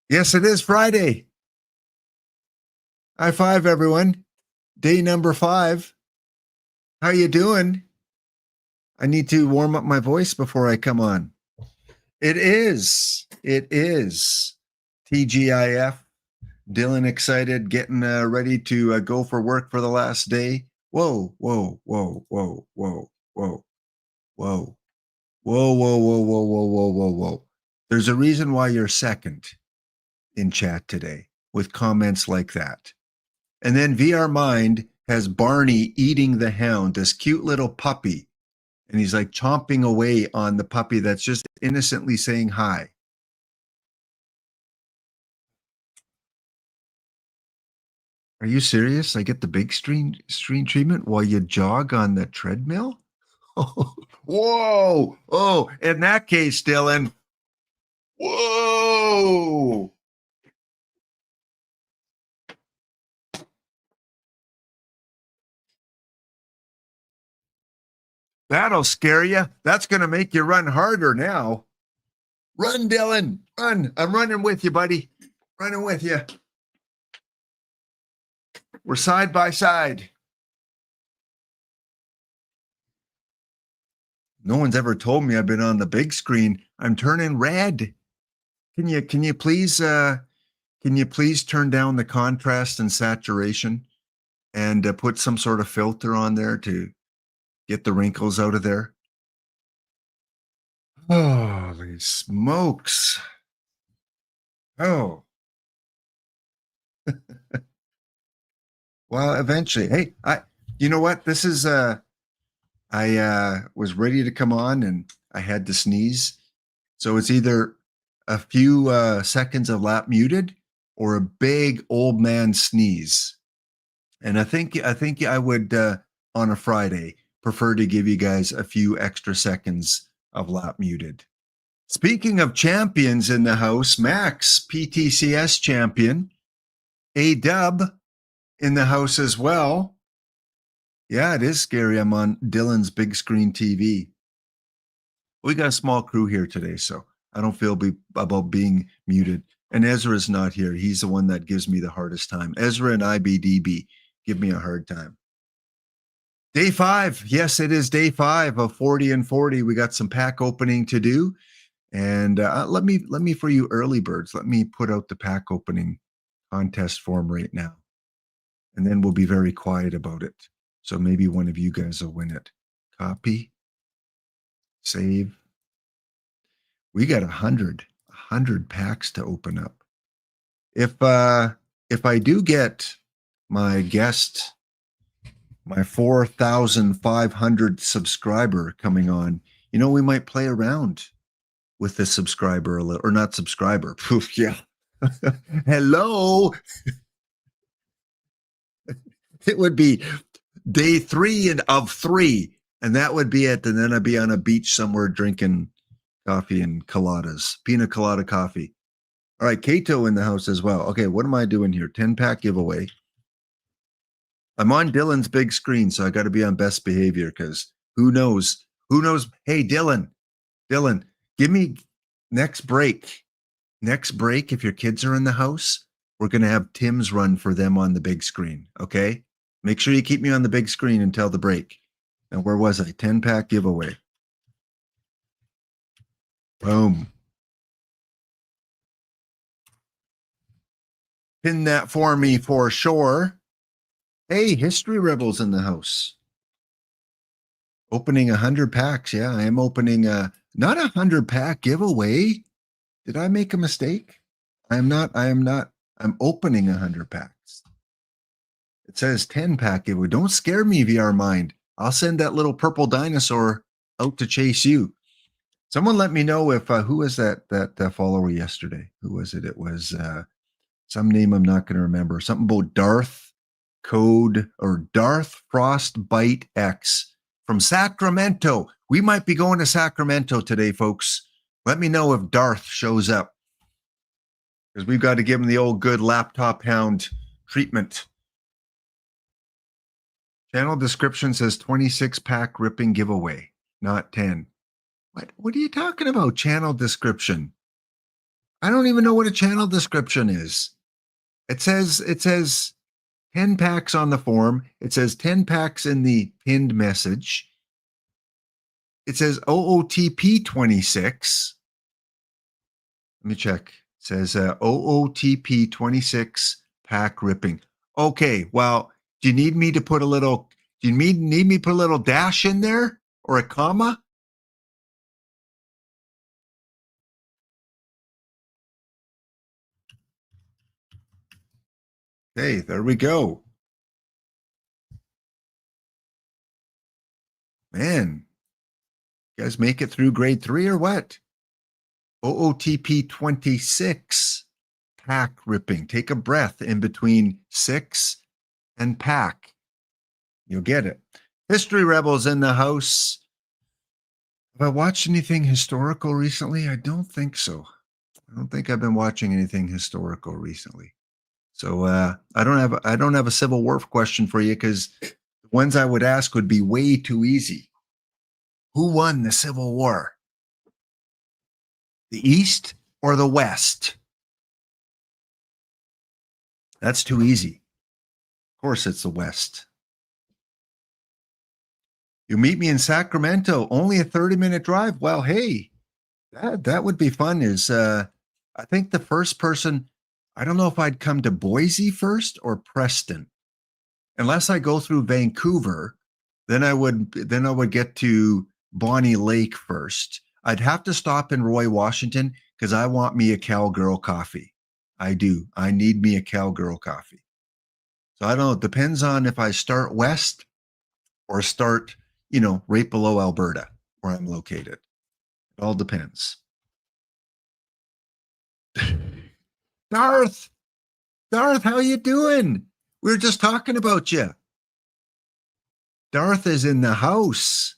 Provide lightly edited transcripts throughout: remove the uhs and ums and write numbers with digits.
Yes, it is Friday. High five, everyone. Day number 5. How you doing? I need to warm up my voice before I come on. It is. It is. TGIF. Dylan excited, getting ready to go for work for the last day. Whoa, whoa, whoa, whoa, whoa, whoa, whoa, whoa, whoa, whoa, whoa, whoa, whoa, whoa, whoa. There's a reason why you're second in chat today with comments like that. And then VR Mind has Barney eating the hound, this cute little puppy. And he's like chomping away on the puppy that's just innocently saying hi. Are you serious? I get the big screen treatment while you jog on the treadmill? Whoa. Oh, in that case, Dylan. Whoa. That'll scare you. That's going to make you run harder now. Run, Dylan. Run. I'm running with you, buddy. Running with you. We're side by side. No one's ever told me I've been on the big screen. I'm turning red. Can you please turn down the contrast and saturation and put some sort of filter on there to get the wrinkles out of there? Holy smokes. Oh. Well, eventually. Hey, you know what? This is I was ready to come on and I had to sneeze. So it's either a few seconds of lap muted or a big old man sneeze. And I think I would on a Friday prefer to give you guys a few extra seconds of lap muted. Speaking of champions in the house, Max, PTCS champion, A-Dub in the house as well. Yeah, it is scary. I'm on Dylan's big screen TV. We got a small crew here today, so I don't feel about being muted. And Ezra's not here. He's the one that gives me the hardest time. Ezra and IBDB give me a hard time. Day 5. Yes, it is day 5 of 40 and 40. We got some pack opening to do. And let me for you early birds, let me put out the pack opening contest form right now. And then we'll be very quiet about it. So maybe one of you guys will win it. Copy. Save. We got 100 packs to open up. If I do get my guest, my 4,500 subscriber coming on, you know, we might play around with the subscriber a little, or not subscriber. Poof, yeah. Hello. It would be day 3 of 3, and that would be it. And then I'd be on a beach somewhere drinking coffee and coladas, pina colada coffee. All right, Kato in the house as well. Okay, what am I doing here? 10-pack giveaway. I'm on Dylan's big screen, so I got to be on best behavior because who knows? Who knows? Hey, Dylan, give me next break. Next break, if your kids are in the house, we're going to have Tim's run for them on the big screen, okay? Make sure you keep me on the big screen until the break. And where was I? 10-pack giveaway. Boom. Pin that for me for sure. Hey, History Rebels in the house. Opening 100 packs. Yeah, I am opening not a 100-pack giveaway. Did I make a mistake? I am not. I'm opening 100 packs. It says 10-pack giveaway. Don't scare me, VR Mind. I'll send that little purple dinosaur out to chase you. Someone let me know if who was that follower yesterday? Who was it? It was some name I'm not going to remember. Something about Darth Frostbite X from Sacramento. We might be going to Sacramento today, folks. Let me know if Darth shows up, because we've got to give him the old good laptop hound treatment. Channel description says 26-pack ripping giveaway, not 10. What are you talking about? Channel description. I don't even know what a channel description is. It says 10 packs on the form. It says 10 packs in the pinned message. It says OOTP 26. Let me check. It says OOTP 26 pack ripping. Okay, well, do you need me to put a little, do you need me to put a little dash in there or a comma? Hey, there we go. Man, you guys make it through grade 3 or what? OOTP 26 pack ripping. Take a breath in between 6 and pack. You'll get it. History Rebels in the house. Have I watched anything historical recently? I don't think so. I don't think I've been watching anything historical recently. So I don't have a Civil War question for you because the ones I would ask would be way too easy. Who won the Civil War? The East or the West? That's too easy. Of course, it's the West. You meet me in Sacramento, only a 30-minute drive. Well, hey, that would be fun. I think the first person, I don't know if I'd come to Boise first or Preston. Unless I go through Vancouver, then I would get to Bonnie Lake first. I'd have to stop in Roy, Washington, because I want me a cowgirl coffee. I do. I need me a cowgirl coffee. So I don't know. It depends on if I start west or start, right below Alberta, where I'm located. It all depends. Darth, how you doing? We were just talking about you. Darth is in the house.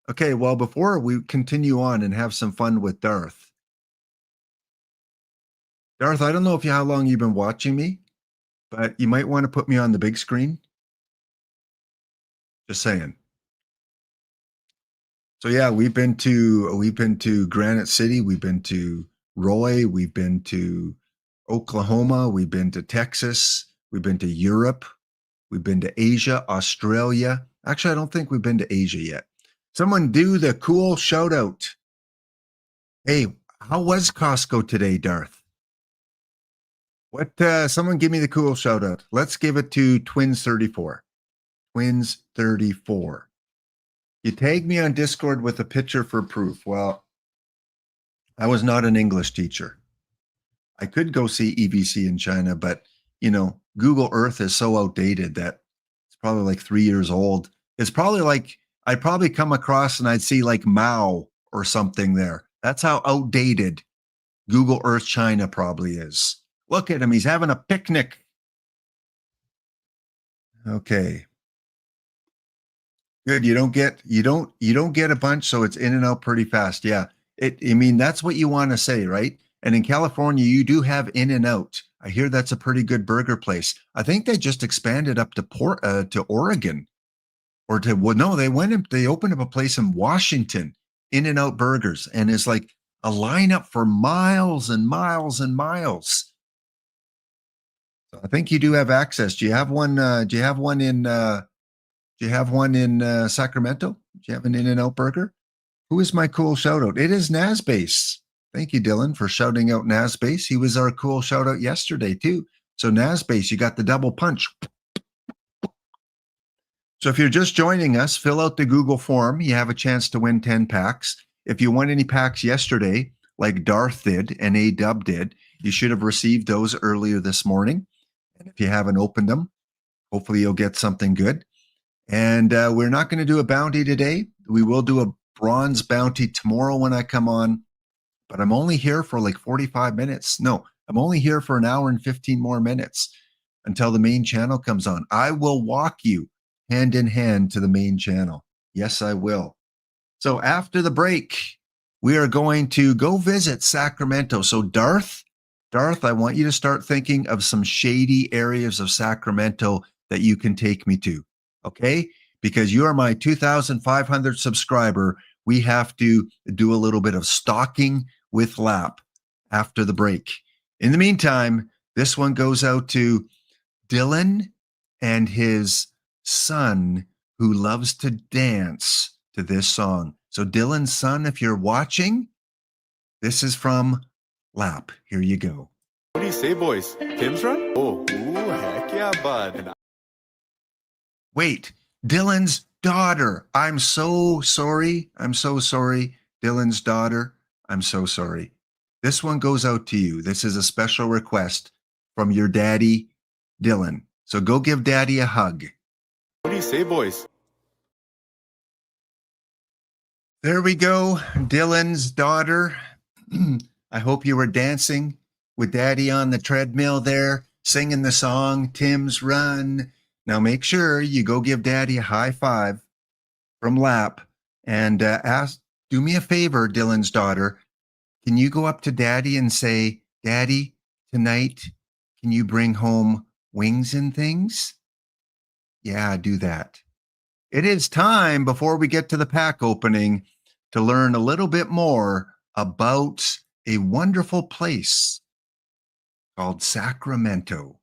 Okay, well, before we continue on and have some fun with Darth, I don't know how long you've been watching me, but you might want to put me on the big screen. Just saying. So yeah, we've been to Granite City, we've been to Roy, we've been to Oklahoma, we've been to Texas, we've been to Europe, we've been to Asia, Australia. Actually, I don't think we've been to Asia yet. Someone do the cool shout out. Hey, how was Costco today, Darth? What? Someone give me the cool shout out. Let's give it to Twins 34. Twins 34. You tagged me on Discord with a picture for proof. Well, I was not an English teacher. I could go see EBC in China, but Google Earth is so outdated that it's probably like 3 years old. It's probably like I'd probably come across and I'd see like Mao or something there. That's how outdated Google Earth China probably is. Look at him. He's having a picnic. Okay. Good. You don't get a bunch, so it's in and out pretty fast. Yeah. That's what you want to say, right? And in California, you do have In and Out. I hear that's a pretty good burger place. I think they just expanded up to Oregon, or they opened up a place in Washington, In and Out Burgers, and it's like a lineup for miles and miles and miles. So I think you do have access. Do you have one? Do you have one in? Do you have one in Sacramento? Do you have an In and Out Burger? Who is my cool shout out? It is Nasbase. Thank you, Dylan, for shouting out Nasbase. He was our cool shout out yesterday, too. So, Nasbase, you got the double punch. So, if you're just joining us, fill out the Google form. You have a chance to win 10 packs. If you won any packs yesterday, like Darth did and A-Dub did, you should have received those earlier this morning. And if you haven't opened them, hopefully you'll get something good. And we're not going to do a bounty today. We will do a bronze bounty tomorrow when I come on. But I'm only here for like 45 minutes. No, I'm only here for an hour and 15 more minutes until the main channel comes on. I will walk you hand in hand to the main channel. Yes, I will. So after the break, we are going to go visit Sacramento. So Darth, I want you to start thinking of some shady areas of Sacramento that you can take me to. Okay? Because you are my 2,500 subscriber. we have to do a little bit of stalking with Lap after the break. In the meantime, this one goes out to Dylan and his son who loves to dance to this song. So Dylan's son, if you're watching, this is from Lap. Here you go. What do you say, boys? Tim's run? Oh, ooh, heck yeah, bud. Wait, Dylan's daughter. I'm so sorry. I'm so sorry. Dylan's daughter. I'm so sorry. This one goes out to you. This is a special request from your daddy, Dylan. So go give daddy a hug. What do you say, boys? There we go. Dylan's daughter. I hope you were dancing with daddy on the treadmill there, singing the song, Tim's Run. Now make sure you go give daddy a high five from Lap and do me a favor, Dylan's daughter. Can you go up to daddy and say, Daddy, tonight, can you bring home wings and things? Yeah, do that. It is time, before we get to the pack opening, to learn a little bit more about a wonderful place called Sacramento.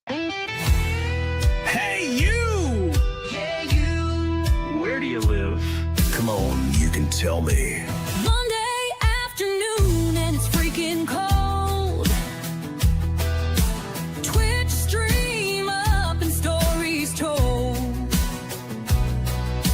Hey, you! Yeah, you. Where do you live? Come on, you can tell me. Monday afternoon and it's freaking cold. Twitch stream up and stories told.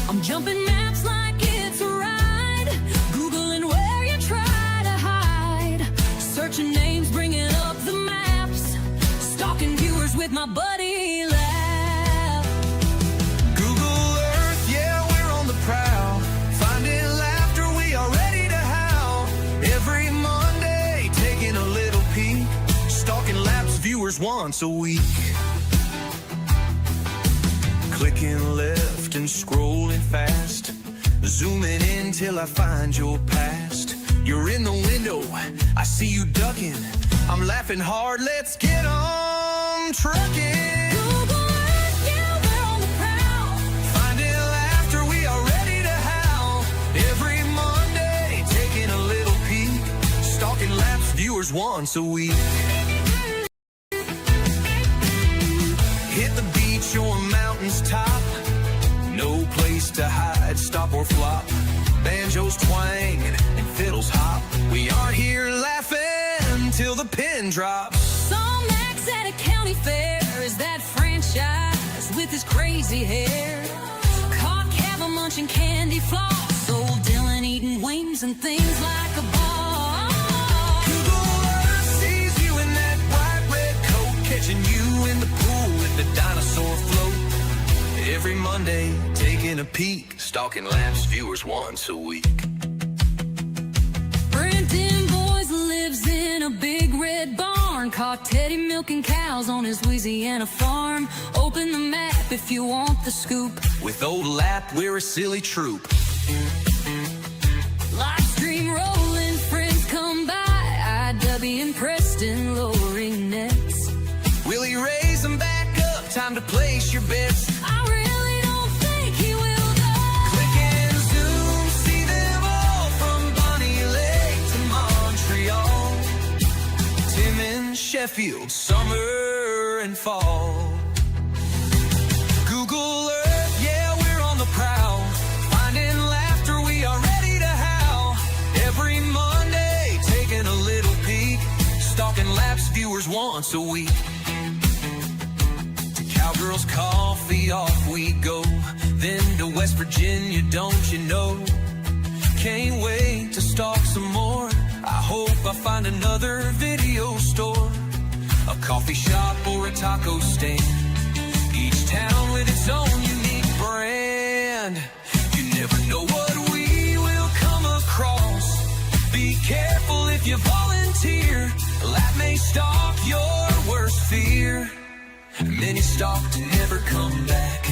I'm jumping maps like it's a ride. Googling where you try to hide. Searching names, bringing up the maps. Stalking viewers with my buddy Laugh. Google Earth, yeah, we're on the prowl. Finding laughter, we are ready to howl. Every Monday, taking a little peek. Stalking Lap's viewers once a week. Clicking left and scrolling fast. Zooming in till I find your past. You're in the window, I see you ducking. I'm laughing hard, let's get on trucking. Google Earth, yeah, we're on the prowl. Finding laughter, we are ready to howl. Every Monday, taking a little peek. Stalking Lap's viewers once a week. Hit the beach or mountain's top. No place to hide, stop or flop. Banjos twang and fiddles hop. We are here laughing till the pin drops. Some Max at a county fair is that franchise with his crazy hair. Caught Kevin munching candy floss. Old Dylan eating wings and things like a boss. Google Earth sees you in that bright red coat, catching you in the pool with the dinosaur float. Every Monday, taking a peek, stalking Lap's viewers once a week. Brenton Boys lives in a big red barn. Caught Teddy milking cows on his Louisiana farm. Open the map if you want the scoop. With old Lap, we're a silly troop. Live stream rolling, friends come by. IW and Preston lowering nets. Will he raise them back up? Time to place your bets. I really don't think he will though. Click and zoom, see them all from Bonnie Lake to Montreal. Tim in Sheffield, summer and fall. Google Earth, yeah, we're on the prowl. Finding laughter, we are ready to howl. Every Monday, taking a little peek. Stalking Lap's viewers once a week. Cowgirls Coffee, off we go. Then to West Virginia, don't you know? Can't wait to stalk some more. I hope I find another video store, a coffee shop or a taco stand. Each town with its own unique brand. You never know what we will come across. Be careful if you volunteer. Lap may stalk your worst fear. Many stalk to never come back.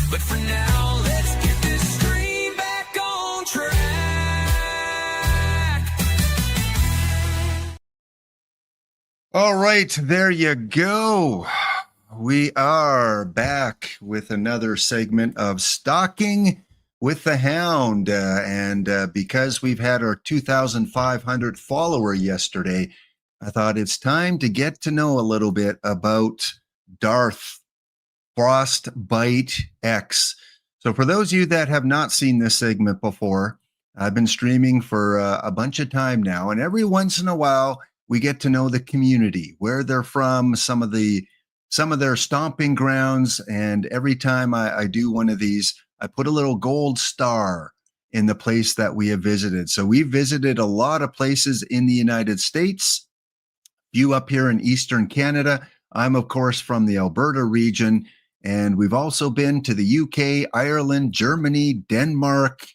But for now, let's get this stream back on track. All right, there you go. We are back with another segment of Stalking with the Hound. And because we've had our 2,500 follower yesterday, I thought it's time to get to know a little bit about Darth Frostbite X. So for those of you that have not seen this segment before, I've been streaming for a bunch of time now, and every once in a while we get to know the community, where they're from, some of their stomping grounds, and every time I do one of these, I put a little gold star in the place that we have visited. So we visited a lot of places in the United States, few up here in Eastern Canada. I'm, of course, from the Alberta region, and we've also been to the UK, Ireland, Germany, Denmark,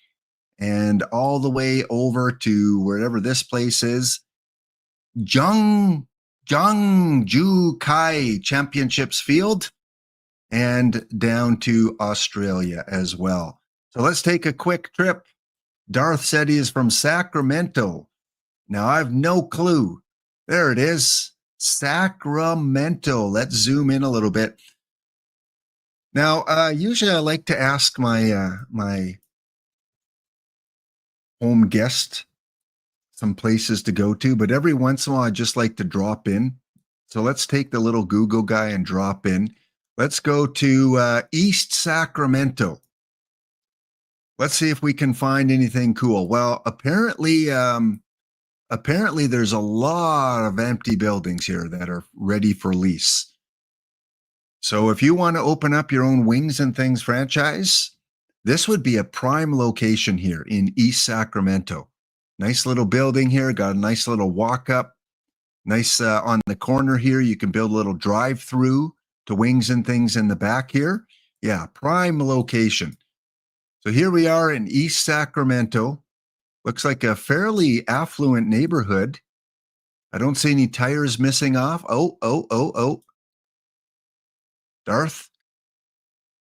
and all the way over to wherever this place is, Ju Kai Championships Field, and down to Australia as well. So let's take a quick trip. Darth said he is from Sacramento. Now I've no clue. There it is, Sacramento. Let's zoom in a little bit. Now, usually I like to ask my my home guest some places to go to, but every once in a while I just like to drop in. So let's take the little Google guy and drop in. Let's go to East Sacramento. Let's see if we can find anything cool. Well, apparently there's a lot of empty buildings here that are ready for lease. So if you want to open up your own Wings and Things franchise, this would be a prime location here in East Sacramento. Nice little building here, got a nice little walk up. Nice on the corner here, you can build a little drive-through to Wings and Things in the back here. Yeah, prime location. So here we are in East Sacramento. Looks like a fairly affluent neighborhood. I don't see any tires missing off. Oh. Darth,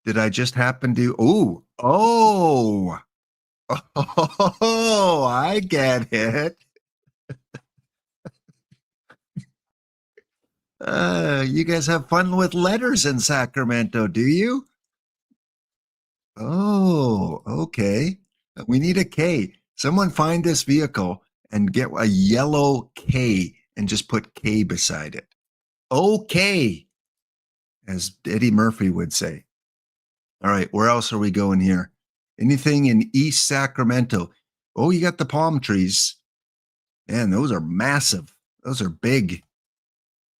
did I just happen to? Oh, I get it. You guys have fun with letters in Sacramento, do you? Oh, okay. We need a K. Someone find this vehicle and get a yellow K and just put K beside it. Okay, as Eddie Murphy would say. All right, where else are we going here? Anything in East Sacramento? Oh, you got the palm trees. Man, those are massive. Those are big.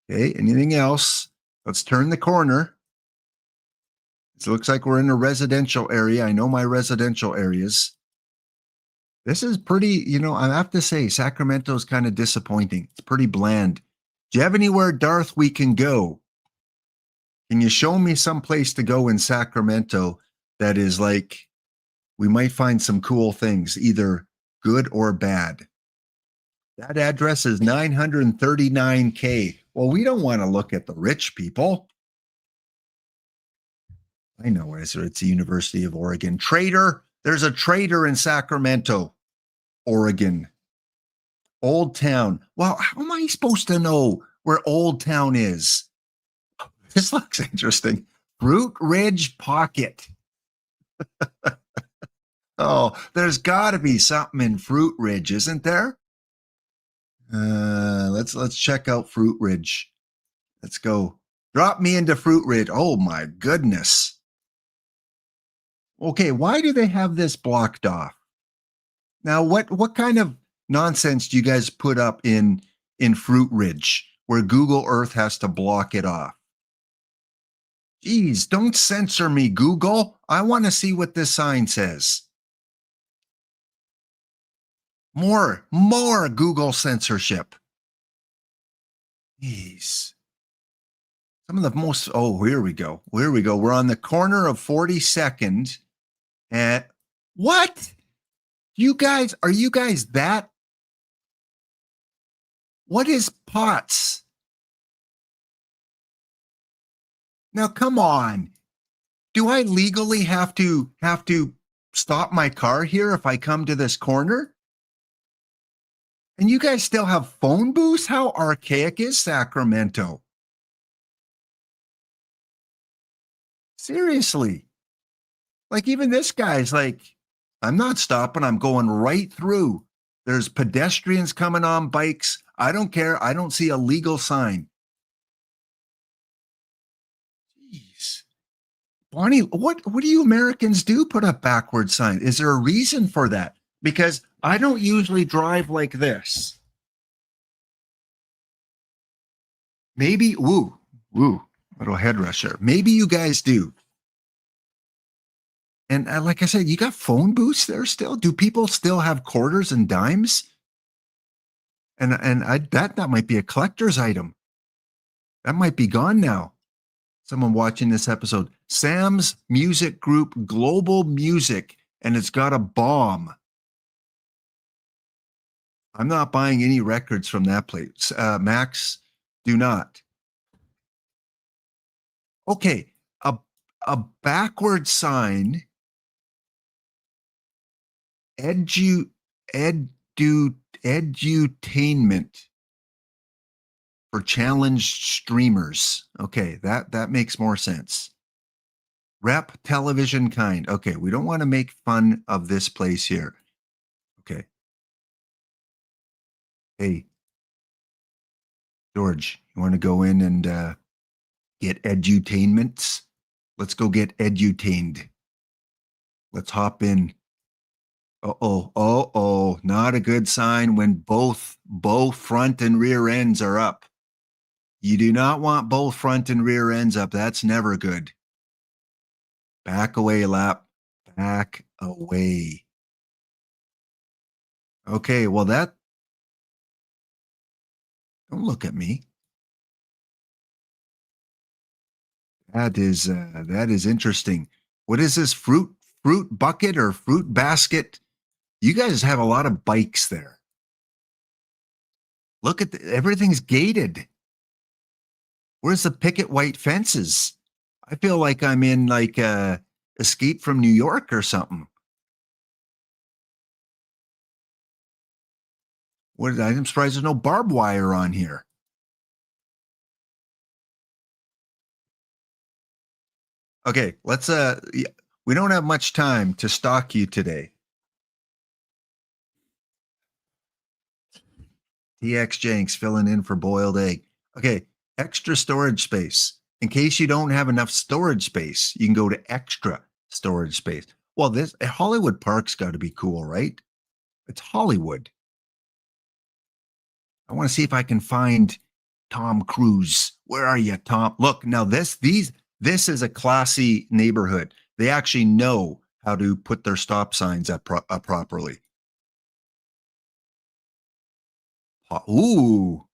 Okay, anything else? Let's turn the corner. It looks like we're in a residential area. I know my residential areas. This is pretty, I have to say, Sacramento is kind of disappointing. It's pretty bland. Do you have anywhere, Darth, we can go? Can you show me some place to go in Sacramento that is like, we might find some cool things, either good or bad? That address is 939K. Well, we don't want to look at the rich people. I know where it's the University of Oregon. Trader. There's a Trader in Sacramento, Oregon. Old Town. Well, how am I supposed to know where Old Town is? This looks interesting. Fruit Ridge Pocket. Oh, there's got to be something in Fruit Ridge, isn't there? Let's check out Fruit Ridge. Let's go. Drop me into Fruit Ridge. Oh my goodness. Okay, why do they have this blocked off? Now, what kind of nonsense do you guys put up in Fruit Ridge where Google Earth has to block it off? Geez, don't censor me, Google. I want to see what this sign says. More Google censorship. Jeez. Some of the most, here we go. We're on the corner of 42nd. And what? Are you guys that? What is POTS? Now, come on. Do I legally have to stop my car here if I come to this corner? And you guys still have phone booths? How archaic is Sacramento? Seriously. Like even this guy's like, I'm not stopping. I'm going right through. There's pedestrians coming on bikes. I don't care. I don't see a legal sign. Jeez. Bonnie, what do you Americans do put up backward sign? Is there a reason for that? Because I don't usually drive like this. Maybe, woo, little head rusher. Maybe you guys do. And like I said, you got phone booths there still? Do people still have quarters and dimes? And that might be a collector's item. That might be gone now. Someone watching this episode. Sam's Music Group Global Music, and it's got a bomb. I'm not buying any records from that place. Max, do not. Okay, a backward sign. Edutainment for challenged streamers. Okay, that makes more sense. Rep television kind. Okay, we don't want to make fun of this place here. Okay. Hey, George, you want to go in and get edutainments? Let's go get edutained. Let's hop in. Not a good sign when both front and rear ends are up. You do not want both front and rear ends up. That's never good. Back away, lap. Back away. Okay, well don't look at me. That is interesting. What is this fruit bucket or fruit basket? You guys have a lot of bikes there. Look at everything's gated. Where's the picket white fences? I feel like I'm in like Escape from New York or something. I'm surprised there's no barbed wire on here. Okay, let's we don't have much time to stalk you today. TX Jenks filling in for boiled egg. Okay, extra storage space. In case you don't have enough storage space, you can go to extra storage space. Well, this Hollywood Park's got to be cool, right? It's Hollywood. I want to see if I can find Tom Cruise. Where are you, Tom? Look, now this is a classy neighborhood. They actually know how to put their stop signs up properly. Ooh,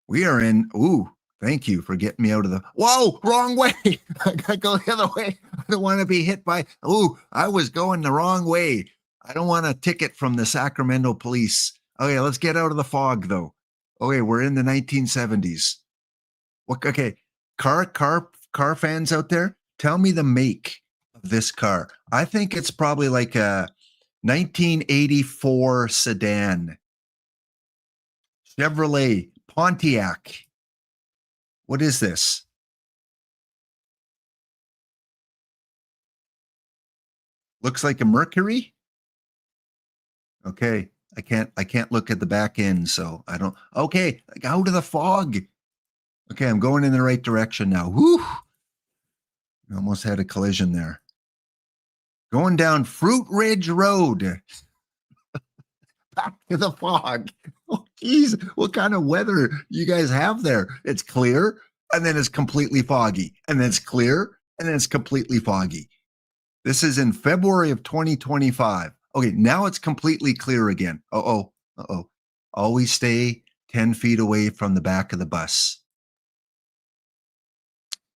we are in. Ooh, thank you for getting me out of the. Whoa, wrong way. I gotta go the other way. I don't want to be hit by. Ooh, I was going the wrong way. I don't want a ticket from the Sacramento police. Okay, let's get out of the fog though. Okay, we're in the 1970s. Okay, car fans out there, tell me the make of this car. I think it's probably like a 1984 sedan. Chevrolet Pontiac. What is this? Looks like a Mercury. Okay, I can't look at the back end, so I don't. Okay, out of the fog. Okay, I'm going in the right direction now. Whew. Almost had a collision there. Going down Fruit Ridge Road. Back to the fog. Oh, geez, what kind of weather you guys have there? It's clear, and then it's completely foggy, and then it's clear, and then it's completely foggy. This is in February of 2025. Okay, now it's completely clear again. Always stay 10 feet away from the back of the bus.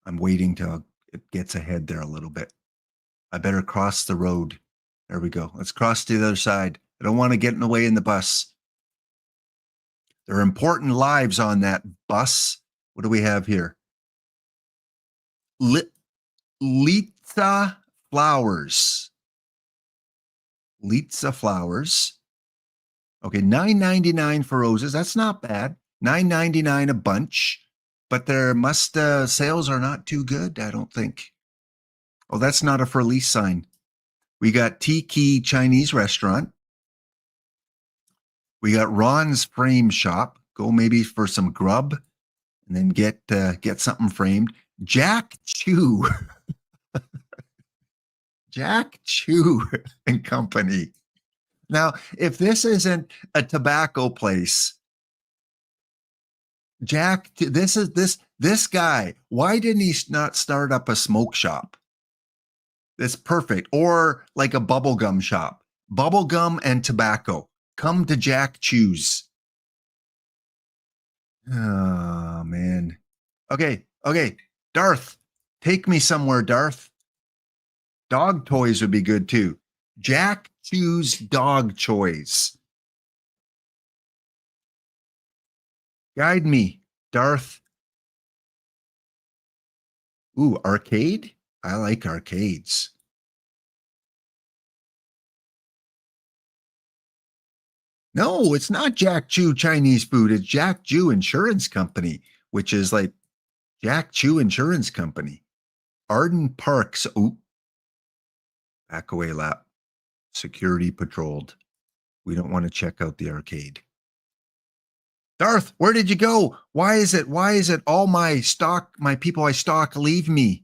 I'm waiting till it gets ahead there a little bit. I better cross the road. There we go. Let's cross to the other side. I don't want to get in the way in the bus. There are important lives on that bus. What do we have here? Litza Flowers. Litza Flowers. Okay, $9.99 for roses. That's not bad. $9.99 a bunch. But their sales are not too good, I don't think. Oh, that's not a for lease sign. We got Tiki Chinese restaurant. We got Ron's frame shop. Go maybe for some grub and then get something framed. Jack Chew. Jack Chew and Company. Now, if this isn't a tobacco place, Jack, this guy, why didn't he not start up a smoke shop? That's perfect. Or like a bubblegum shop. Bubblegum and tobacco. Come to Jack Chew's. Oh man. Okay. Darth, take me somewhere, Darth. Dog toys would be good too. Jack Chew's dog toys. Guide me, Darth. Ooh, arcade? I like arcades. No, it's not Jack Chew Chinese food. It's Jack Chew Insurance Company, which is like Jack Chew Insurance Company. Arden Parks. Ooh, back away lap. Security patrolled. We don't want to check out the arcade. Darth, where did you go? Why is it all my people I stalk leave me?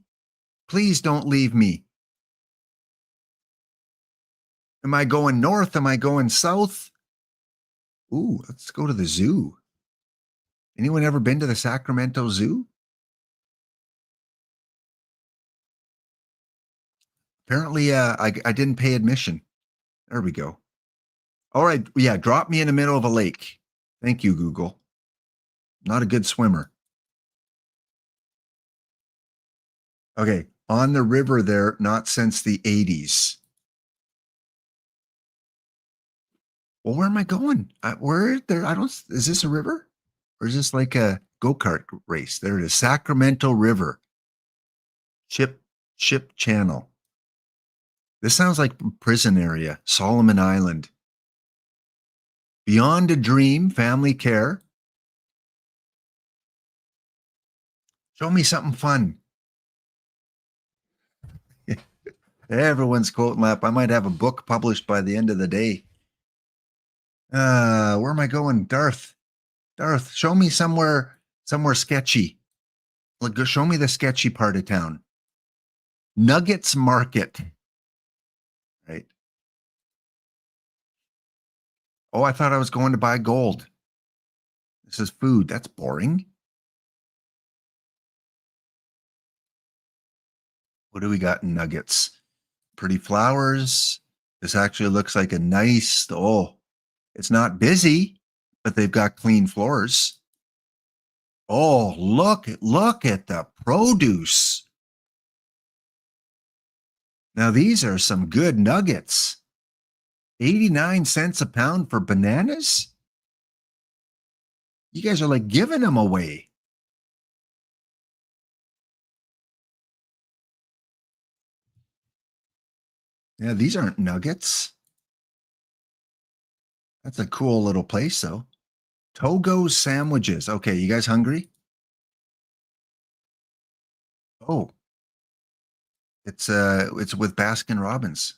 Please don't leave me. Am I going north? Am I going south? Ooh, let's go to the zoo. Anyone ever been to the Sacramento Zoo? Apparently, I didn't pay admission. There we go. All right, yeah, drop me in the middle of a lake. Thank you, Google. Not a good swimmer. Okay, on the river there, not since the 80s. Well, where am I going? Where there? Is this a river? Or is this like a go-kart race? There it is, Sacramento River. Ship Channel. This sounds like prison area, Solomon Island. Beyond a Dream, Family Care. Show me something fun. Everyone's quoting lap. I might have a book published by the end of the day. Where am I going? Darth, show me somewhere sketchy. Look, show me the sketchy part of town. Nuggets Market. Right. Oh, I thought I was going to buy gold. This is food. That's boring. What do we got in Nuggets? Pretty flowers. This actually looks like a nice, it's not busy, but they've got clean floors. Oh, look at the produce. Now these are some good nuggets. 89 cents a pound for bananas? You guys are like giving them away. Yeah, these aren't nuggets. That's a cool little place though. Togo sandwiches. Okay, you guys hungry? Oh. It's with Baskin Robbins.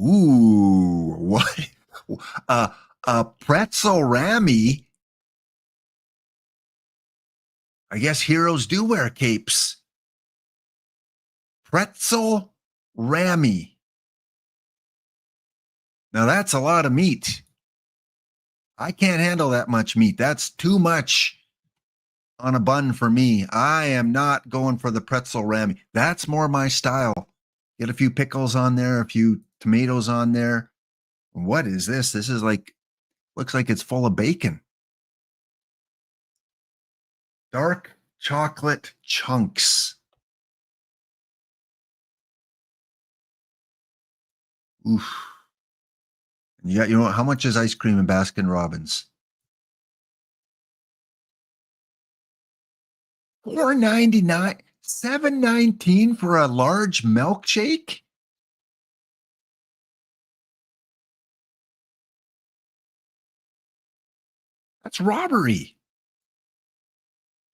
Ooh, what? Pretzel Rami. I guess heroes do wear capes. Pretzel Rami. Now that's a lot of meat. I can't handle that much meat. That's too much on a bun for me. I am not going for the pretzel Rami. That's more my style. Get a few pickles on there, a few tomatoes on there. What is this? This is like, looks like it's full of bacon. Dark chocolate chunks. Oof. Yeah, you know how much is ice cream in Baskin Robbins? $4.99, $7.19 for a large milkshake? That's robbery.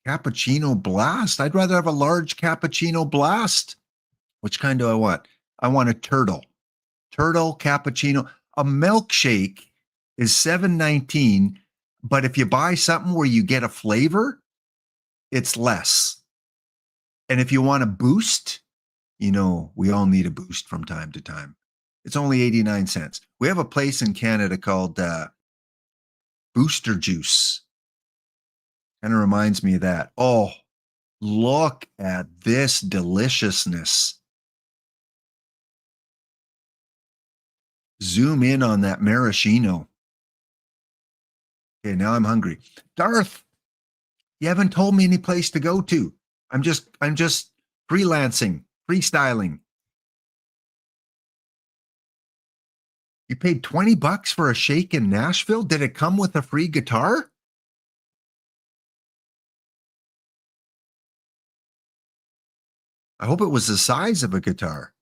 Cappuccino blast. I'd rather have a large cappuccino blast. Which kind do I want? I want a turtle. Turtle cappuccino. A milkshake is $7.19, but if you buy something where you get a flavor, it's less. And if you want a boost, we all need a boost from time to time. It's only 89 cents. We have a place in Canada called Booster Juice. Kind of reminds me of that. Oh, look at this deliciousness. Zoom in on that maraschino. Okay, now I'm hungry. Darth, you haven't told me any place to go to. I'm just freelancing, freestyling. You paid $20 for a shake in Nashville? Did it come with a free guitar? I hope it was the size of a guitar.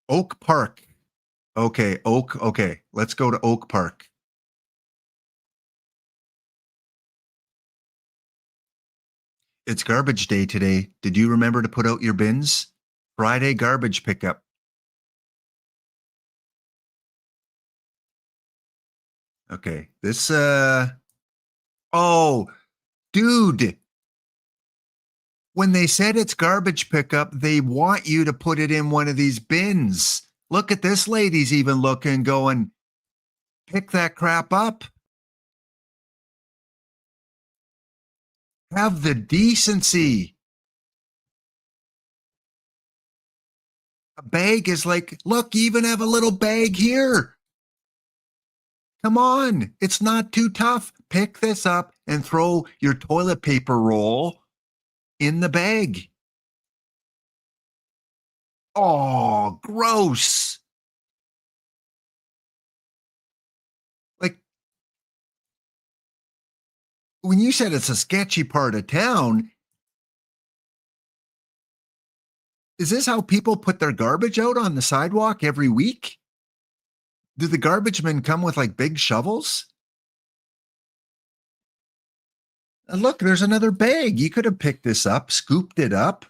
Oak Park. Okay, Oak. Okay, let's go to Oak Park. It's garbage day today. Did you remember to put out your bins? Friday garbage pickup. Okay, this, oh, dude. When they said it's garbage pickup, they want you to put it in one of these bins. Look at this lady's even looking, going, pick that crap up. Have the decency. A bag is like, look, you even have a little bag here. Come on, it's not too tough. Pick this up and throw your toilet paper roll in the bag. Oh, gross. Like, when you said it's a sketchy part of town, is this how people put their garbage out on the sidewalk every week? Do the garbage men come with like big shovels? And look, there's another bag. You could have picked this up, scooped it up.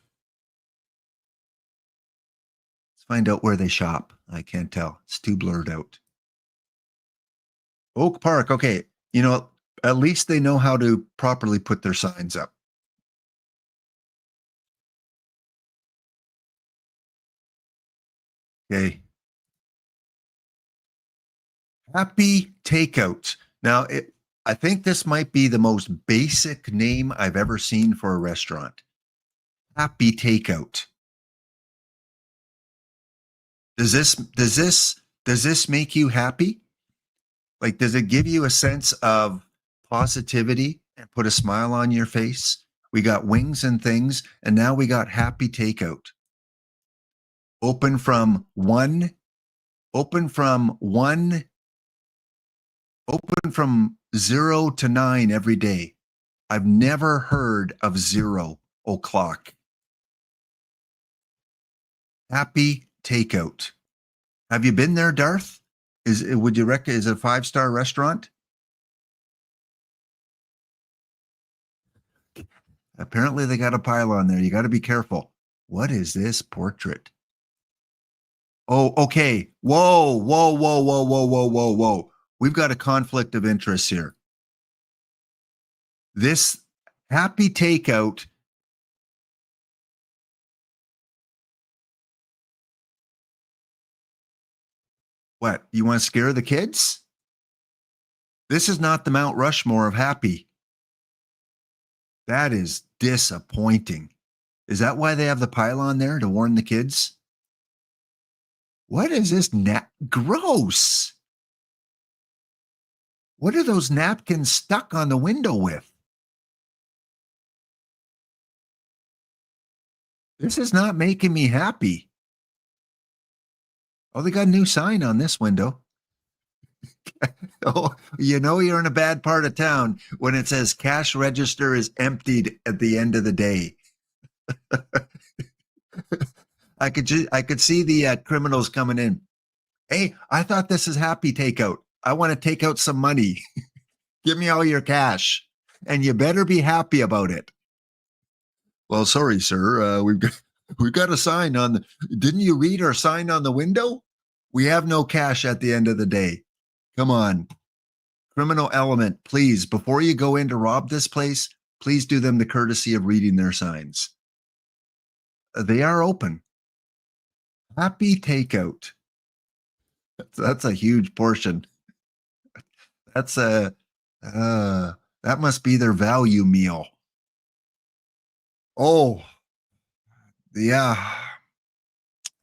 Let's find out where they shop. I can't tell. It's too blurred out. Oak Park. Okay. At least they know how to properly put their signs up. Okay. Happy Takeout. Now, I think this might be the most basic name I've ever seen for a restaurant. Happy Takeout. Does this make you happy? Like, does it give you a sense of positivity and put a smile on your face? We got wings and things, and now we got Happy Takeout. Open from 0 to 9 every day. I've never heard of 0 o'clock. Happy Takeout. Have you been there, Darth? Would you reckon is it a 5-star restaurant? Apparently they got a pylon there. You got to be careful. What is this portrait? Oh, okay. Whoa. We've got a conflict of interest here. This Happy Takeout. What? You want to scare the kids? This is not the Mount Rushmore of happy. That is disappointing. Is that why they have the pylon there, to warn the kids? What is this? Gross. What are those napkins stuck on the window with? This is not making me happy. Oh, they got a new sign on this window. Oh, you're in a bad part of town when it says cash register is emptied at the end of the day. I could see the criminals coming in. Hey, I thought this is Happy Takeout. I want to take out some money. Give me all your cash. and you better be happy about it. Well, sorry, sir. We've got a sign on the. Didn't you read our sign on the window? We have no cash at the end of the day. Come on, criminal element, please. Before you go in to rob this place, please do them the courtesy of reading their signs. They are open. Happy takeout. That's a huge portion. That's a that must be their value meal. Oh, yeah.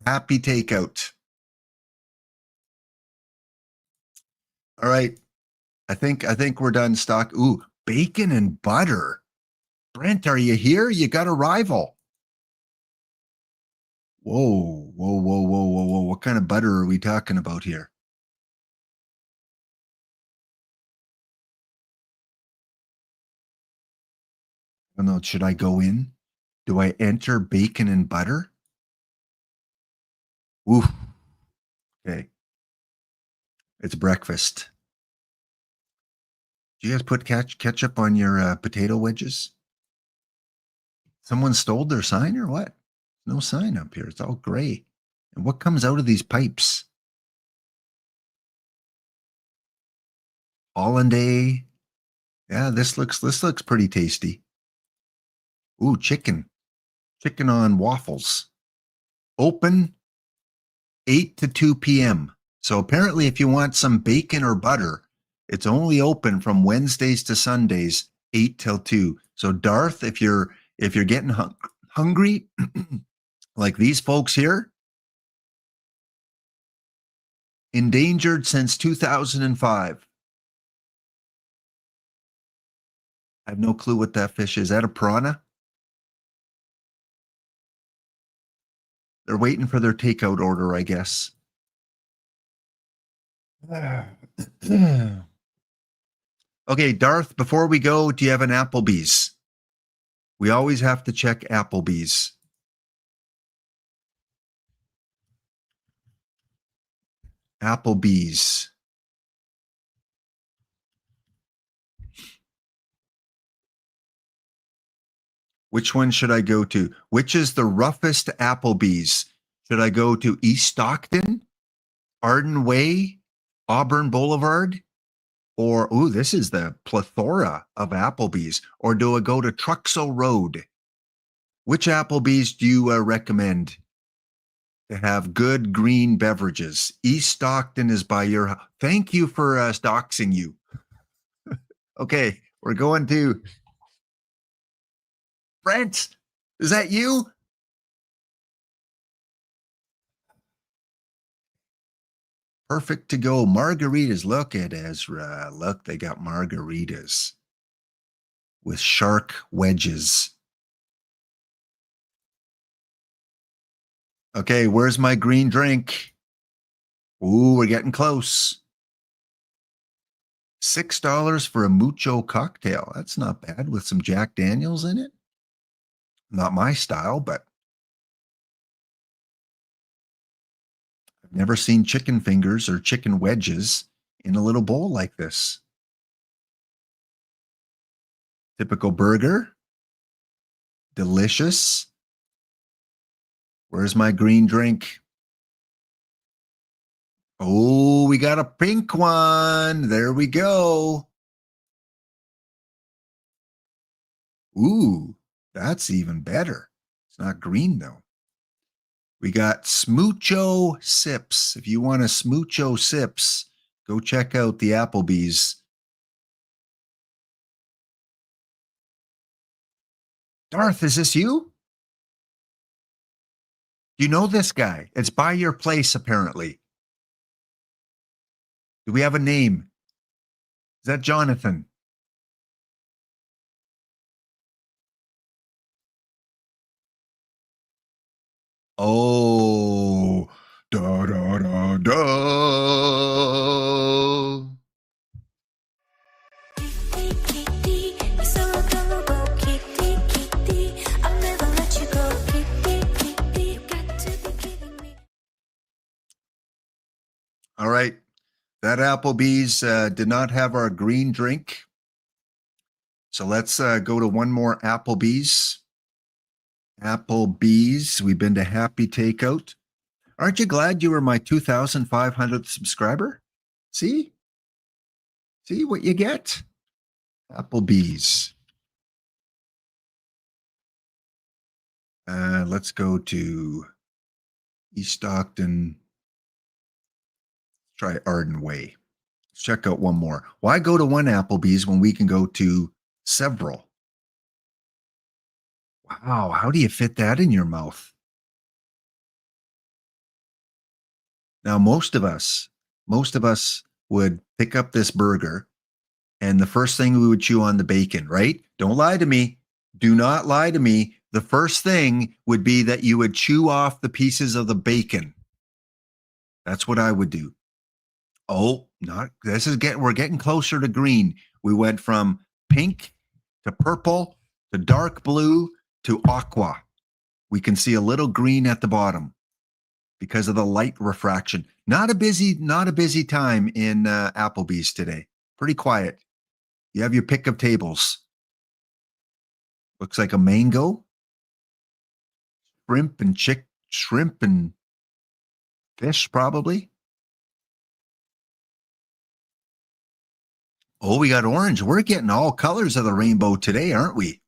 Happy takeout. All right. I think we're done stock. Ooh, bacon and butter. Brent, are you here? You got a rival. Whoa, whoa, whoa, whoa, whoa, whoa. What kind of butter are we talking about here? I don't know. Should I go in? Do I enter bacon and butter? Ooh. Okay. It's breakfast. Do you guys put ketchup on your potato wedges? Someone stole their sign or what? No sign up here. It's all gray. And what comes out of these pipes? Hollandaise. Yeah, this looks pretty tasty. Ooh, chicken. Chicken on waffles. Open 8 to 2 p.m. So apparently if you want some bacon or butter, it's only open from Wednesdays to Sundays, 8 till 2. So Darth, if you're getting hungry, like these folks here, endangered since 2005. I have no clue what that fish is. Is that a piranha? They're waiting for their takeout order, I guess. Okay, Darth, before we go, do you have an Applebee's? We always have to check Applebee's. Applebee's. Which one should I go to? Which is the roughest Applebee's? Should I go to East Stockton, Arden Way, Auburn Boulevard? Or, ooh, this is the plethora of Applebee's. Or do I go to Truxell Road? Which Applebee's do you recommend to have good green beverages? East Stockton is by your house. Thank you for doxing you. Okay, we're going to Brent. Is that you? Perfect to go. Margaritas. Look at Ezra. Look, they got margaritas with shark wedges. Okay, where's my green drink? Ooh, we're getting close. $6 for a mucho cocktail. That's not bad with some Jack Daniels in it. Not my style, but I've never seen chicken fingers or chicken wedges in a little bowl like this. Typical burger. Delicious. Where's my green drink? Oh, we got a pink one. There we go. Ooh, that's even better. It's not green though. We got Smoocho Sips. If you want a Smoocho Sips, go check out the Applebee's. Darth, is this you? You know this guy. It's by your place, apparently. Do we have a name? Is that Jonathan? Oh, da da da da. All right. That Applebee's did not have our green drink. So let's go to one more Applebee's. Applebee's. We've been to Happy Takeout. Aren't you glad you were my 2,500th subscriber? See? See what you get? Applebee's. Let's go to East Stockton. Try Arden Way. Let's check out one more. Why go to one Applebee's when we can go to several? Wow, how do you fit that in your mouth? Now, most of us would pick up this burger, and the first thing we would chew on the bacon, right? Don't lie to me. Do not lie to me. The first thing would be that you would chew off the pieces of the bacon. That's what I would do. Oh, we're getting closer to green. We went from pink to purple to dark blue to aqua. We can see a little green at the bottom because of the light refraction. Not a busy time in Applebee's today. Pretty quiet. You have your pick of tables. Looks like a mango, shrimp and fish probably. Oh, we got orange. We're getting all colors of the rainbow today, aren't we?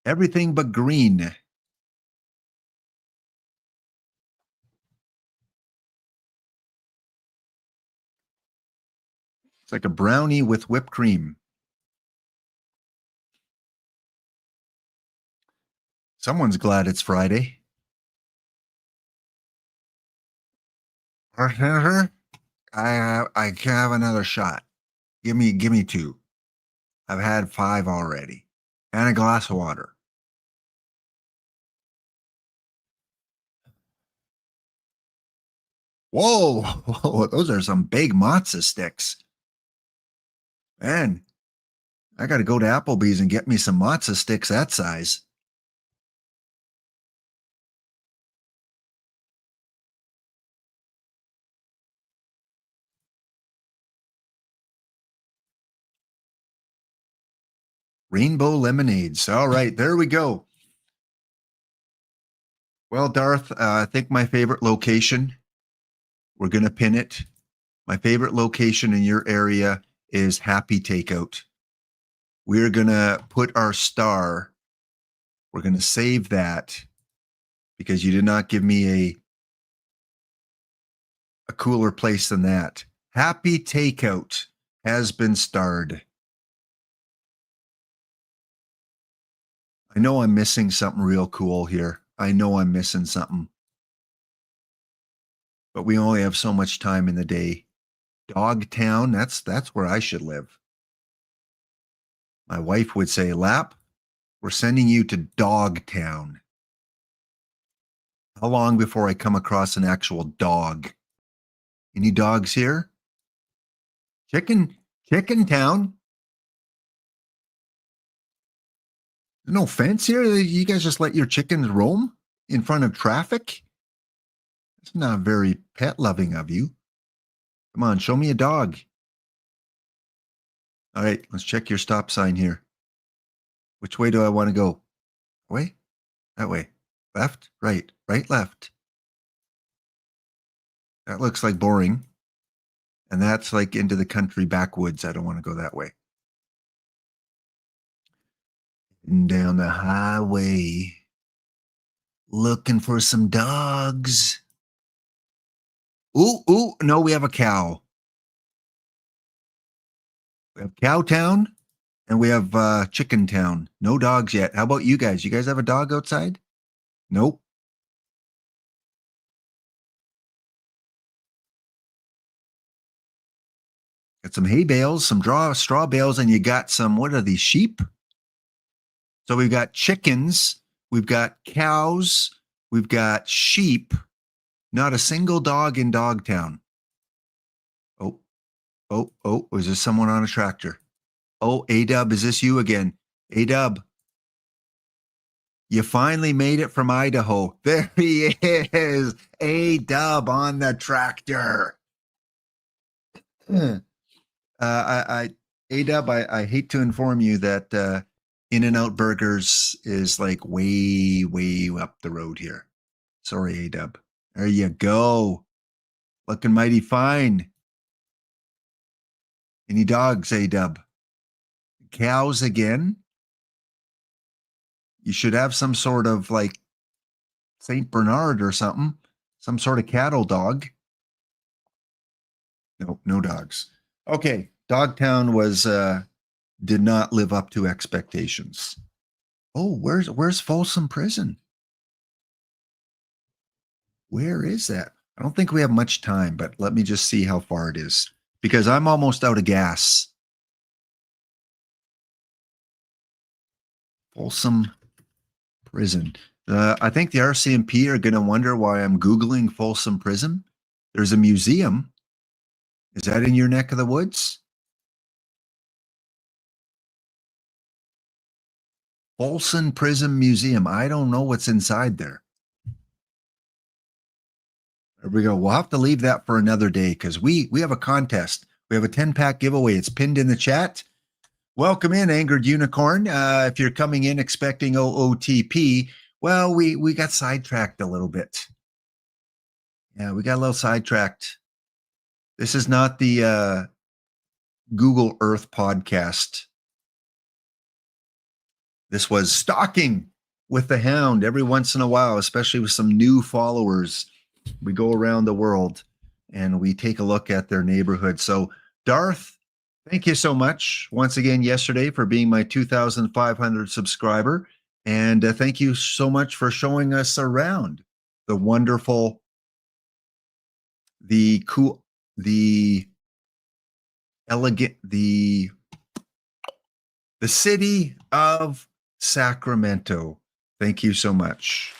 Everything but green. It's like a brownie with whipped cream. Someone's glad it's Friday. I can have another shot. Give me 2. I've had 5 already. And a glass of water. Whoa, whoa, those are some big matzo sticks. Man, I got to go to Applebee's and get me some matzo sticks that size. Rainbow lemonades. All right, there we go. Well, Darth, I think my favorite location, we're going to pin it. My favorite location in your area is Happy Takeout. We're going to put our star. We're going to save that because you did not give me a cooler place than that. Happy Takeout has been starred. I know I'm missing something real cool here. I know I'm missing something. But we only have so much time in the day. Dogtown, that's where I should live. My wife would say, Lap, we're sending you to Dogtown. How long before I come across an actual dog? Any dogs here? Chicken Town. No fence here. You guys just let your chickens roam in front of traffic? It's not very pet loving of you. Come on, show me a dog. All right, let's check your stop sign here. Which way do I want to go? Way? That way. Left, right, left. That looks like boring. And that's like into the country backwoods. I don't want to go that way. And down the highway, looking for some dogs. Ooh, no, we have a cow. We have Cowtown and we have Chicken Town. No dogs yet. How about you guys? You guys have a dog outside? Nope. Got some hay bales, some straw bales, and you got some, what are these, sheep? So we've got chickens, we've got cows, we've got sheep, not a single dog in Dogtown. Oh, is there someone on a tractor? Oh, A-Dub, is this you again? A-Dub, you finally made it from Idaho. There he is, A-Dub on the tractor. A-Dub, I hate to inform you that In-N-Out Burgers is like way, way up the road here. Sorry, A-Dub. There you go. Looking mighty fine. Any dogs, A-Dub? Cows again? You should have some sort of like St. Bernard or something. Some sort of cattle dog. No, no dogs. Okay. Dogtown was did not live up to expectations. Oh, where's Folsom Prison? Where is that? I don't think we have much time, but let me just see how far it is because I'm almost out of gas. Folsom Prison. I think the RCMP are going to wonder why I'm Googling Folsom Prison. There's a museum. Is that in your neck of the woods? Folsom Prison Museum. I don't know what's inside there. There we go. We'll have to leave that for another day because we have a contest. We have a 10-pack giveaway. It's pinned in the chat. Welcome in, Angered Unicorn. If you're coming in expecting OOTP, well, we got sidetracked a little bit. Yeah, we got a little sidetracked. This is not the Google Earth podcast. This was stalking with the hound every once in a while, especially with some new followers. We go around the world and we take a look at their neighborhood. So, Darth, thank you so much once again yesterday for being my 2,500 subscriber. And thank you so much for showing us around the wonderful, the cool, the elegant, the city of Sacramento. Thank you so much.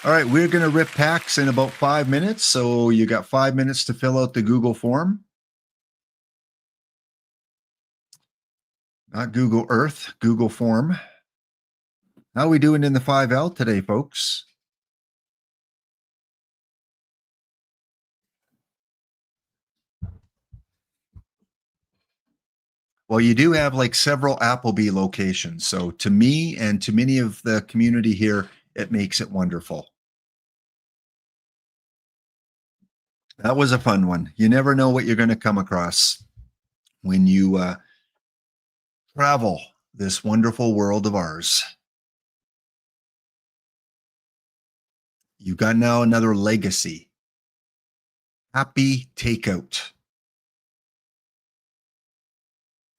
All right, we're going to rip packs in about 5 minutes. So you got 5 minutes to fill out the Google form. Not Google Earth, Google form. How are we doing in the 5L today, folks? Well, you do have like several Applebee locations. So to me and to many of the community here, it makes it wonderful. That was a fun one. You never know what you're going to come across when you travel this wonderful world of ours. You've got now another legacy. Happy Takeout.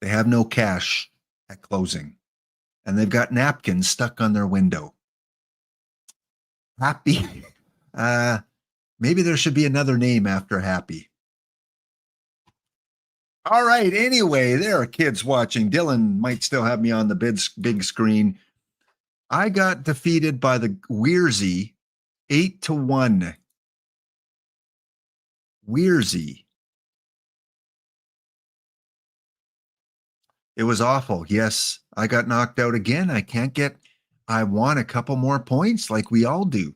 They have no cash at closing, and they've got napkins stuck on their window. Happy. Maybe there should be another name after Happy. All right. Anyway, there are kids watching. Dylan might still have me on the big screen. I got defeated by the Weirzy 8-1. Weirzy. It was awful. Yes, I got knocked out again. I want a couple more points like we all do.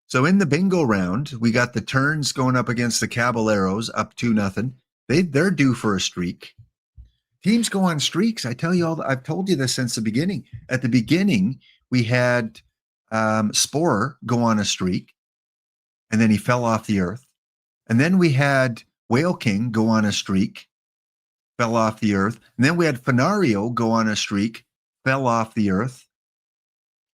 So in the bingo round, we got the Turns going up against the Caballeros, up 2-0. They're due for a streak. Teams go on streaks. I tell you all. I've told you this since the beginning. At the beginning, we had Spore go on a streak, and then he fell off the earth. And then we had Whale King go on a streak, fell off the earth. And then we had Fenario go on a streak, fell off the earth.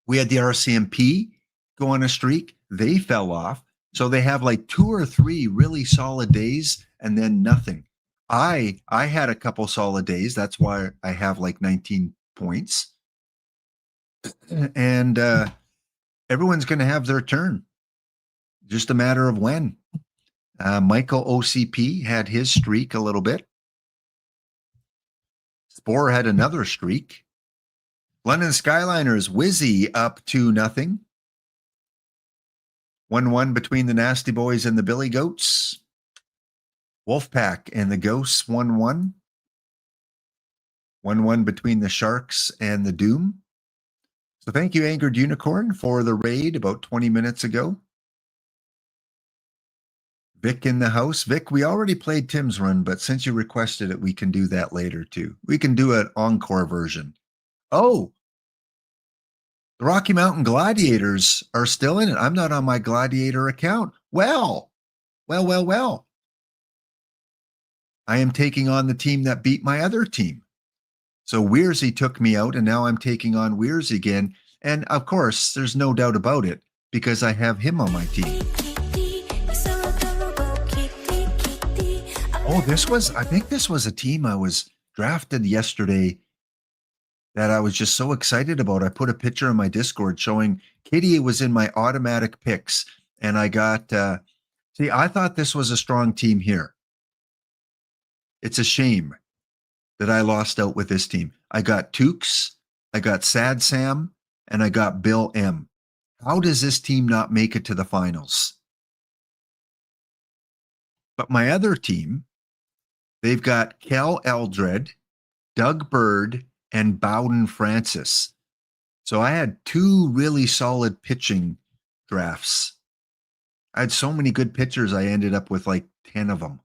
We had the RCMP go on a streak. They fell off. So they have like 2 or 3 really solid days and then nothing. I had a couple solid days. That's why I have like 19 points. And everyone's going to have their turn. Just a matter of when. Michael OCP had his streak a little bit. Spore had another streak. London Skyliners, Wizzy up 2-0. 1-1 between the Nasty Boys and the Billy Goats. Wolfpack and the Ghosts 1-1. 1-1 between the Sharks and the Doom. So thank you, Angered Unicorn, for the raid about 20 minutes ago. Vic in the house. Vic, we already played Tim's run, but since you requested it, we can do that later too. We can do an encore version. Oh, the Rocky Mountain Gladiators are still in it. I'm not on my Gladiator account. Well. I am taking on the team that beat my other team. So Weirzy took me out, and now I'm taking on Weirzy again. And of course, there's no doubt about it because I have him on my team. Oh, I think this was a team I was drafted yesterday that I was just so excited about. I put a picture on my Discord showing Kitty was in my automatic picks, and I got, see, I thought this was a strong team here. It's a shame that I lost out with this team. I got Tukes, I got Sad Sam, and I got Bill M. How does this team not make it to the finals? But my other team, they've got Kel Eldred, Doug Bird, and Bowden Francis. So I had two really solid pitching drafts. I had so many good pitchers, I ended up with like 10 of them.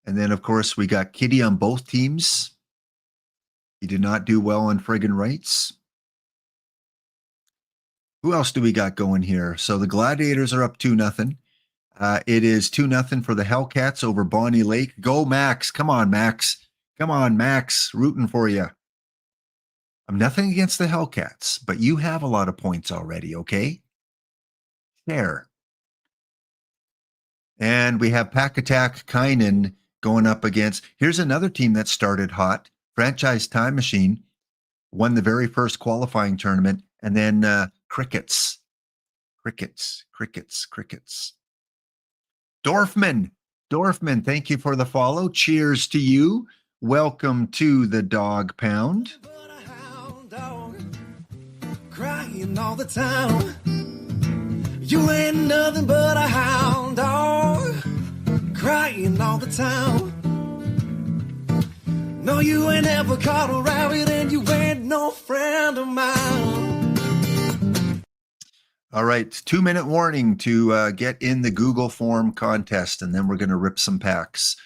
And then, of course, we got Kitty on both teams. He did not do well on friggin' rights. Who else do we got going here? So the Gladiators are up 2-0. It is 2-0 for the Hellcats over Bonnie Lake. Go, Max. Come on, Max. Come on, Max. Rooting for you. I'm nothing against the Hellcats, but you have a lot of points already, okay? Share. And we have Pack Attack Kynan going up against, here's another team that started hot. Franchise Time Machine won the very first qualifying tournament, and then Crickets. Dorfman, thank you for the follow. Cheers to you. Welcome to the Dog Pound. Crying all the time. You ain't nothing but a hound dog. Crying all the time. No, you ain't ever caught a rabbit, and you ain't no friend of mine. All right, 2-minute warning to get in the Google form contest, and then we're going to rip some packs.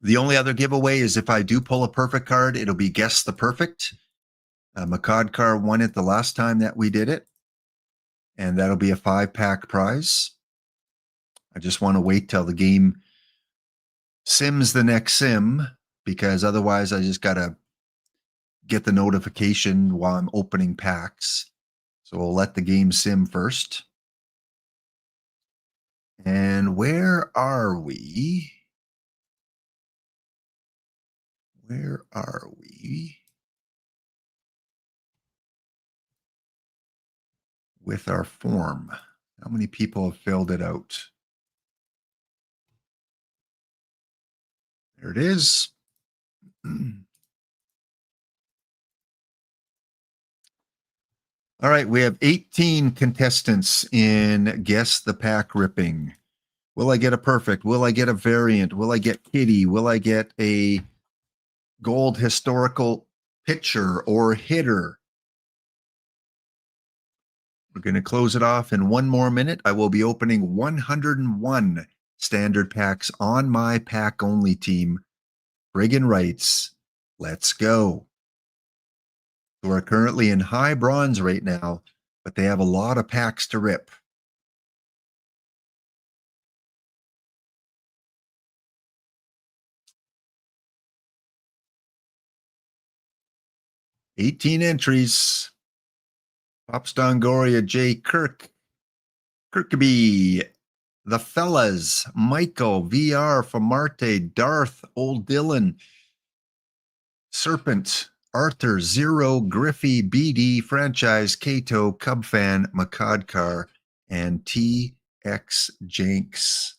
The only other giveaway is if I do pull a perfect card, it'll be Guess the Perfect. Makadkar won it the last time that we did it, and that'll be a 5-pack prize. I just want to wait till the game sims the next sim, because otherwise I just got to get the notification while I'm opening packs. So we'll let the game sim first. And where are we? Where are we with our form? How many people have filled it out? There it is. All right, we have 18 contestants in Guess the Pack Ripping. Will I get a perfect? Will I get a variant? Will I get Kitty? Will I get a gold historical pitcher or hitter? We're going to close it off in one more minute. I will be opening 101 standard packs on my pack only team. Friggin' rights. Let's go. We're currently in high bronze right now, but they have a lot of packs to rip. $18 entries. Popstongoria J. Kirkby, The Fellas, Michael, VR, Famarte, Darth, Old Dylan, Serpent, Arthur, Zero, Griffey, BD, Franchise, Kato, Cub Fan, Makadkar, and TX Jenks.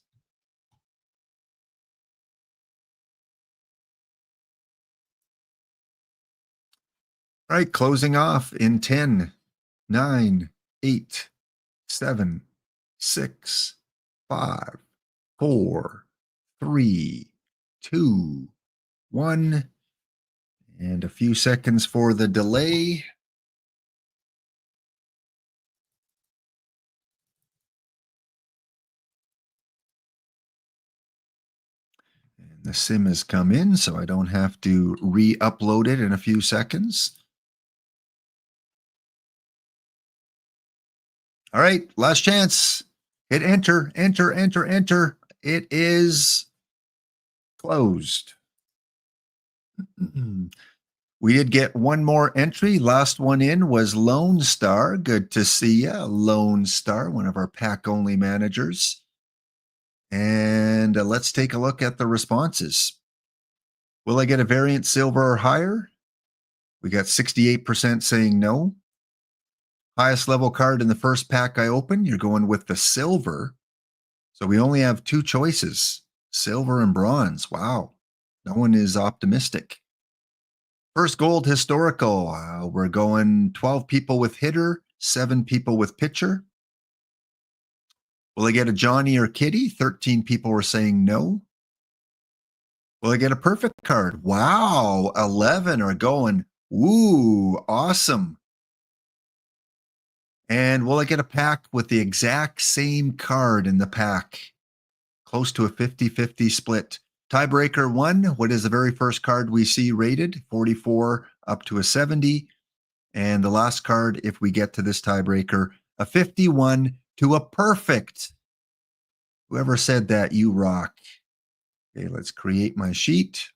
All right, closing off in 10, 9, 8, 7, 6, 5, 4, 3, 2, 1. And a few seconds for the delay. And the sim has come in, so I don't have to re-upload it in a few seconds. All right, last chance. Hit enter, enter, enter, enter. It is closed. We did get one more entry. Last one in was Lone Star. Good to see you, Lone Star, one of our pack-only managers. And let's take a look at the responses. Will I get a variant silver or higher? We got 68% saying no. Highest level card in the first pack I open, you're going with the silver. So we only have two choices, silver and bronze. Wow, no one is optimistic. First gold historical, we're going 12 people with hitter, 7 people with pitcher. Will I get a Johnny or Kitty? 13 people were saying no. Will I get a perfect card? Wow, 11 are going, ooh, awesome. And will I get a pack with the exact same card in the pack? Close to a 50-50 split. Tiebreaker 1, what is the very first card we see rated? 44 up to a 70. And the last card, if we get to this tiebreaker, a 51 to a perfect. Whoever said that, you rock. Okay, let's create my sheet.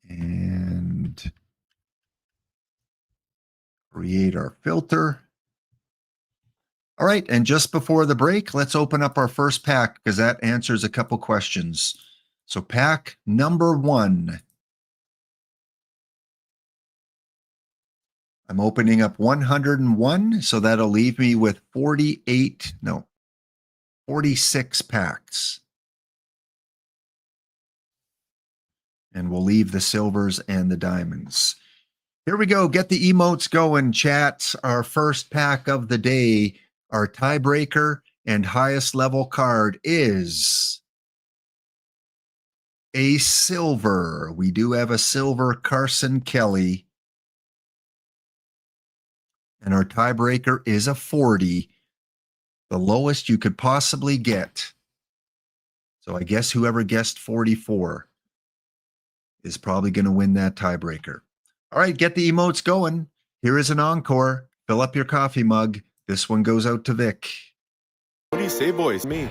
And create our filter. All right, and just before the break, let's open up our first pack because that answers a couple questions. So pack number 1. I'm opening up 101, so that'll leave me with 46 packs. And we'll leave the silvers and the diamonds. Here we go. Get the emotes going, chat. Our first pack of the day, our tiebreaker and highest level card is a silver. We do have a silver Carson Kelly. And our tiebreaker is a 40, the lowest you could possibly get. So I guess whoever guessed 44 is probably going to win that tiebreaker. All right, get the emotes going. Here is an encore. Fill up your coffee mug. This one goes out to Vic. What do you say, boys? Me.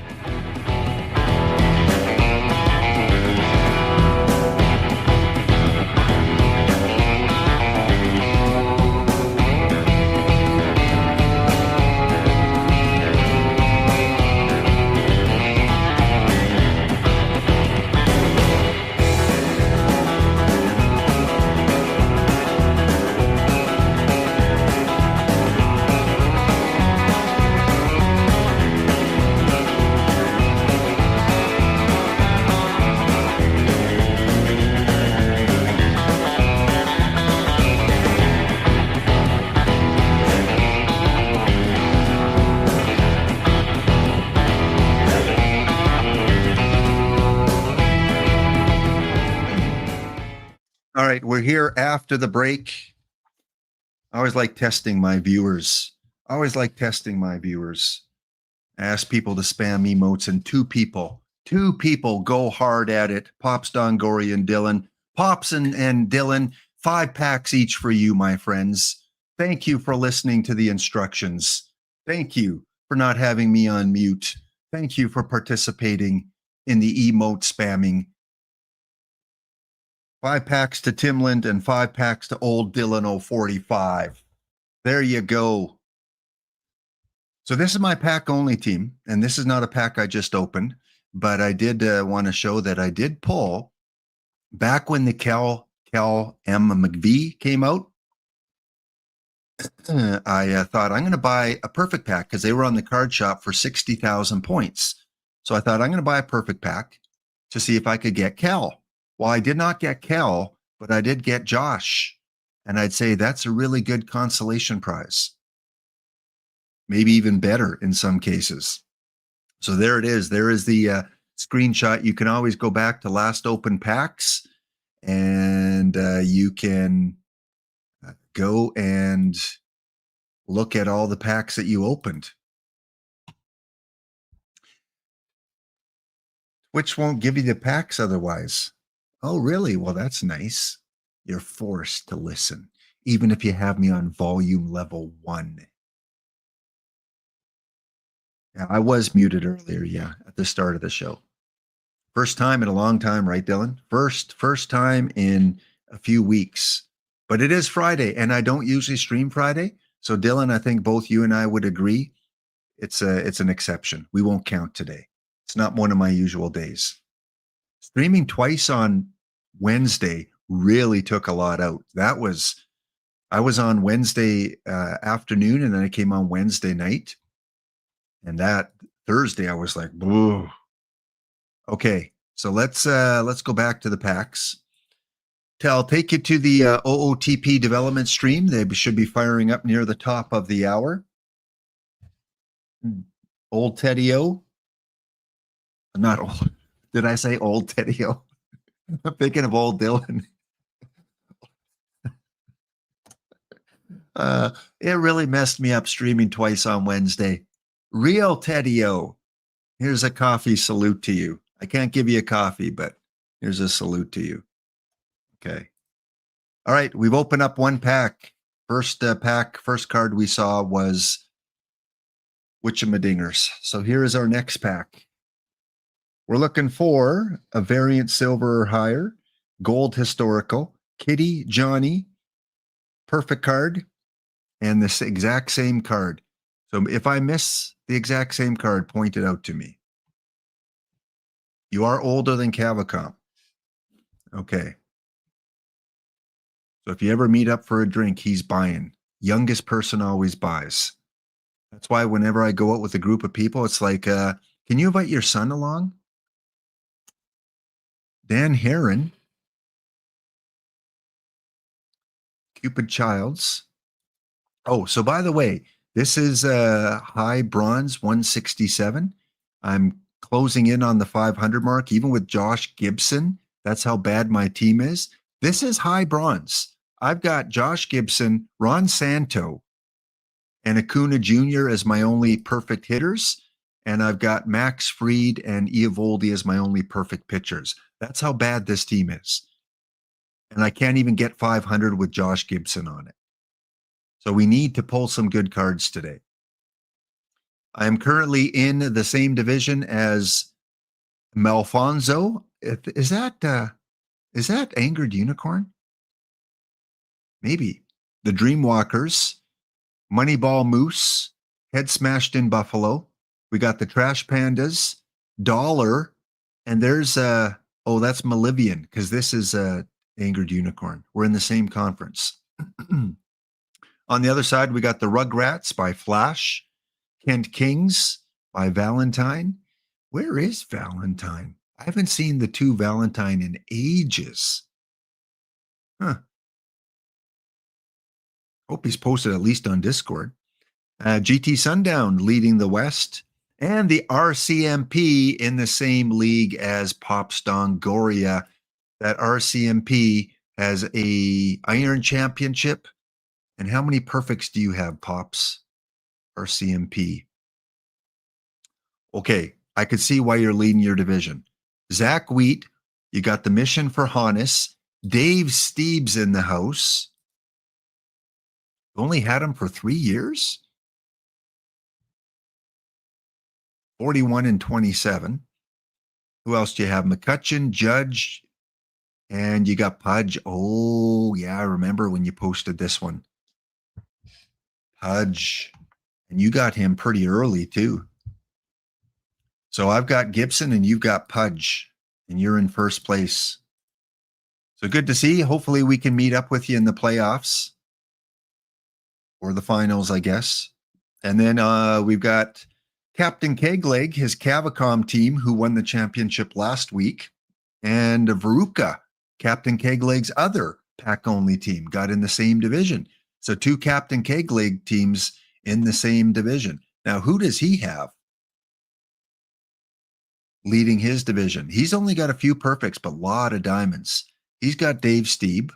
All right, we're here after the break. I always like testing my viewers. I ask people to spam emotes, and two people go hard at it. Pops, Don, Gory, and Dylan. Pops and Dylan, 5 packs each for you, my friends. Thank you for listening to the instructions. Thank you for not having me on mute. Thank you for participating in the emote spamming. 5 packs to Timland and 5 packs to old Dylan 045. There you go. So this is my pack only team, and this is not a pack I just opened, but I did want to show that I did pull back when the Cal M. McVie came out. I thought I'm going to buy a perfect pack because they were on the card shop for 60,000 points. So I thought I'm going to buy a perfect pack to see if I could get Cal. Well, I did not get Cal, but I did get Josh. And I'd say that's a really good consolation prize. Maybe even better in some cases. So there it is. There is the screenshot. You can always go back to last open packs, and you can go and look at all the packs that you opened. Which won't give you the packs otherwise. Oh, really? Well, that's nice. You're forced to listen, even if you have me on volume level 1. Yeah, I was muted earlier, yeah, at the start of the show. First time in a long time, right, Dylan? First time in a few weeks. But it is Friday, and I don't usually stream Friday. So, Dylan, I think both you and I would agree it's an exception. We won't count today. It's not one of my usual days. Streaming twice on Wednesday really took a lot out. I was on Wednesday afternoon, and then I came on Wednesday night. And that Thursday, I was like, "Boo." Okay, so let's go back to the packs. I'll take you to the OOTP development stream. They should be firing up near the top of the hour. Old Teddy-O. Not old. Did I say old Teddy-O? I'm thinking of old Dylan. It really messed me up streaming twice on Wednesday. Real Teddy-O. Here's a coffee salute to you. I can't give you a coffee, but here's a salute to you. Okay. All right. We've opened up one pack. First card we saw was Witchamadingers. So here is our next pack. We're looking for a variant silver or higher, gold historical, Kitty, Johnny, perfect card, and this exact same card. So if I miss the exact same card, point it out to me. You are older than Cavacom. Okay. So if you ever meet up for a drink, he's buying. Youngest person always buys. That's why whenever I go out with a group of people, it's like, can you invite your son along? Dan Heron. Cupid Childs. Oh, so by the way, this is high bronze 167. I'm closing in on the 500 mark, even with Josh Gibson. That's how bad my team is. This is high bronze. I've got Josh Gibson, Ron Santo, and Acuna Jr. as my only perfect hitters. And I've got Max Fried and Eovaldi as my only perfect pitchers. That's how bad this team is. And I can't even get 500 with Josh Gibson on it. So we need to pull some good cards today. I am currently in the same division as Malfonso. Is that Angered Unicorn? Maybe. The Dreamwalkers, Moneyball Moose, Head Smashed in Buffalo. We got the Trash Pandas, Dollar, and there's that's Malivian, because this is Angered Unicorn. We're in the same conference. On the other side, we got the Rugrats by Flash, Kent Kings by Valentine. Where is Valentine? I haven't seen the two Valentine in ages. Huh. Hope he's posted at least on Discord. GT Sundown leading the West, and the RCMP in the same league as Pops Dongoria. That RCMP has a Iron Championship. And how many perfects do you have, Pops? RCMP. Okay, I could see why you're leading your division. Zach Wheat, you got the mission for Hannes. Dave Steeb's in the house. Only had him for 3 years? 41 and 27. Who else do you have? McCutcheon, Judge, and you got Pudge. Oh, yeah, I remember when you posted this one. Pudge. And you got him pretty early, too. So I've got Gibson and you've got Pudge, and you're in first place. So good to see. Hopefully we can meet up with you in the playoffs or the finals, I guess. And then we've got Captain Kegleg, his Cavacom team, who won the championship last week, and Veruca, Captain Kegleg's other pack-only team, got in the same division. So two Captain Kegleg teams in the same division. Now, who does he have? leading his division. He's only got a few perfects, but a lot of diamonds. He's got Dave Steeb,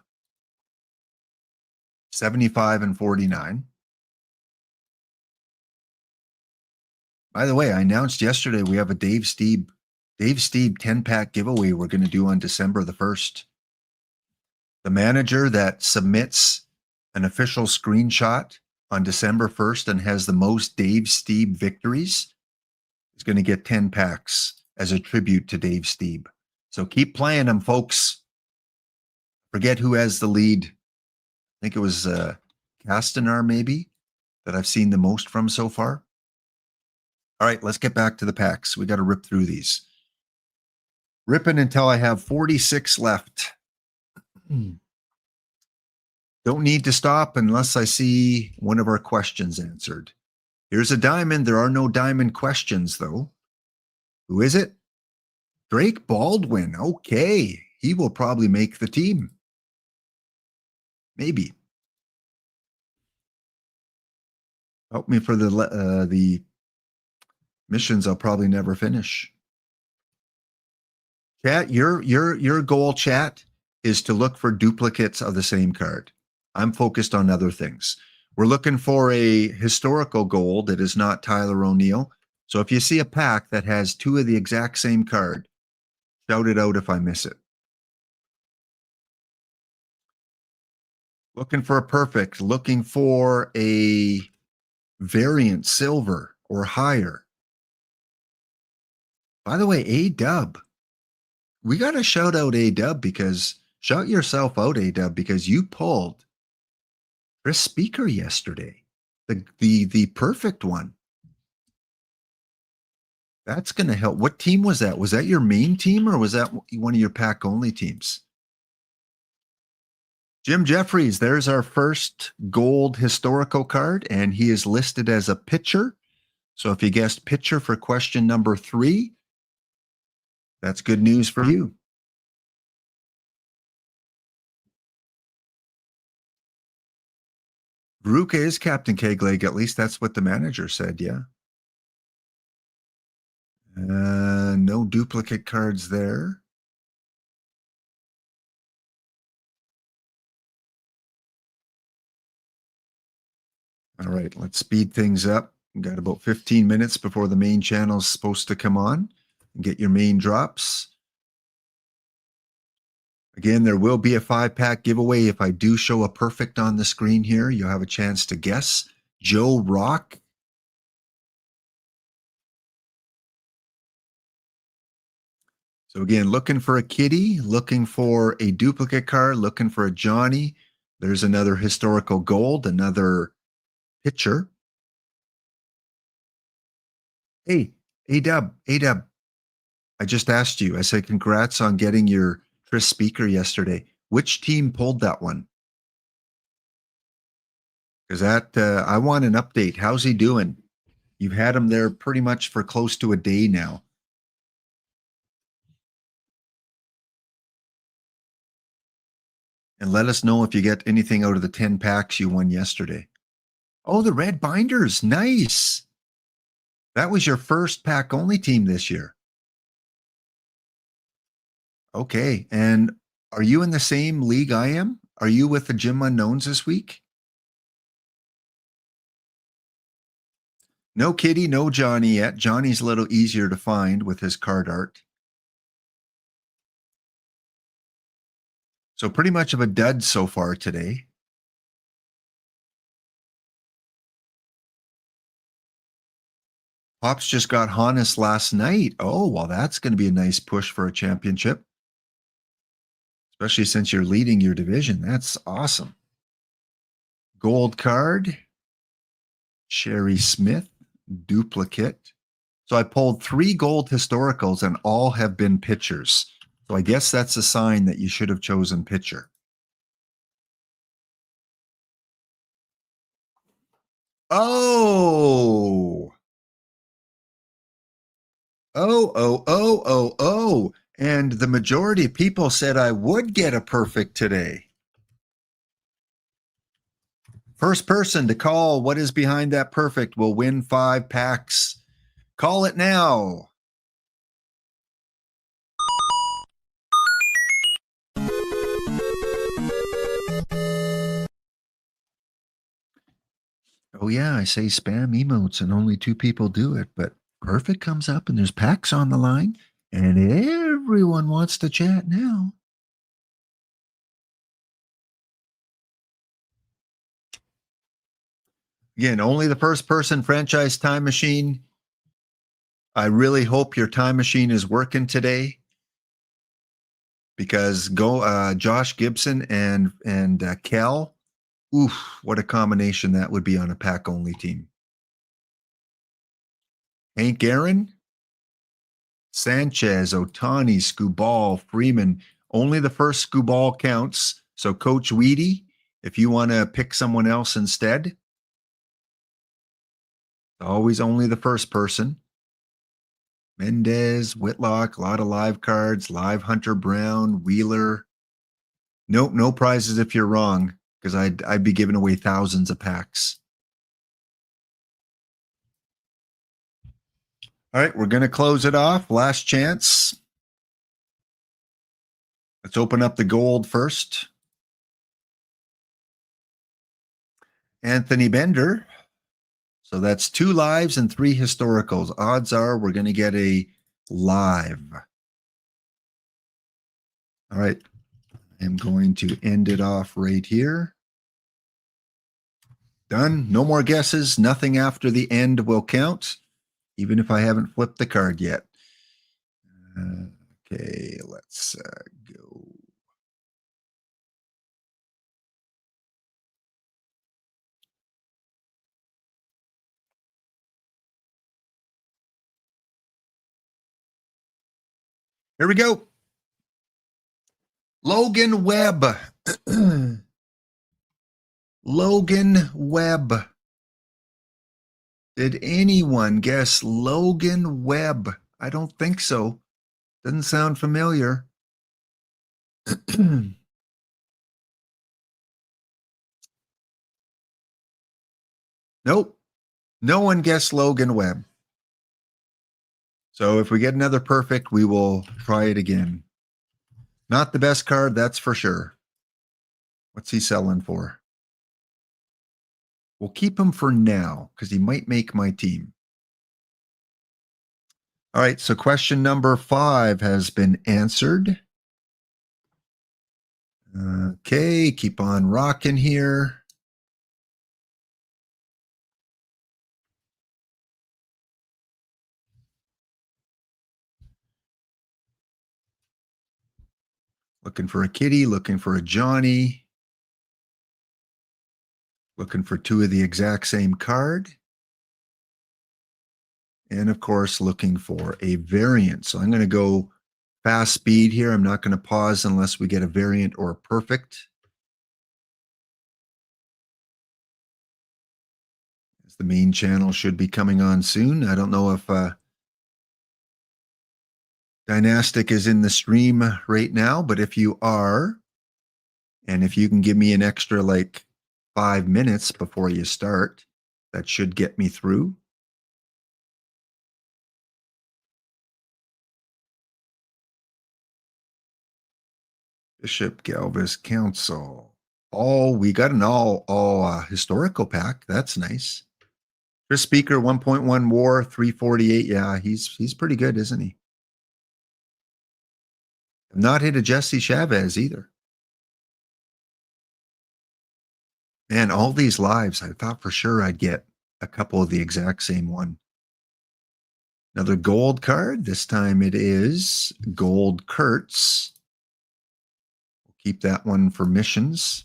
75 and 49. By the way, I announced yesterday we have a Dave Steeb 10-pack giveaway we're going to do on December the 1st. The manager that submits an official screenshot on December 1st and has the most Dave Steeb victories is going to get 10 packs as a tribute to Dave Steeb. So keep playing them, folks. Forget who has the lead. I think it was Castanar, maybe, that I've seen the most from so far. All right, let's get back to the packs. We got to rip through these. Ripping until I have 46 left. Don't need to stop unless I see one of our questions answered. Here's a diamond. There are no diamond questions, though. Who is it? Drake Baldwin. Okay. He will probably make the team. Maybe. Help me for the missions I'll probably never finish. Chat, your goal, chat, is to look for duplicates of the same card. I'm focused on other things. We're looking for a historical gold that is not Tyler O'Neill. So if you see a pack that has two of the exact same card, shout it out if I miss it. Looking for a perfect, looking for a variant silver or higher. By the way, A-Dub. We got to shout out A-Dub because, shout yourself out, A-Dub, because you pulled Chris Speaker yesterday. The perfect one. That's going to help. What team was that? Was that your main team or was that one of your pack only teams? Jim Jeffries, there's our first gold historical card, and he is listed as a pitcher. So if you guessed pitcher for question number 3, that's good news for you. Veruca is Captain Kegleg, at least that's what the manager said, yeah. No duplicate cards there. All right, let's speed things up. We've got about 15 minutes before the main channel is supposed to come on. Get your main drops. Again, there will be a 5-pack giveaway. If I do show a perfect on the screen here, you'll have a chance to guess. Joe Rock. So again, looking for a kitty, looking for a duplicate card, looking for a Johnny. There's another historical gold, another pitcher. Hey, A-Dub. I just asked you. I said, congrats on getting your Chris Speaker yesterday. Which team pulled that one? Because that, I want an update. How's he doing? You've had him there pretty much for close to a day now. And let us know if you get anything out of the 10 packs you won yesterday. Oh, the red binders. Nice. That was your first pack only team this year. Okay. And are you in the same league I am? Are you with the Gym Unknowns this week? No Kitty, no Johnny yet. Johnny's a little easier to find with his card art. So pretty much of a dud so far today. Pops just got Hannes last night. Oh, well, that's going to be a nice push for a championship. Especially since you're leading your division. That's awesome. Gold card. Sherry Smith. Duplicate. So I pulled 3 gold historicals and all have been pitchers. So I guess that's a sign that you should have chosen pitcher. Oh. Oh. And the majority of people said I would get a perfect today. First person to call what is behind that perfect will win 5 packs. Call it now. Oh yeah, I say spam emotes and only 2 people do it, but perfect comes up and there's Pax on the line and everyone wants to chat now. Again, only the first person franchise time machine. I really hope your time machine is working today because Josh Gibson and Cal. Oof, what a combination that would be on a pack only team. Hank Aaron, Sanchez, Otani, Skubal, Freeman. Only the first Skubal counts. So Coach Weedy, if you want to pick someone else instead, always only the first person. Mendez, Whitlock, a lot of live cards, live Hunter Brown, Wheeler. Nope, no prizes if you're wrong, because I'd be giving away thousands of packs. All right, we're going to close it off. Last chance. Let's open up the gold first. Anthony Bender. So that's 2 lives and 3 historicals. Odds are we're going to get a live. All right. I'm going to end it off right here. Done. No more guesses. Nothing after the end will count, even if I haven't flipped the card yet. Okay, let's go. Here we go. Logan Webb. Logan Webb. Did anyone guess Logan Webb? I don't think so. Doesn't sound familiar. Nope. No one guessed Logan Webb. So if we get another perfect, we will try it again. Not the best card, that's for sure. What's he selling for? We'll keep him for now because he might make my team. All right, so question number 5 has been answered. Okay, keep on rocking here. Looking for a Kitty, looking for a Johnny. Looking for 2 of the exact same card. And of course, looking for a variant. So I'm going to go fast speed here. I'm not going to pause unless we get a variant or a perfect. As the main channel should be coming on soon. I don't know if Dynastic is in the stream right now, but if you are, and if you can give me an extra like 5 minutes before you start, that should get me through. Bishop Galvez Council. We got an all historical pack. That's nice. Chris Speaker 1.1 WAR 348. Yeah, he's pretty good, isn't he? I've not hit a Jesse Chavez either. Man, all these lives, I thought for sure I'd get a couple of the exact same one. Another gold card. This time it is Gold Kurtz. We'll keep that one for missions.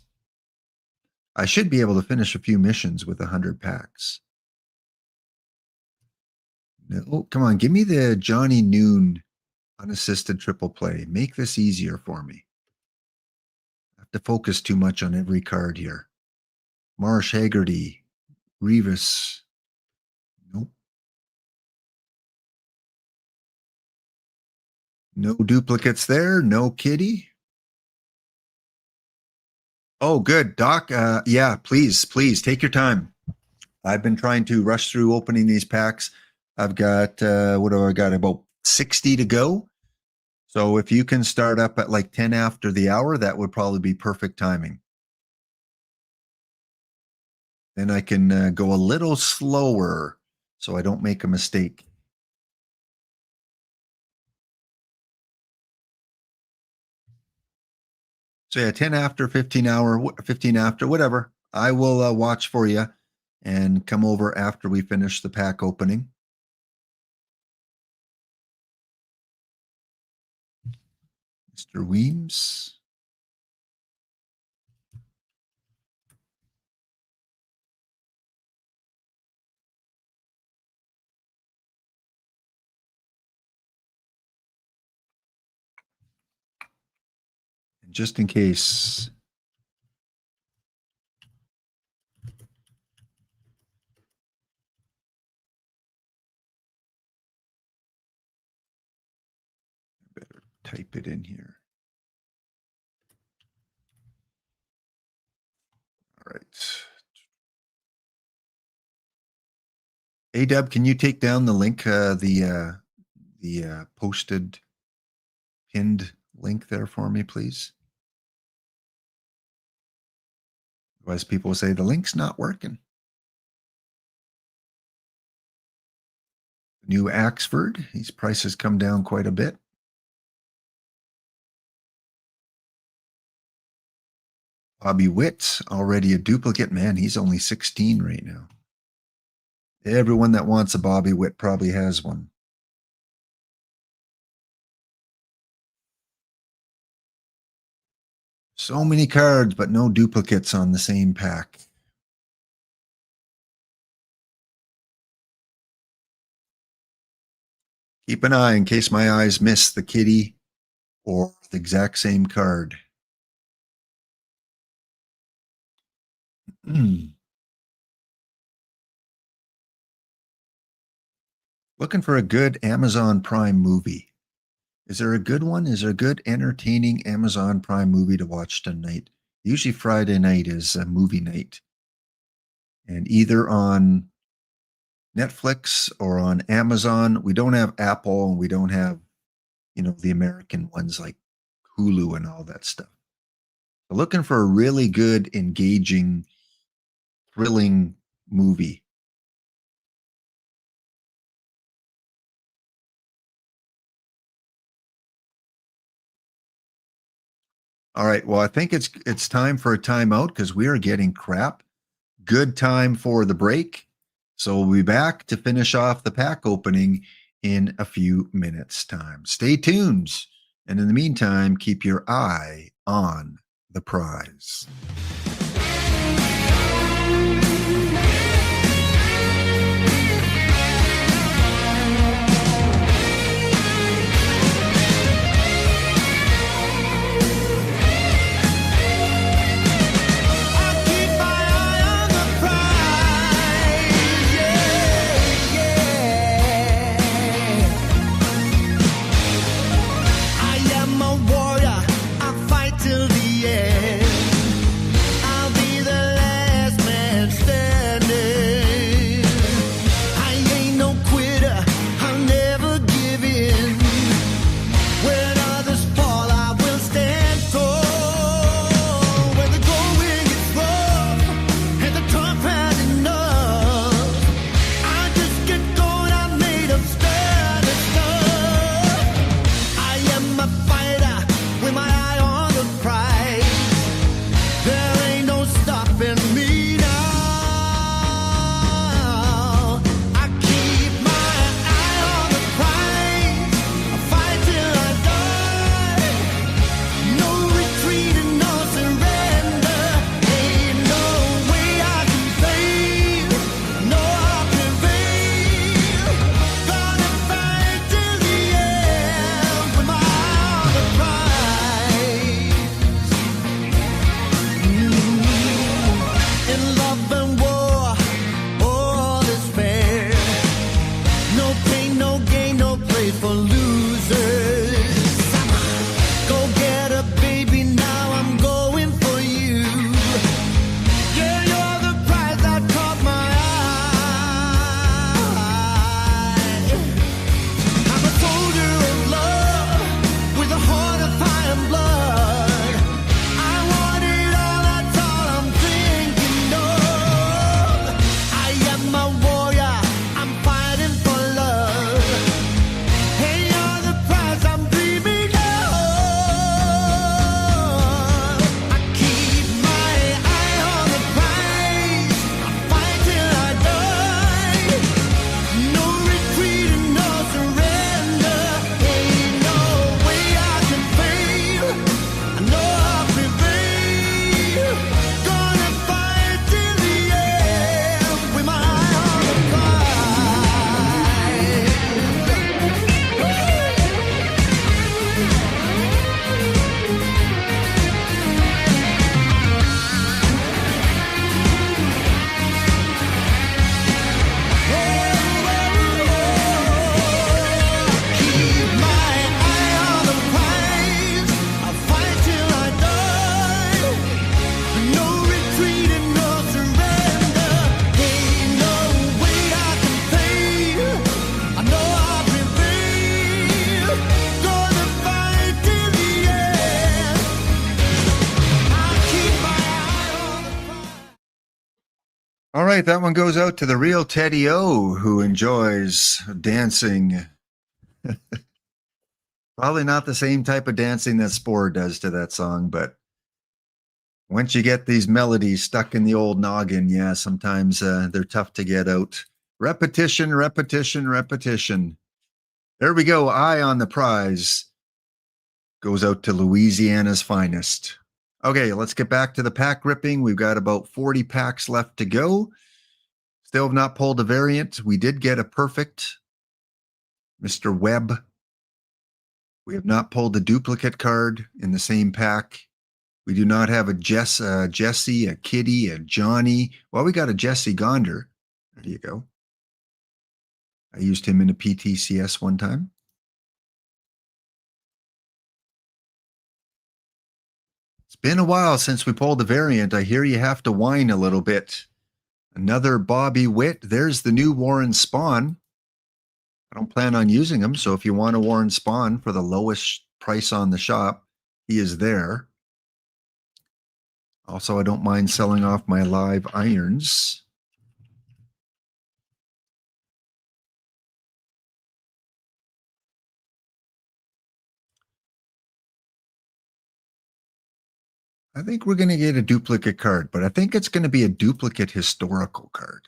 I should be able to finish a few missions with 100 packs. No, come on, give me the Johnny Noon unassisted triple play. Make this easier for me. I have to focus too much on every card here. Marsh Haggerty, Revis. Nope. No duplicates there. No Kitty. Oh, good. Doc, yeah, please take your time. I've been trying to rush through opening these packs. I've got, what do I got? About 60 to go. So if you can start up at like 10 after the hour, that would probably be perfect timing. Then I can go a little slower so I don't make a mistake. So yeah, 10 after, 15 hour, 15 after, whatever. I will watch for you and come over after we finish the pack opening. Mr. Weems. Just in case. Better type it in here. All right. A-Dub, can you take down the link, the posted pinned link there for me, please? Otherwise, people will say the link's not working. New Axford, these prices come down quite a bit. Bobby Witt, already a duplicate. Man, he's only 16 right now. Everyone that wants a Bobby Witt probably has one. So many cards, but no duplicates on the same pack. Keep an eye in case my eyes miss the kitty or the exact same card. Looking for a good Amazon Prime movie. Is there a good one? Is there a good entertaining Amazon Prime movie to watch tonight? Usually Friday night is a movie night. And either on Netflix or on Amazon. We don't have Apple and we don't have, the American ones like Hulu and all that stuff. So looking for a really good, engaging, thrilling movie. All right. Well, I think it's time for a timeout because we are getting crap. Good time for the break. So we'll be back to finish off the pack opening in a few minutes' time. Stay tuned. And in the meantime, keep your eye on the prize. All right, that one goes out to the real Teddy O, who enjoys dancing. Probably not the same type of dancing that Spore does to that song, but once you get these melodies stuck in the old noggin, yeah, sometimes they're tough to get out. Repetition, repetition, repetition. There we go. Eye on the prize goes out to Louisiana's finest. Okay, let's get back to the pack ripping. We've got about 40 packs left to go. Still have not pulled a variant. We did get a perfect, Mr. Webb. We have not pulled a duplicate card in the same pack. We do not have a Jesse, a Kitty, a Johnny. Well, we got a Jesse Gonder. There you go. I used him in a PTCS one time. It's been a while since we pulled the variant. I hear you have to whine a little bit. Another Bobby Witt. There's the new Warren Spawn. I don't plan on using him, so if you want a Warren Spawn for the lowest price on the shop, he is there. Also, I don't mind selling off my live irons. I think we're going to get a duplicate card, but I think it's going to be a duplicate historical card.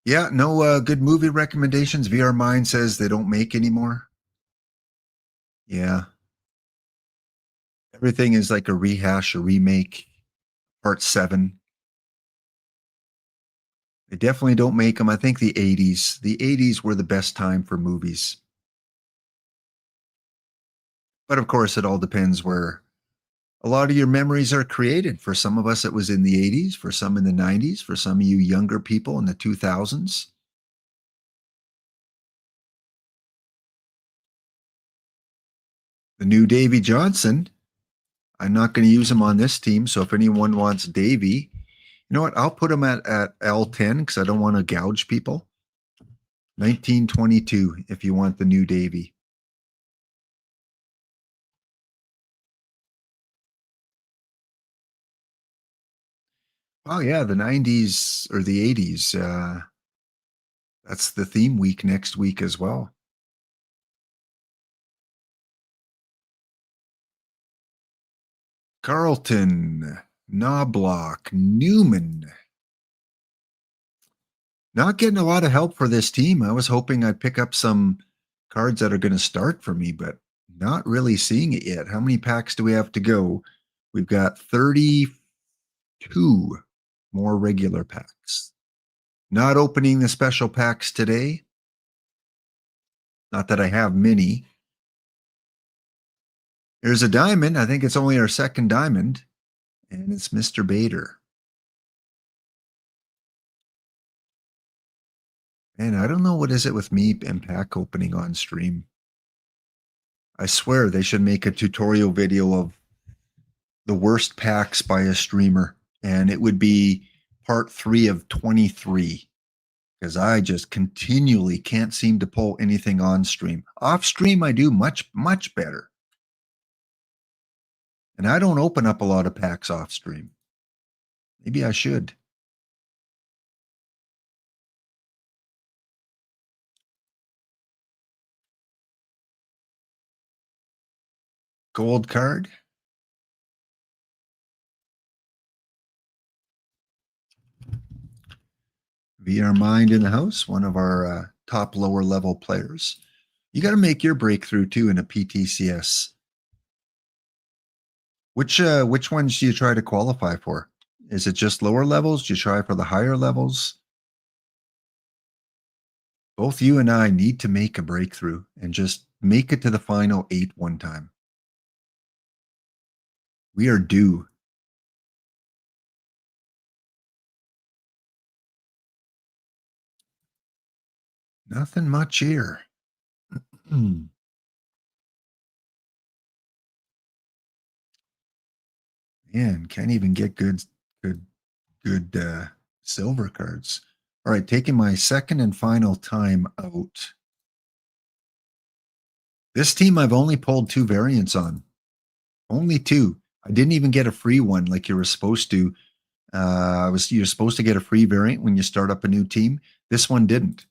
Yeah, no good movie recommendations. VR Mind says they don't make anymore. Yeah. Everything is like a rehash, a remake, part 7. They definitely don't make them. I think the 80s. The 80s were the best time for movies. But of course, it all depends where a lot of your memories are created. For some of us, it was in the 80s, for some in the 90s, for some of you younger people in the 2000s. The new Davy Johnson. I'm not going to use him on this team. So if anyone wants Davy, you know what? I'll put him at L10 because I don't want to gouge people. 1922 if you want the new Davy. Oh, yeah, the 90s or the 80s. That's the theme week next week as well. Carlton, Knobloch, Newman. Not getting a lot of help for this team. I was hoping I'd pick up some cards that are going to start for me, but not really seeing it yet. How many packs do we have to go? We've got 32 more regular packs. Not opening the special packs today. Not that I have many. There's a diamond. I think it's only our second diamond. And it's Mr. Bader. And I don't know what is it with me and pack opening on stream. I swear they should make a tutorial video of the worst packs by a streamer. And it would be part 3 of 23. Because I just continually can't seem to pull anything on stream. Off stream, I do much, much better. And I don't open up a lot of packs off stream. Maybe I should. Gold card. VR Mind in the house, one of our top lower level players. You got to make your breakthrough too in a PTCS. Which ones do you try to qualify for? Is it just lower levels? Do you try for the higher levels? Both you and I need to make a breakthrough and just make it to the final 8 one time. We are due. Nothing much here. Man, can't even get good silver cards. All right, taking my second and final time out. This team I've only pulled 2 variants on. Only 2. I didn't even get a free one like you were supposed to. You're supposed to get a free variant when you start up a new team. This one didn't.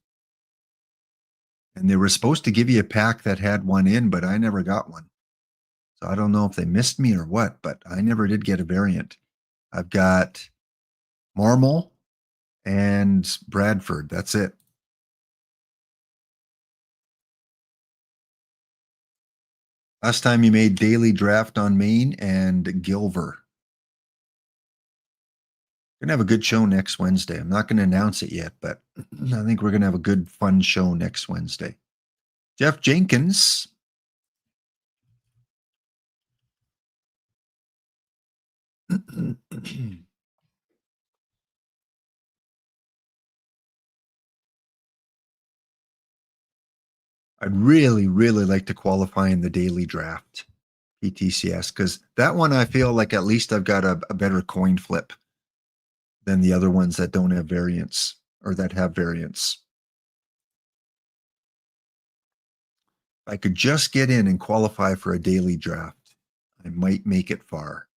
And they were supposed to give you a pack that had one in, but I never got one. So I don't know if they missed me or what, but I never did get a variant. I've got Marmol and Bradford. That's it. Last time you made daily draft on Maine and Gilver. We're going to have a good show next Wednesday. I'm not going to announce it yet, but I think we're going to have a good, fun show next Wednesday. Jeff Jenkins. I'd really, really like to qualify in the daily draft, PTCS, because that one I feel like at least I've got a better coin flip than the other ones that don't have variants or that have variants. If I could just get in and qualify for a daily draft, I might make it far.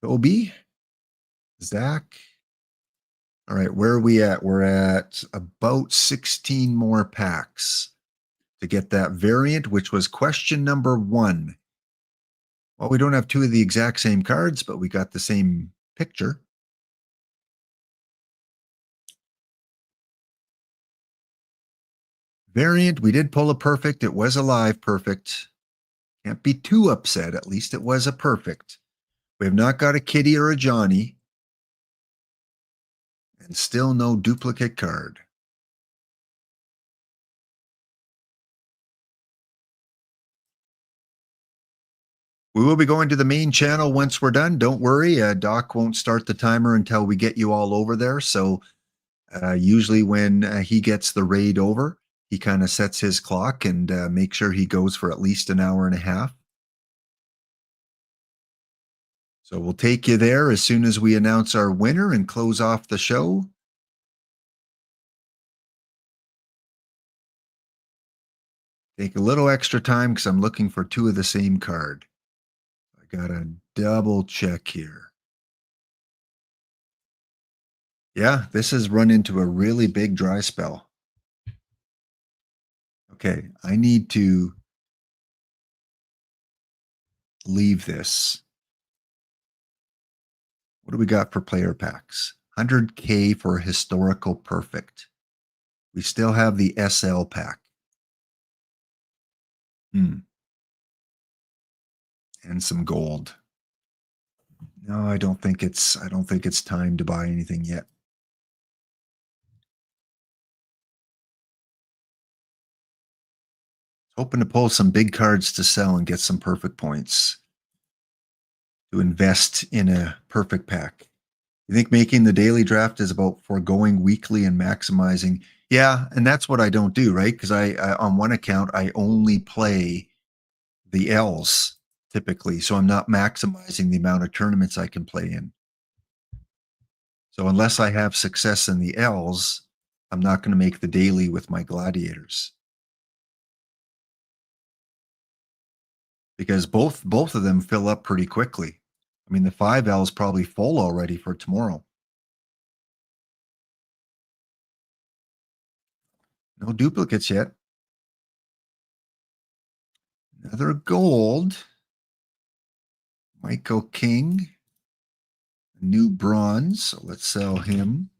Toby, Zach. All right, where are we at? We're at about 16 more packs to get that variant, which was question number 1. Well, we don't have 2 of the exact same cards, but we got the same picture. Variant, we did pull a perfect. It was a live perfect. Can't be too upset. At least it was a perfect. We have not got a Kitty or a Johnny. And still no duplicate card. We will be going to the main channel once we're done. Don't worry. Doc won't start the timer until we get you all over there. So usually when he gets the raid over, he kind of sets his clock and makes sure he goes for at least an hour and a half. So we'll take you there as soon as we announce our winner and close off the show. Take a little extra time because I'm looking for 2 of the same card. I got to double check here. Yeah, this has run into a really big dry spell. Okay, I need to leave this. What do we got for player packs? 100K for a historical perfect. We still have the SL pack. And some gold. No, I don't think it's time to buy anything yet. Hoping to pull some big cards to sell and get some perfect points to invest in a perfect pack. You think making the daily draft is about foregoing weekly and maximizing? Yeah, and that's what I don't do, right? Because I on one account, I only play the L's typically, so I'm not maximizing the amount of tournaments I can play in. So unless I have success in the L's, I'm not going to make the daily with my gladiators. Because both of them fill up pretty quickly. I mean, the 5L is probably full already for tomorrow. No duplicates yet. Another gold. Michael King. New bronze. So let's sell him.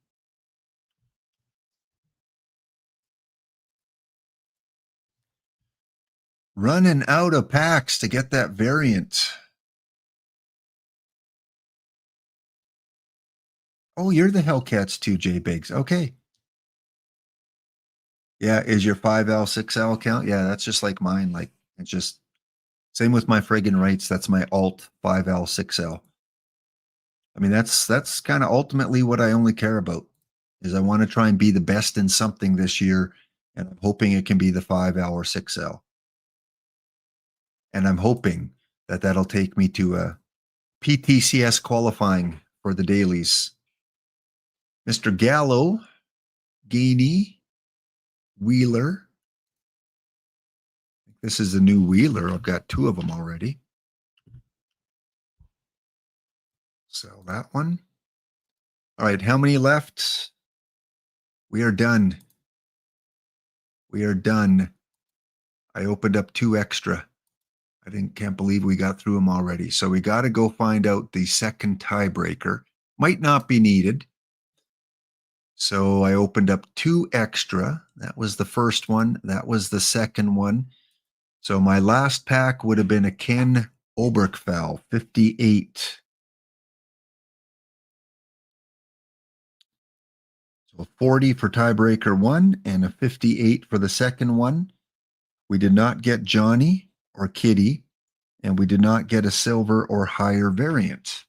Running out of packs to get that variant. Oh, you're the Hellcats too, J Biggs. Okay. Yeah, is your 5L, 6L count? Yeah, that's just like mine. Like, it's just same with my friggin' rights. That's my alt 5L, 6L. I mean, that's kind of ultimately what I only care about is I want to try and be the best in something this year. And I'm hoping it can be the 5L or 6L. And I'm hoping that that'll take me to a PTCS qualifying for the dailies. Mr. Gallo, Gainey, Wheeler. this is a new wheeler. I've got 2 of them already. Sell that one. All right, how many left? We are done. We are done. I opened up 2 extra. Can't believe we got through them already. So we got to go find out the second tiebreaker. Might not be needed. So I opened up 2 extra. That was the first one. That was the second one. So my last pack would have been a Ken Oberkfell, 58. So 40 for tiebreaker 1 and a 58 for the second one. We did not get Johnny or Kitty, and we did not get a silver or higher variant.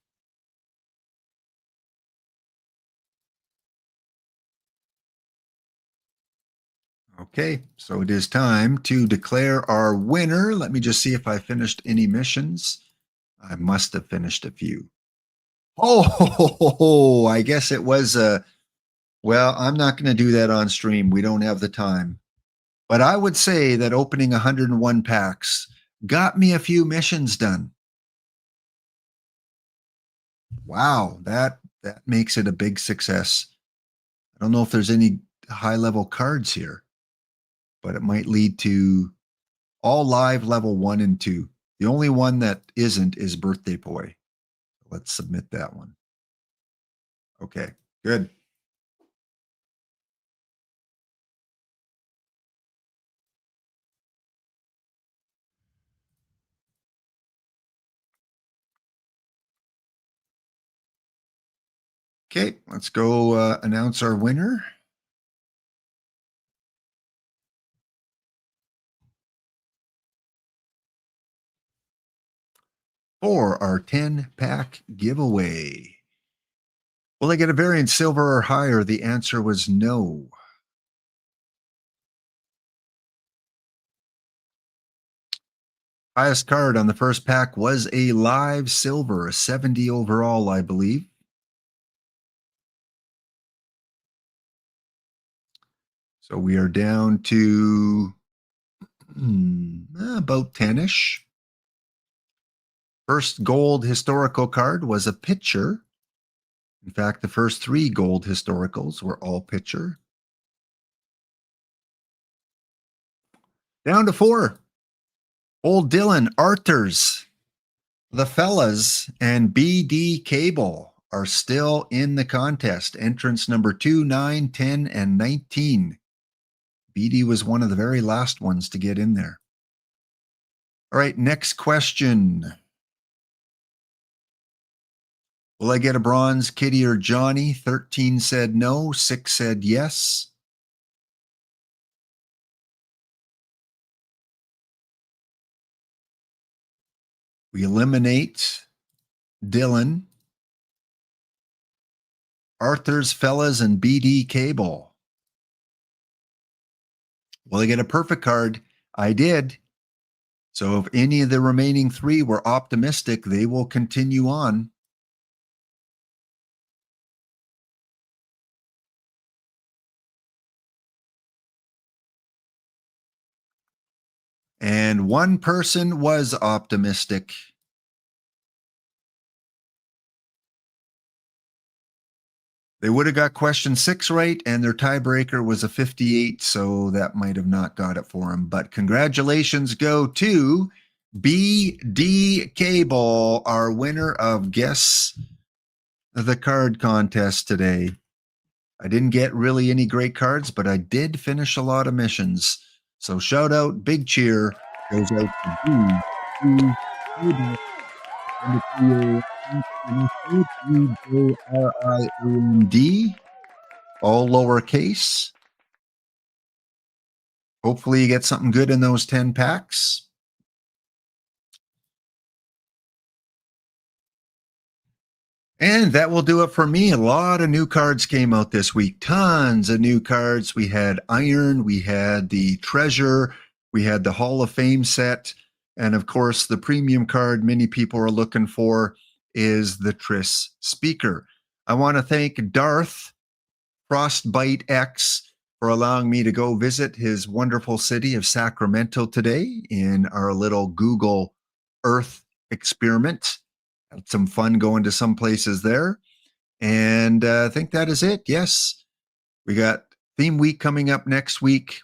Okay, so it is time to declare our winner. Let me just see if I finished any missions. I must have finished a few. Oh, I guess it was well, I'm not going to do that on stream. We don't have the time. But I would say that opening 101 packs got me a few missions done. Wow, that makes it a big success. I don't know if there's any high-level cards here, but it might lead to all live level 1 and 2. The only one that isn't is Birthday Boy. Let's submit that one. Okay, good. Okay, let's go announce our winner. For our 10-pack giveaway. Will I get a variant silver or higher? The answer was no. Highest card on the first pack was a live silver, a 70 overall, I believe. So we are down to about 10-ish. First gold historical card was a pitcher. In fact, the first 3 gold historicals were all pitcher. Down to 4. Old Dylan, Arthurs, the Fellas, and BD Cable are still in the contest. Entrance number 2, 9, 10, and 19. BD was one of the very last ones to get in there. All right, next question. Will I get a bronze, Kitty or Johnny? 13 said no, 6 said yes. We eliminate Dylan, Arthur's Fellas, and BD Cable. Will I get a perfect card? I did. So if any of the remaining 3 were optimistic, they will continue on. And 1 person was optimistic. They would have got question 6 right, and their tiebreaker was a 58, so that might have not got it for them. But congratulations go to BD Cable, our winner of Guess the Card contest today. I didn't get really any great cards, but I did finish a lot of missions. So shout out, big cheer goes out to BD Cable. BRIAND, all lowercase. Hopefully you get something good in those 10 packs. And that will do it for me. A lot of new cards came out this week. Tons of new cards. We had Iron, we had the Treasure, we had the Hall of Fame set, and of course the premium card many people are looking for is the Triss speaker. I want to thank Darth, Frostbite X, for allowing me to go visit his wonderful city of Sacramento today in our little Google Earth experiment. Had some fun going to some places there. And I think that is it. Yes, we got theme week coming up next week.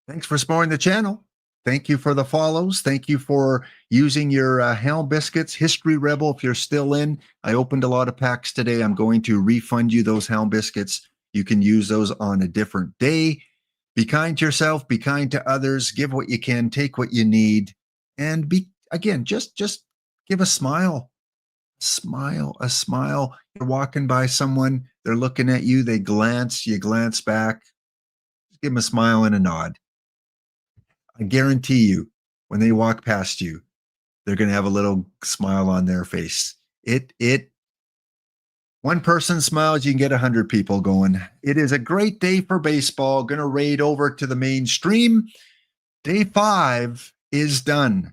Thanks for supporting the channel. Thank you for the follows. Thank you for using your Helm Biscuits. History Rebel, if you're still in, I opened a lot of packs today. I'm going to refund you those Helm Biscuits. You can use those on a different day. Be kind to yourself. Be kind to others. Give what you can. Take what you need. And be, again, just give a smile. Smile, a smile. You're walking by someone. They're looking at you. They glance. You glance back. Just give them a smile and a nod. I guarantee you, when they walk past you, they're going to have a little smile on their face. One person smiles, you can get 100 people going. It is a great day for baseball. Going to raid over to the mainstream. Day 5 is done.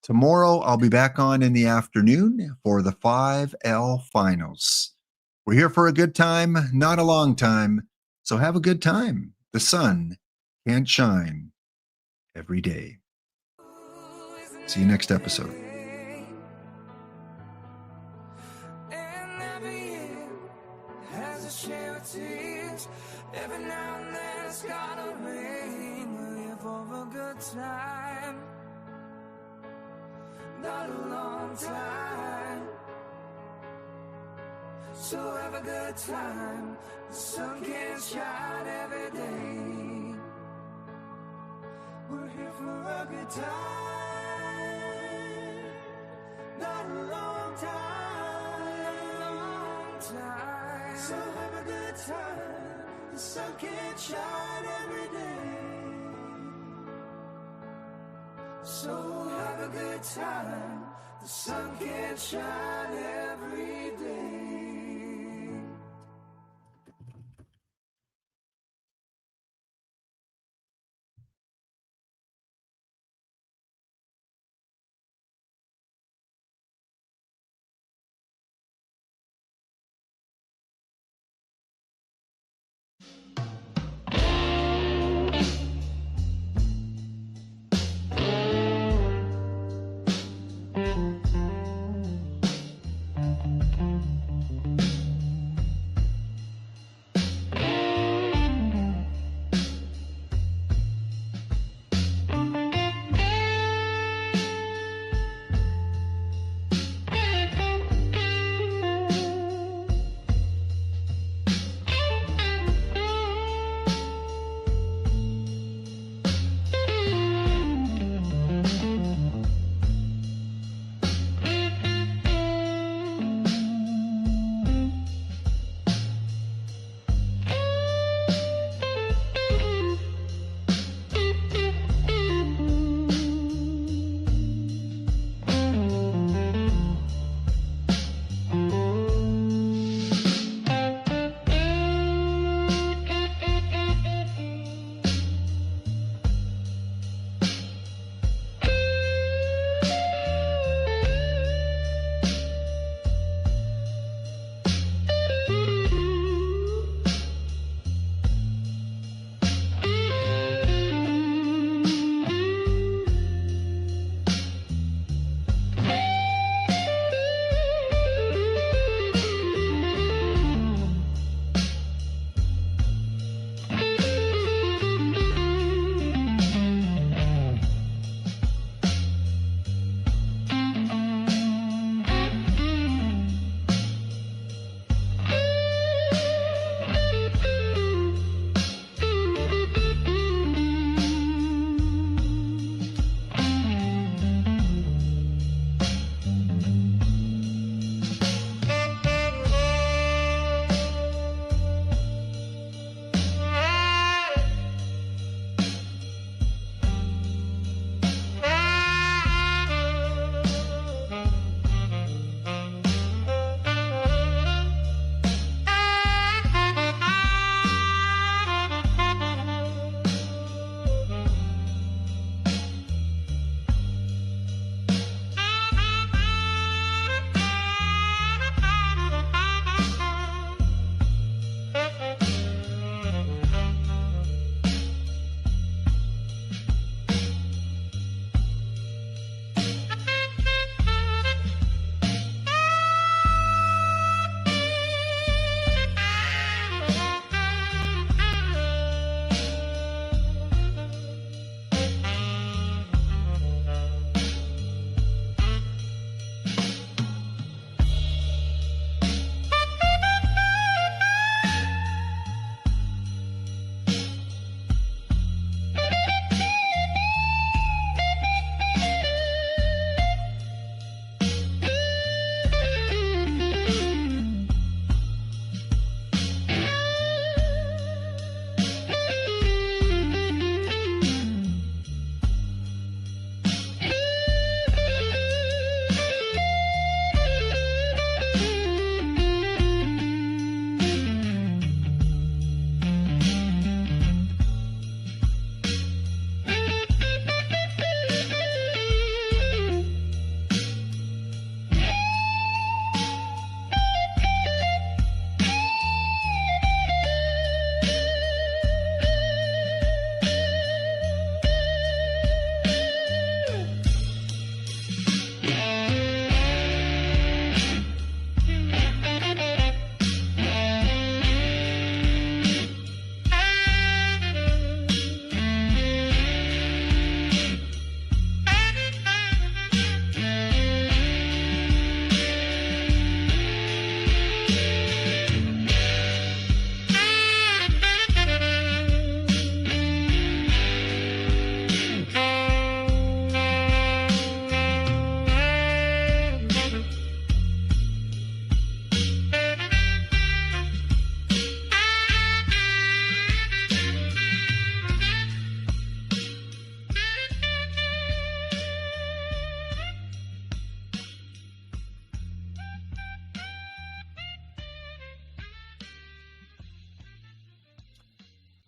Tomorrow, I'll be back on in the afternoon for the 5L finals. We're here for a good time, not a long time. So have a good time. The sun can't shine every day. See you next episode. And every year has a share of tears. Every now and then it's gotta rain. We're here for a good time, not a long time. So have a good time. The sun can shine every day. We're here for a good time, not a long time. So have a good time. The sun can shine every day. So have a good time. The sun can shine every day.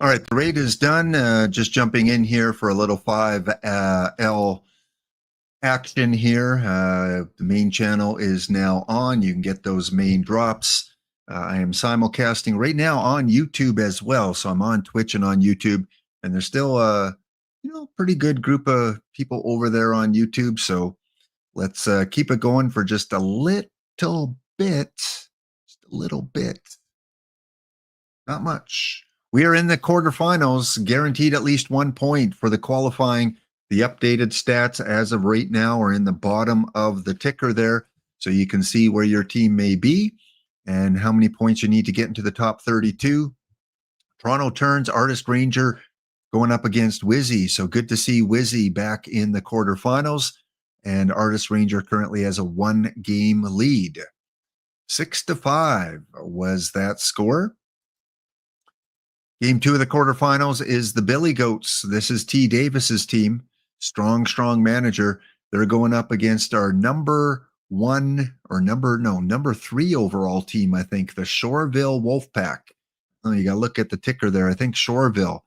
All right, the raid is done. Just jumping in here for a little 5L action here. The main channel is now on. You can get those main drops. I am simulcasting right now on YouTube as well. So I'm on Twitch and on YouTube, and there's still a pretty good group of people over there on YouTube. So let's keep it going for just a little bit. Just a little bit. Not much. We are in the quarterfinals, guaranteed at least 1 point for the qualifying. The updated stats as of right now are in the bottom of the ticker there, so you can see where your team may be and how many points you need to get into the top 32. Toronto Turns, Artist Ranger going up against Wizzy. So good to see Wizzy back in the quarterfinals, and Artist Ranger currently has a 1-game lead. 6-5 was that score. Game 2 of the quarterfinals is the Billy Goats. This is T. Davis's team. Strong manager. They're going up against our number 3 overall team, I think, the Shoreville Wolfpack. Oh, you got to look at the ticker there. I think Shoreville.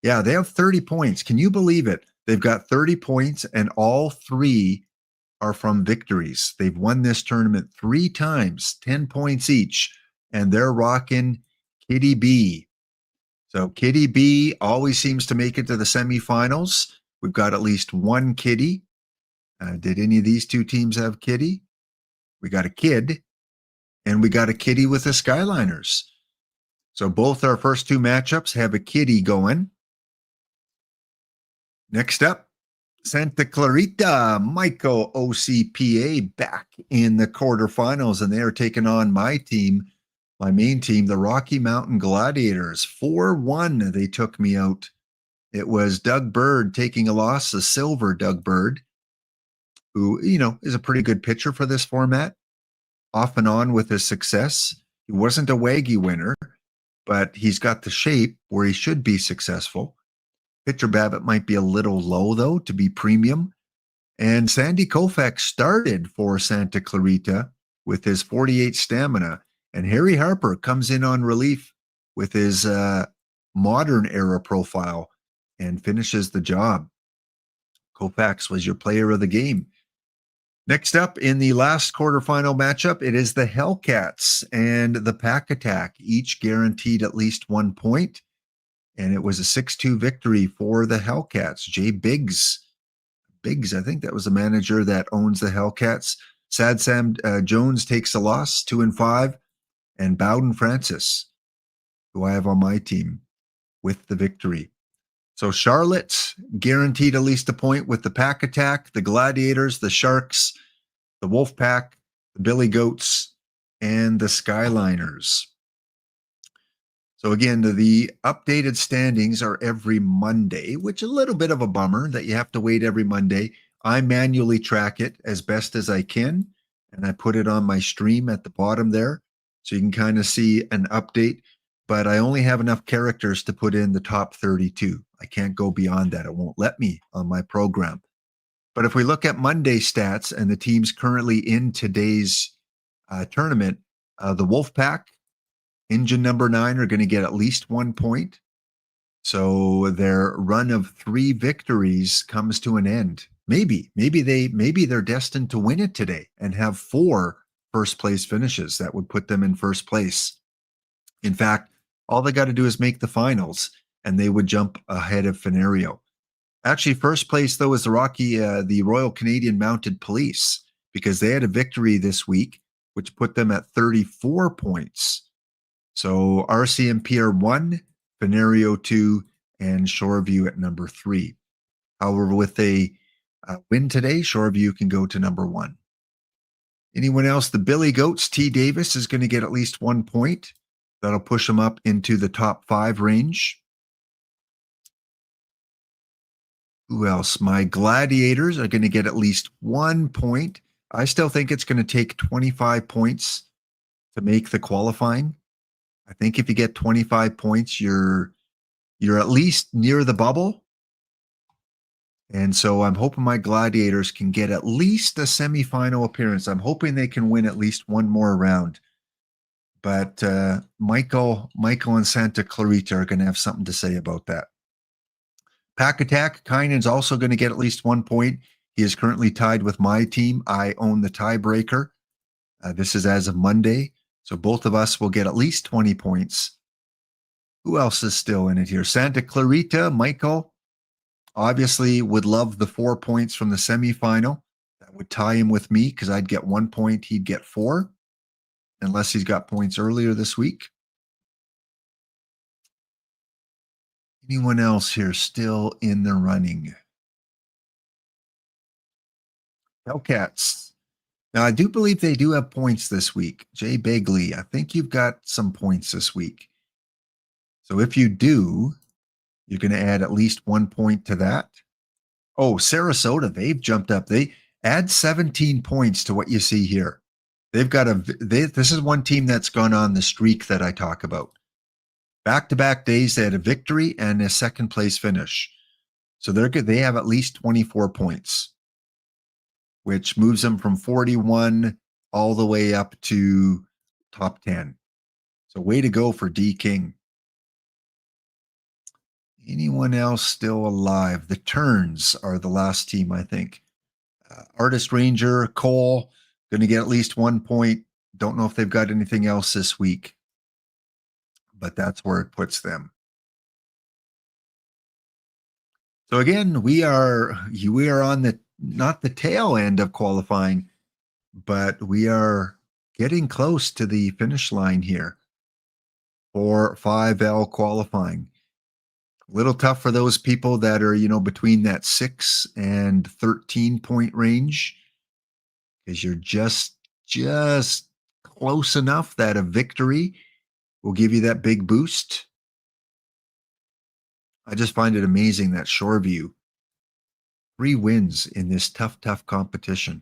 Yeah, they have 30 points. Can you believe it? They've got 30 points, and all 3 are from victories. They've won this tournament 3 times, 10 points each, and they're rocking Kitty B. So Kitty B always seems to make it to the semifinals. We've got at least 1 Kitty. Did any of these 2 teams have Kitty? We got a Kid, and we got a Kitty with the Skyliners. So both our first 2 matchups have a Kitty going. Next up, Santa Clarita, Michael OCPA back in the quarterfinals, and they are taking on my team. My main team, the Rocky Mountain Gladiators. 4-1, they took me out. It was Doug Bird taking a loss, the silver Doug Bird, who, is a pretty good pitcher for this format, off and on with his success. He wasn't a Waggy winner, but he's got the shape where he should be successful. Pitcher Babbitt might be a little low, though, to be premium. And Sandy Koufax started for Santa Clarita with his 48 stamina. And Harry Harper comes in on relief with his modern era profile and finishes the job. Koufax was your player of the game. Next up in the last quarterfinal matchup, it is the Hellcats and the Pack Attack, each guaranteed at least 1 point. And it was a 6-2 victory for the Hellcats. Jay Biggs, I think that was the manager that owns the Hellcats. Sad Sam Jones takes a loss, 2-5. And Bowden Francis, who I have on my team, with the victory. So Charlotte guaranteed at least a point with the Pack Attack, the Gladiators, the Sharks, the Wolfpack, the Billy Goats, and the Skyliners. So again, the updated standings are every Monday, which is a little bit of a bummer that you have to wait every Monday. I manually track it as best as I can, and I put it on my stream at the bottom there. So you can kind of see an update, but I only have enough characters to put in the top 32. I can't go beyond that. It won't let me on my program. But if we look at Monday stats and the teams currently in today's tournament, the Wolfpack, engine number 9, are going to get at least 1 point. So their run of 3 victories comes to an end. Maybe they're destined to win it today and have 4 first place finishes. That would put them in first place. In fact, all they got to do is make the finals and they would jump ahead of Fenario. Actually, first place though is the Royal Canadian Mounted Police, because they had a victory this week, which put them at 34 points. So RCMP are 1, Fenario 2, and Shoreview at number 3. However, with a win today, Shoreview can go to number 1. Anyone else? The Billy Goats, T. Davis is going to get at least 1 point. That'll push him up into the top 5 range. Who else? My Gladiators are going to get at least 1 point. I still think it's going to take 25 points to make the qualifying. I think if you get 25 points, you're at least near the bubble. And so I'm hoping my Gladiators can get at least a semifinal appearance. I'm hoping they can win at least one more round. But Michael and Santa Clarita are going to have something to say about that. Pack Attack, Kynan's also going to get at least 1 point. He is currently tied with my team. I own the tiebreaker. This is as of Monday. So both of us will get at least 20 points. Who else is still in it here? Santa Clarita, Michael, obviously would love the 4 points from the semifinal. That would tie him with me because I'd get 1 point. He'd get 4, unless he's got points earlier this week. Anyone else here still in the running? Hellcats. Now, I do believe they do have points this week. Jay Begley, I think you've got some points this week. So if you do, you're going to add at least 1 point to that. Oh, Sarasota, they've jumped up. They add 17 points to what you see here. They've got this is one team that's gone on the streak that I talk about. Back-to-back days, they had a victory and a second place finish. So they're good. They have at least 24 points, which moves them from 41 all the way up to top 10. So way to go for D King. Anyone else still alive? The Turns are the last team, I think. Artist Ranger, Cole, going to get at least 1 point. Don't know if they've got anything else this week, but that's where it puts them. So again, we are on the not the tail end of qualifying, but we are getting close to the finish line here for 5L qualifying. A little tough for those people that are, between that 6 and 13 point range, because you're just close enough that a victory will give you that big boost. I just find it amazing that Shoreview, 3 wins in this tough competition.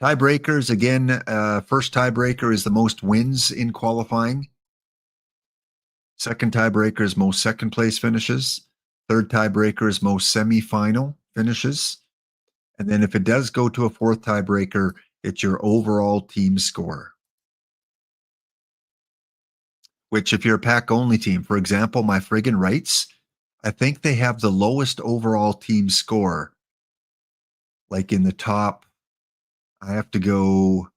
Tiebreakers, again, first tiebreaker is the most wins in qualifying. Second tiebreaker is most second place finishes. Third tiebreaker is most semifinal finishes. And then if it does go to a fourth tiebreaker, it's your overall team score. Which, if you're a pack-only team, for example, my friggin' rights, I think they have the lowest overall team score. Like in the top, I have to go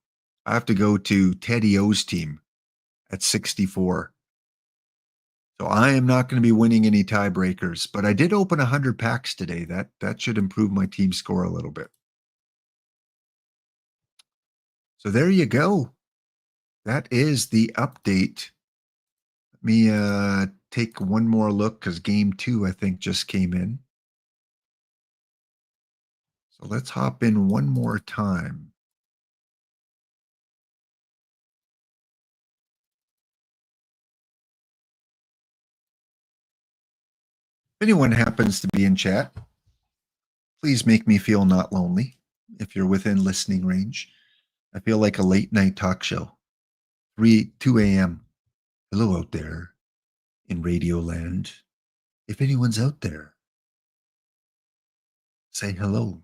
to Teddy O's team at 64. So I am not going to be winning any tiebreakers, but I did open 100 packs today. That should improve my team score a little bit. So there you go. That is the update. Let me take one more look because game 2, I think, just came in. So let's hop in one more time. If anyone happens to be in chat, please make me feel not lonely if you're within listening range. I feel like a late night talk show. 2 a.m. Hello out there in Radio Land. If anyone's out there, say hello.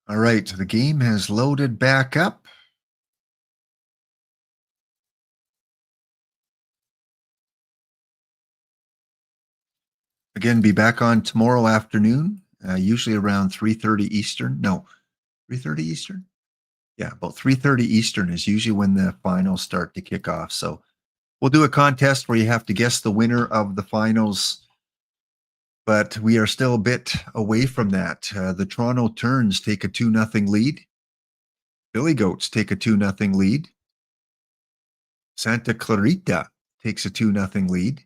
All right, the game has loaded back up. Again, be back on tomorrow afternoon, usually around 3:30 Eastern. No, 3:30 Eastern? Yeah, about 3:30 Eastern is usually when the finals start to kick off. So we'll do a contest where you have to guess the winner of the finals, but we are still a bit away from that. The Toronto Turns take a 2-0 lead. Billy Goats take a 2-0 lead. Santa Clarita takes a 2-0 lead.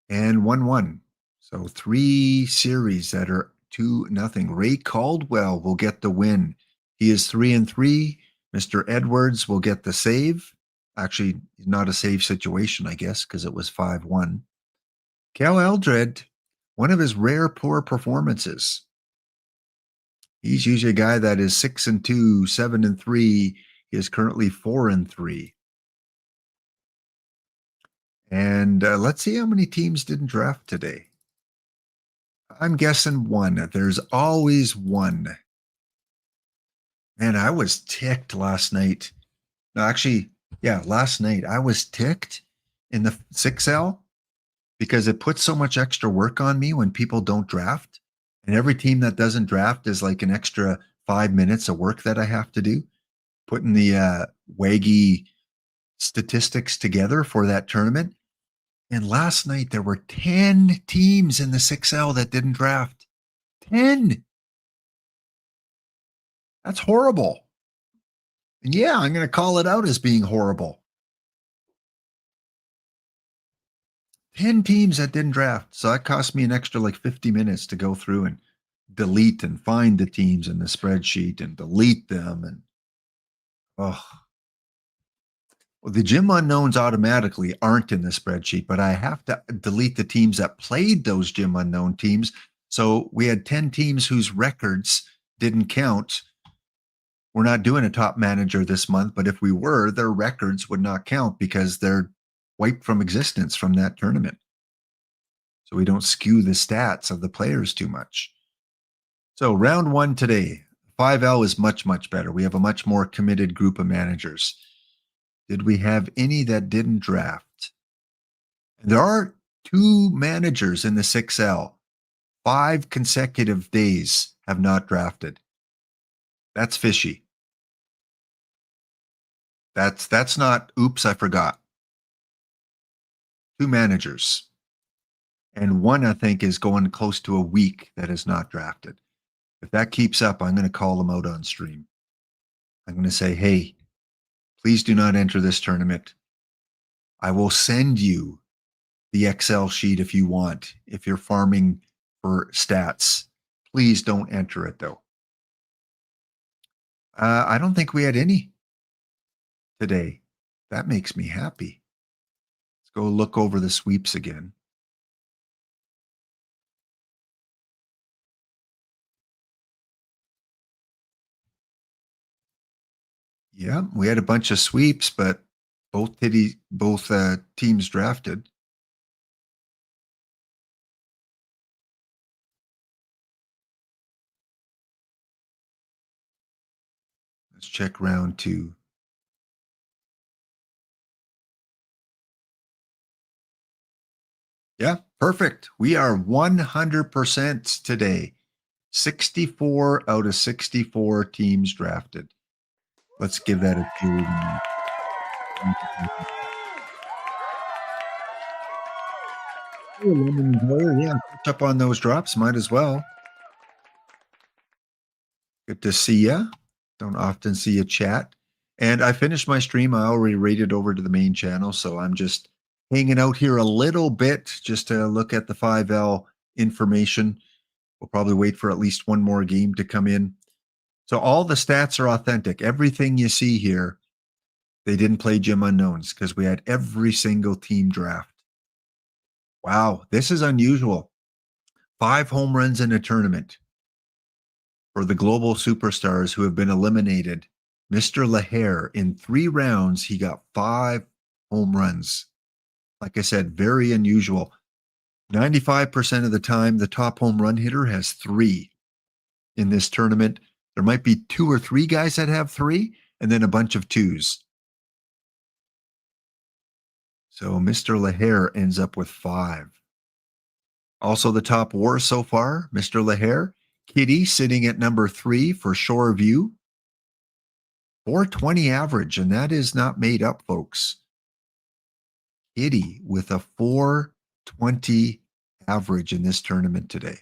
And 1-1. So 3 series that are 2-0. Ray Caldwell will get the win. He is 3-3. Mr. Edwards will get the save. Actually, not a save situation, I guess, because it was 5-1. Cal Eldred, one of his rare poor performances. He's usually a guy that is 6-2, 7-3. He is currently 4-3. And let's see how many teams didn't draft today. I'm guessing one. There's always one. Man, I was ticked last night. No, actually, yeah, last night I was ticked in the 6L because it puts so much extra work on me when people don't draft. And every team that doesn't draft is like an extra 5 minutes of work that I have to do, putting the waggy statistics together for that tournament. And last night there were 10 teams in the 6L that didn't draft. 10. That's horrible. And yeah, I'm going to call it out as being horrible. 10 teams that didn't draft. So that cost me an extra like 50 minutes to go through and delete and find the teams in the spreadsheet and delete them. And well, the gym unknowns automatically aren't in the spreadsheet, but I have to delete the teams that played those gym unknown teams. So we had 10 teams whose records didn't count. We're not doing a top manager this month, but if we were, their records would not count because they're wiped from existence from that tournament. So we don't skew the stats of the players too much. So round one today, 5L is much, much better. We have a much more committed group of managers. Did we have any that didn't draft? And there are 2 managers in the 6L. 5 consecutive days have not drafted. That's fishy. That's not, oops, I forgot. 2 managers. And one, I think, is going close to a week that is not drafted. If that keeps up, I'm going to call them out on stream. I'm going to say, hey, please do not enter this tournament. I will send you the Excel sheet if you want. If you're farming for stats, please don't enter it, though. I don't think we had any today. That makes me happy. Let's go look over the sweeps again. Yeah, we had a bunch of sweeps, but both teams drafted. Let's check round 2. Yeah, perfect. We are 100% today. 64 out of 64 teams drafted. Let's give that a few. Yeah, catch up on those drops. Might as well. Good to see you. Don't often see you chat. And I finished my stream. I already rated over to the main channel, so I'm just hanging out here a little bit just to look at the 5L information. We'll probably wait for at least one more game to come in. So all the stats are authentic. Everything you see here, they didn't play Gym Unknowns because we had every single team draft. Wow, this is unusual. 5 home runs in a tournament for the global superstars who have been eliminated. Mr. Lahair, in 3 rounds, he got 5 home runs. Like I said, very unusual. 95% of the time, the top home run hitter has 3 in this tournament. There might be 2 or 3 guys that have 3, and then a bunch of 2s. So Mr. Lahair ends up with 5. Also the top WAR so far, Mr. Lahair. Kitty sitting at number 3 for Shore View. 420 average, and that is not made up, folks. Kitty with a 420 average in this tournament today.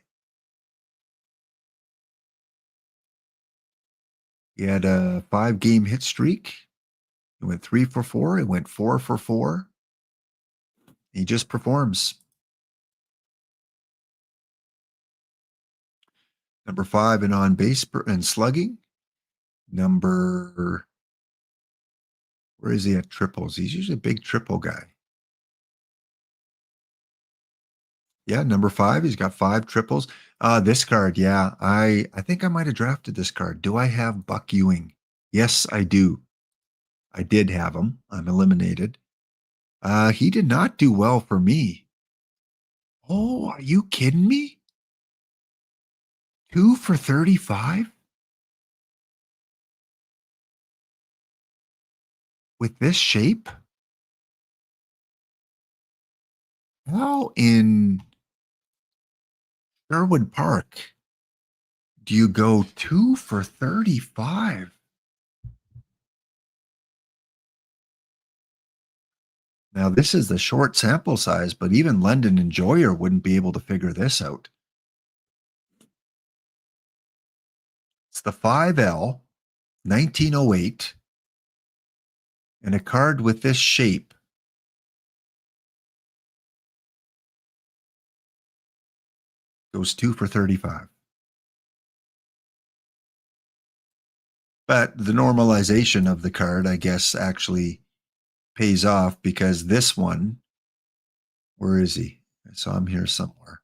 He had a 5-game hit streak. He went 3 for 4. He went 4 for 4. He just performs. Number 5 in on base and slugging. Where is he at triples? He's usually a big triple guy. Yeah, number 5. He's got 5 triples. This card, yeah. I think I might have drafted this card. Do I have Buck Ewing? Yes, I do. I did have him. I'm eliminated. He did not do well for me. Oh, are you kidding me? 2 for 35? With this shape? How in Sherwood Park do you go 2 for 35? Now, this is the short sample size, but even London Enjoyer wouldn't be able to figure this out. It's the 5L, 1908, and a card with this shape goes 2 for 35. But the normalization of the card, I guess, actually pays off because this one, where is he? I saw him here somewhere.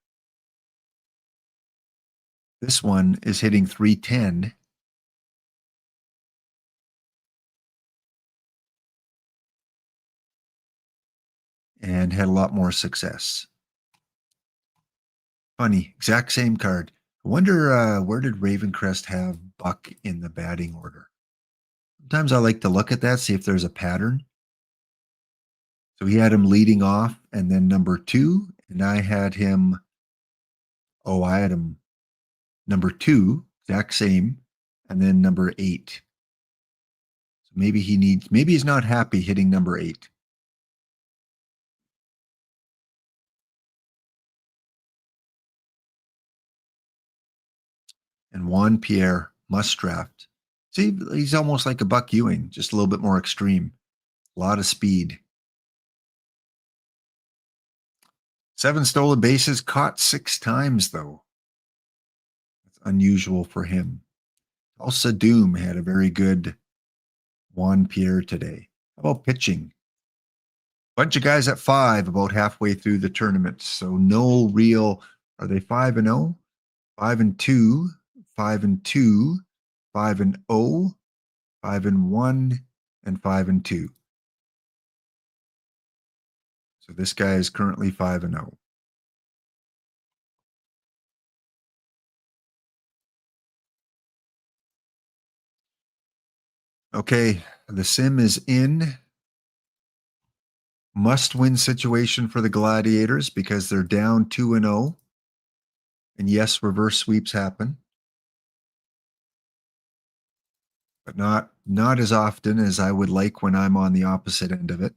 This one is hitting 310. And had a lot more success. Funny, exact same card. I wonder where did Ravencrest have Buck in the batting order? Sometimes I like to look at that, see if there's a pattern. So he had him leading off and then number 2, and I had him, I had him number 2, exact same, and then number 8. So maybe he's not happy hitting number 8. And Juan Pierre must draft. See, he's almost like a Buck Ewing, just a little bit more extreme. A lot of speed. 7 stolen bases, caught 6 times, though. That's unusual for him. Tulsa Doom had a very good Juan Pierre today. How about pitching? Bunch of guys at 5 about halfway through the tournament. So no real, are they 5-0? 5-2, 5-2, 5-0, 5-1, and 5-2. So this guy is currently 5-0. Okay, the sim is in. Must-win situation for the Gladiators because they're down 2-0. And yes, reverse sweeps happen. But not as often as I would like when I'm on the opposite end of it.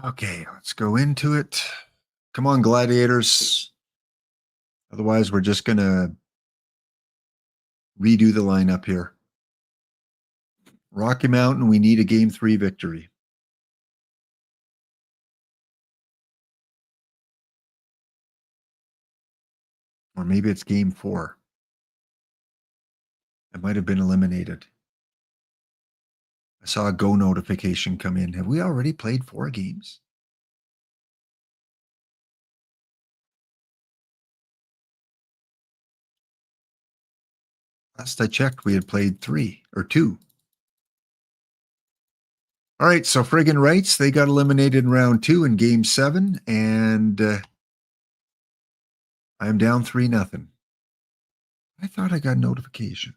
Okay, let's go into it. Come on, Gladiators. Otherwise, we're just going to redo the lineup here. Rocky Mountain, we need a Game 3 victory. Or maybe it's Game 4. I might have been eliminated. I saw a go notification come in. Have we already played 4 games? Last I checked, we had played 3 or 2. All right, so friggin' rights, they got eliminated in round 2 in game 7, and I'm down 3-0. I thought I got a notification.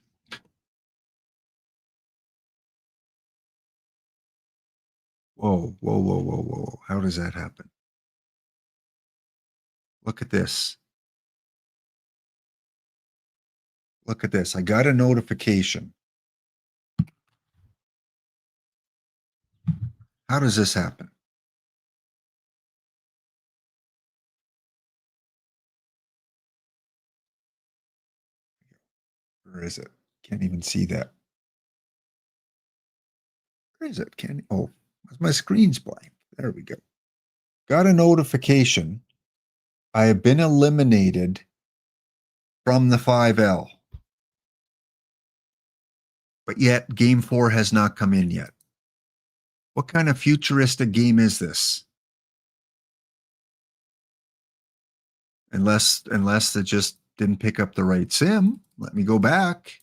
Whoa, whoa, whoa, whoa, whoa. How does that happen? Look at this. Look at this. I got a notification. How does this happen? Where is it? Can't even see that. Where is it? My screen's blank. There we go. Got a notification I have been eliminated from the 5L. But yet, game 4 has not come in yet. What kind of futuristic game is this? Unless it just didn't pick up the right sim. Let me go back.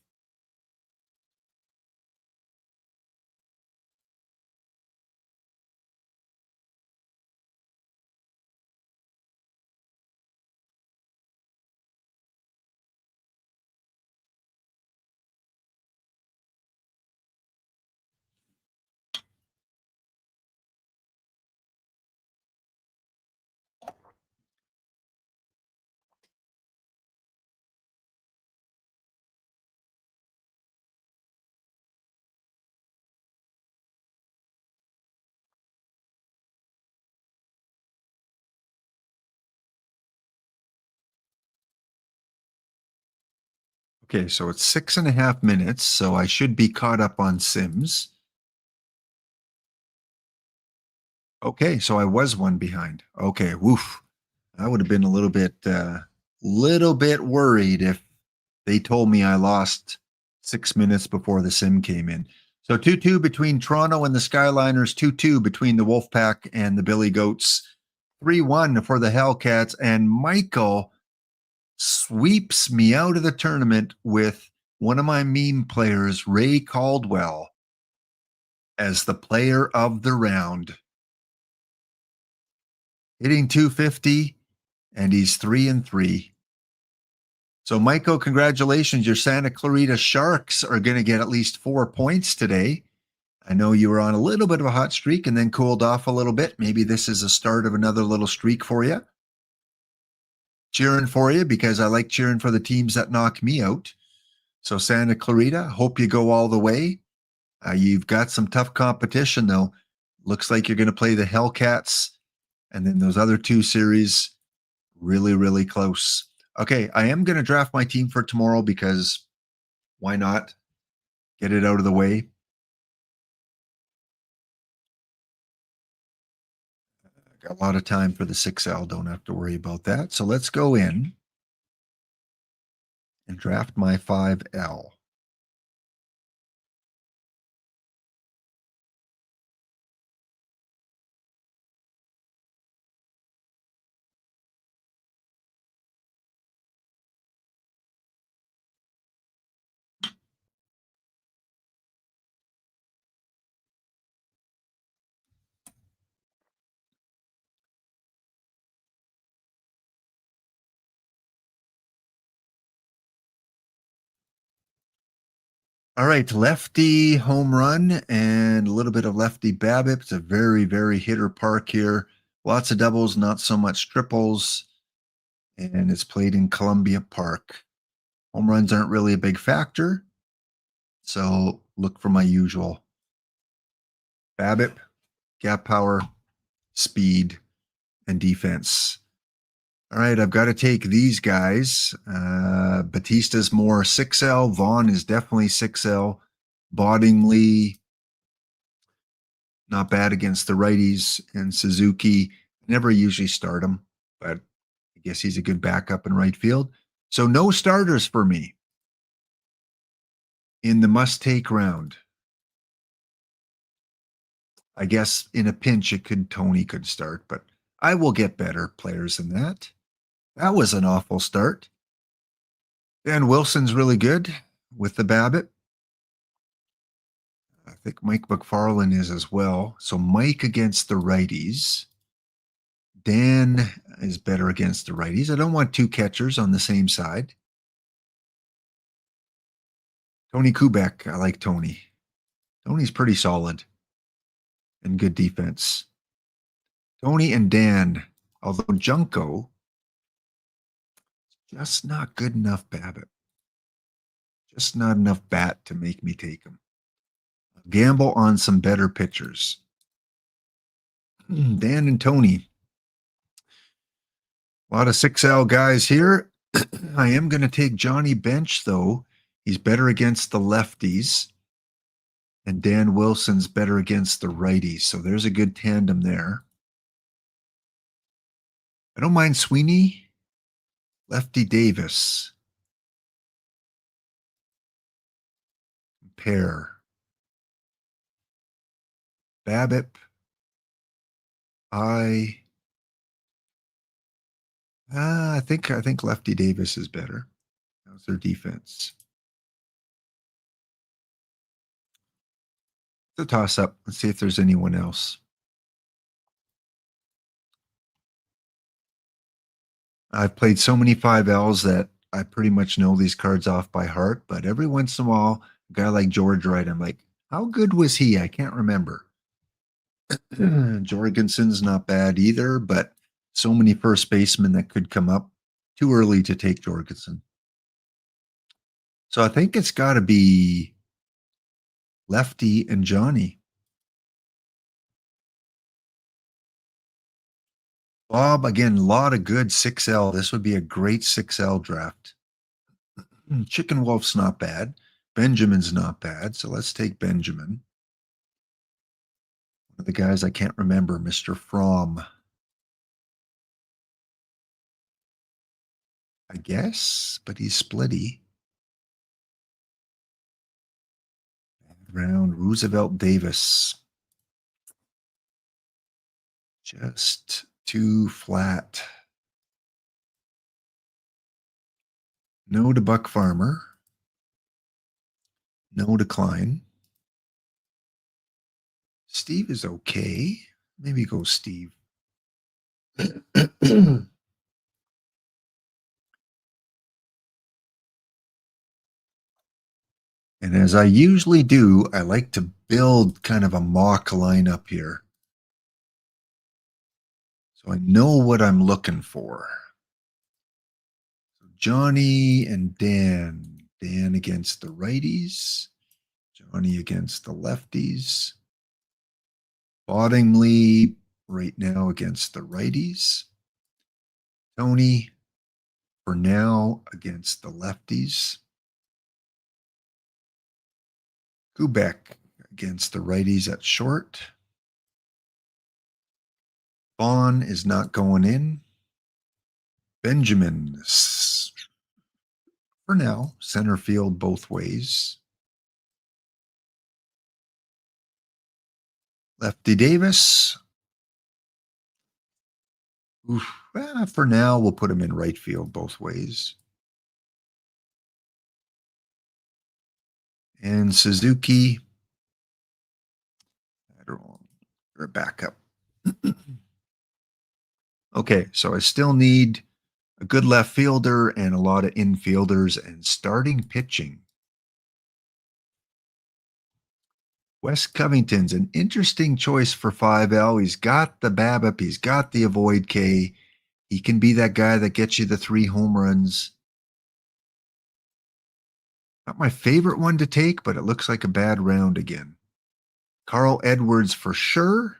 Okay, so it's 6.5 minutes, so I should be caught up on Sims. Okay, so I was one behind. Okay, woof. I would have been a little bit worried if they told me I lost 6 minutes before the sim came in. So 2-2 between Toronto and the Skyliners, 2-2 between the Wolfpack and the Billy Goats, 3-1 for the Hellcats, and Michael sweeps me out of the tournament with one of my meme players, Ray Caldwell, as the player of the round. Hitting 250, and he's 3-3. So, Michael, congratulations. Your Santa Clarita Sharks are going to get at least 4 points today. I know you were on a little bit of a hot streak and then cooled off a little bit. Maybe this is a start of another little streak for you. Cheering for you because I like cheering for the teams that knock me out. So, Santa Clarita, hope you go all the way. You've got some tough competition, though. Looks like you're going to play the Hellcats and then those other 2 series really, really close. Okay, I am going to draft my team for tomorrow because why not? Get it out of the way. Got a lot of time for the 6L. Don't have to worry about that. So let's go in and draft my 5L. All right, lefty home run and a little bit of lefty BABIP. It's a very, very hitter park here. Lots of doubles, not so much triples. And it's played in Columbia Park. Home runs aren't really a big factor. So look for my usual BABIP, gap power, speed, and defense. All right, I've got to take these guys. Batista's more 6L. Vaughn is definitely 6L. Boddingly, not bad against the righties. And Suzuki, never usually start him, but I guess he's a good backup in right field. So no starters for me in the must-take round. I guess in a pinch, Tony could start, but I will get better players than that. That was an awful start. Dan Wilson's really good with the BABIP. I think Mike McFarland is as well. So Mike against the righties. Dan is better against the righties. I don't want 2 catchers on the same side. Tony Kubek, I like Tony. Tony's pretty solid and good defense. Tony and Dan, although Junko, just not good enough BABIP. Just not enough bat to make me take him. Gamble on some better pitchers. Dan and Tony. A lot of 6L guys here. I am going to take Johnny Bench, though. He's better against the lefties. And Dan Wilson's better against the righties. So there's a good tandem there. I don't mind Sweeney. Lefty Davis. Compare. BABIP. I think Lefty Davis is better. How's their defense? It's a toss up. Let's see if there's anyone else. I've played so many 5Ls that I pretty much know these cards off by heart, but every once in a while, a guy like George Wright, I'm like, how good was he? I can't remember. Jorgensen's not bad either, but so many first basemen that could come up. Too early to take Jorgensen. So I think it's got to be Lefty and Johnny. Bob, again, a lot of good 6L. This would be a great 6L draft. Chicken Wolf's not bad. Benjamin's not bad. So let's take Benjamin. One of the guys I can't remember, Mr. Fromm. I guess, but he's splitty. Round Roosevelt Davis. Just too flat. No to Buck Farmer. No decline. Steve is okay. Maybe go Steve. And as I usually do, I like to build kind of a mock lineup here. So I know what I'm looking for. Johnny and Dan. Dan against the righties. Johnny against the lefties. Bottomley right now against the righties. Tony for now against the lefties. Kubek against the righties at short. Vaughn is not going in. Benjamin, for now, center field both ways. Lefty Davis. For now, we'll put him in right field both ways. And Suzuki. I don't know. Or backup. Okay, so I still need a good left fielder and a lot of infielders and starting pitching. Wes Covington's an interesting choice for 5L. He's got the BABIP. He's got the avoid K. He can be that guy that gets you the 3 home runs. Not my favorite one to take, but it looks like a bad round again. Carl Edwards for sure.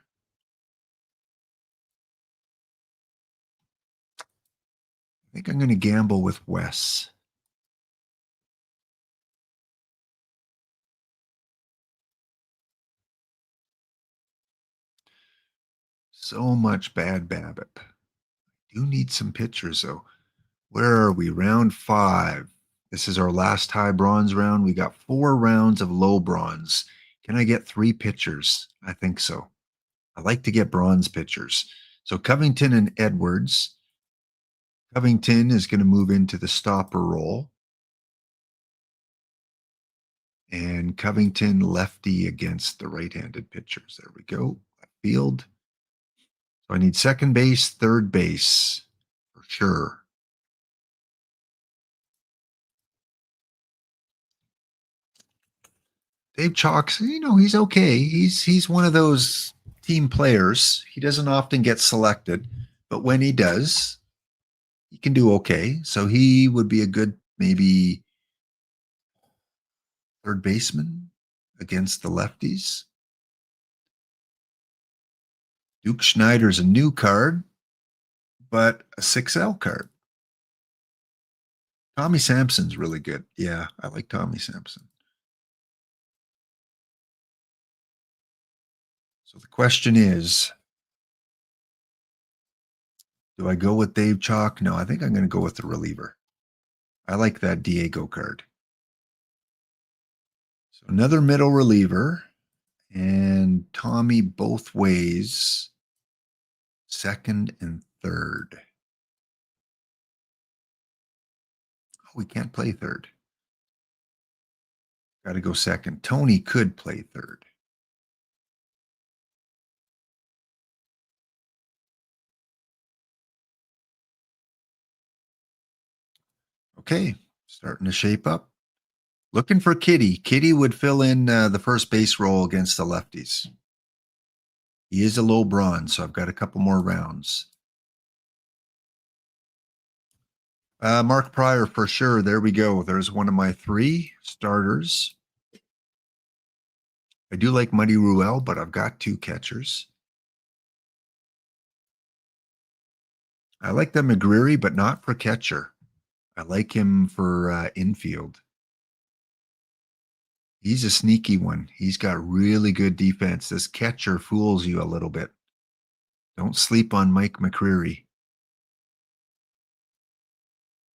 I think I'm going to gamble with Wes. So much bad BABIP. Do need some pitchers though. Where are we? Round 5. This is our last high bronze round. We got 4 rounds of low bronze. Can I get 3 pitchers? I think so. I like to get bronze pitchers. So Covington and Edwards. Covington is going to move into the stopper role. And Covington lefty against the right-handed pitchers. There we go. Left field. So I need second base, third base for sure. Dave Chalks, he's okay. He's one of those team players. He doesn't often get selected, but when he does, he can do okay. So he would be a good maybe third baseman against the lefties. Duke Schneider's a new card, but a 6L card. Tommy Sampson's really good. Yeah, I like Tommy Sampson. So the question is, Do I go with Dave Chalk? No, I think I'm going to go with the reliever. I like that Diego card. So another middle reliever. And Tommy both ways, second and third. Oh, we can't play third. Got to go second. Tony could play third. Okay, starting to shape up. Looking for Kitty. Kitty would fill in the first base role against the lefties. He is a low bronze, so I've got a couple more rounds. Mark Pryor for sure. There we go. There's one of my 3 starters. I do like Muddy Ruel, but I've got 2 catchers. I like the McGreary, but not for catcher. I like him for infield. He's a sneaky one. He's got really good defense. This catcher fools you a little bit. Don't sleep on Mike McCreary.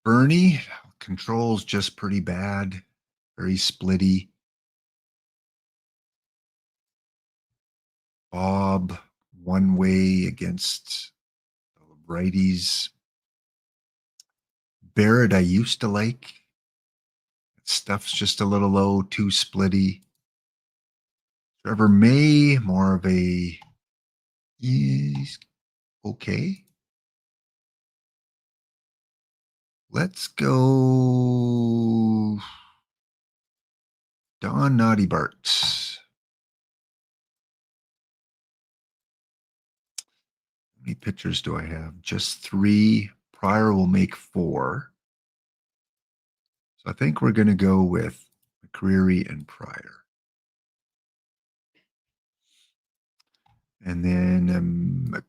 Bernie, control's just pretty bad. Very splitty. Bob, one way against the righties. Barrett, I used to like. Stuff's just a little low, too splitty. Trevor May, more of a, he's okay. Let's go Don Naughty Bart. How many pitchers do I have? Just 3. Pryor will make 4. So I think we're going to go with McCreary and Pryor. And then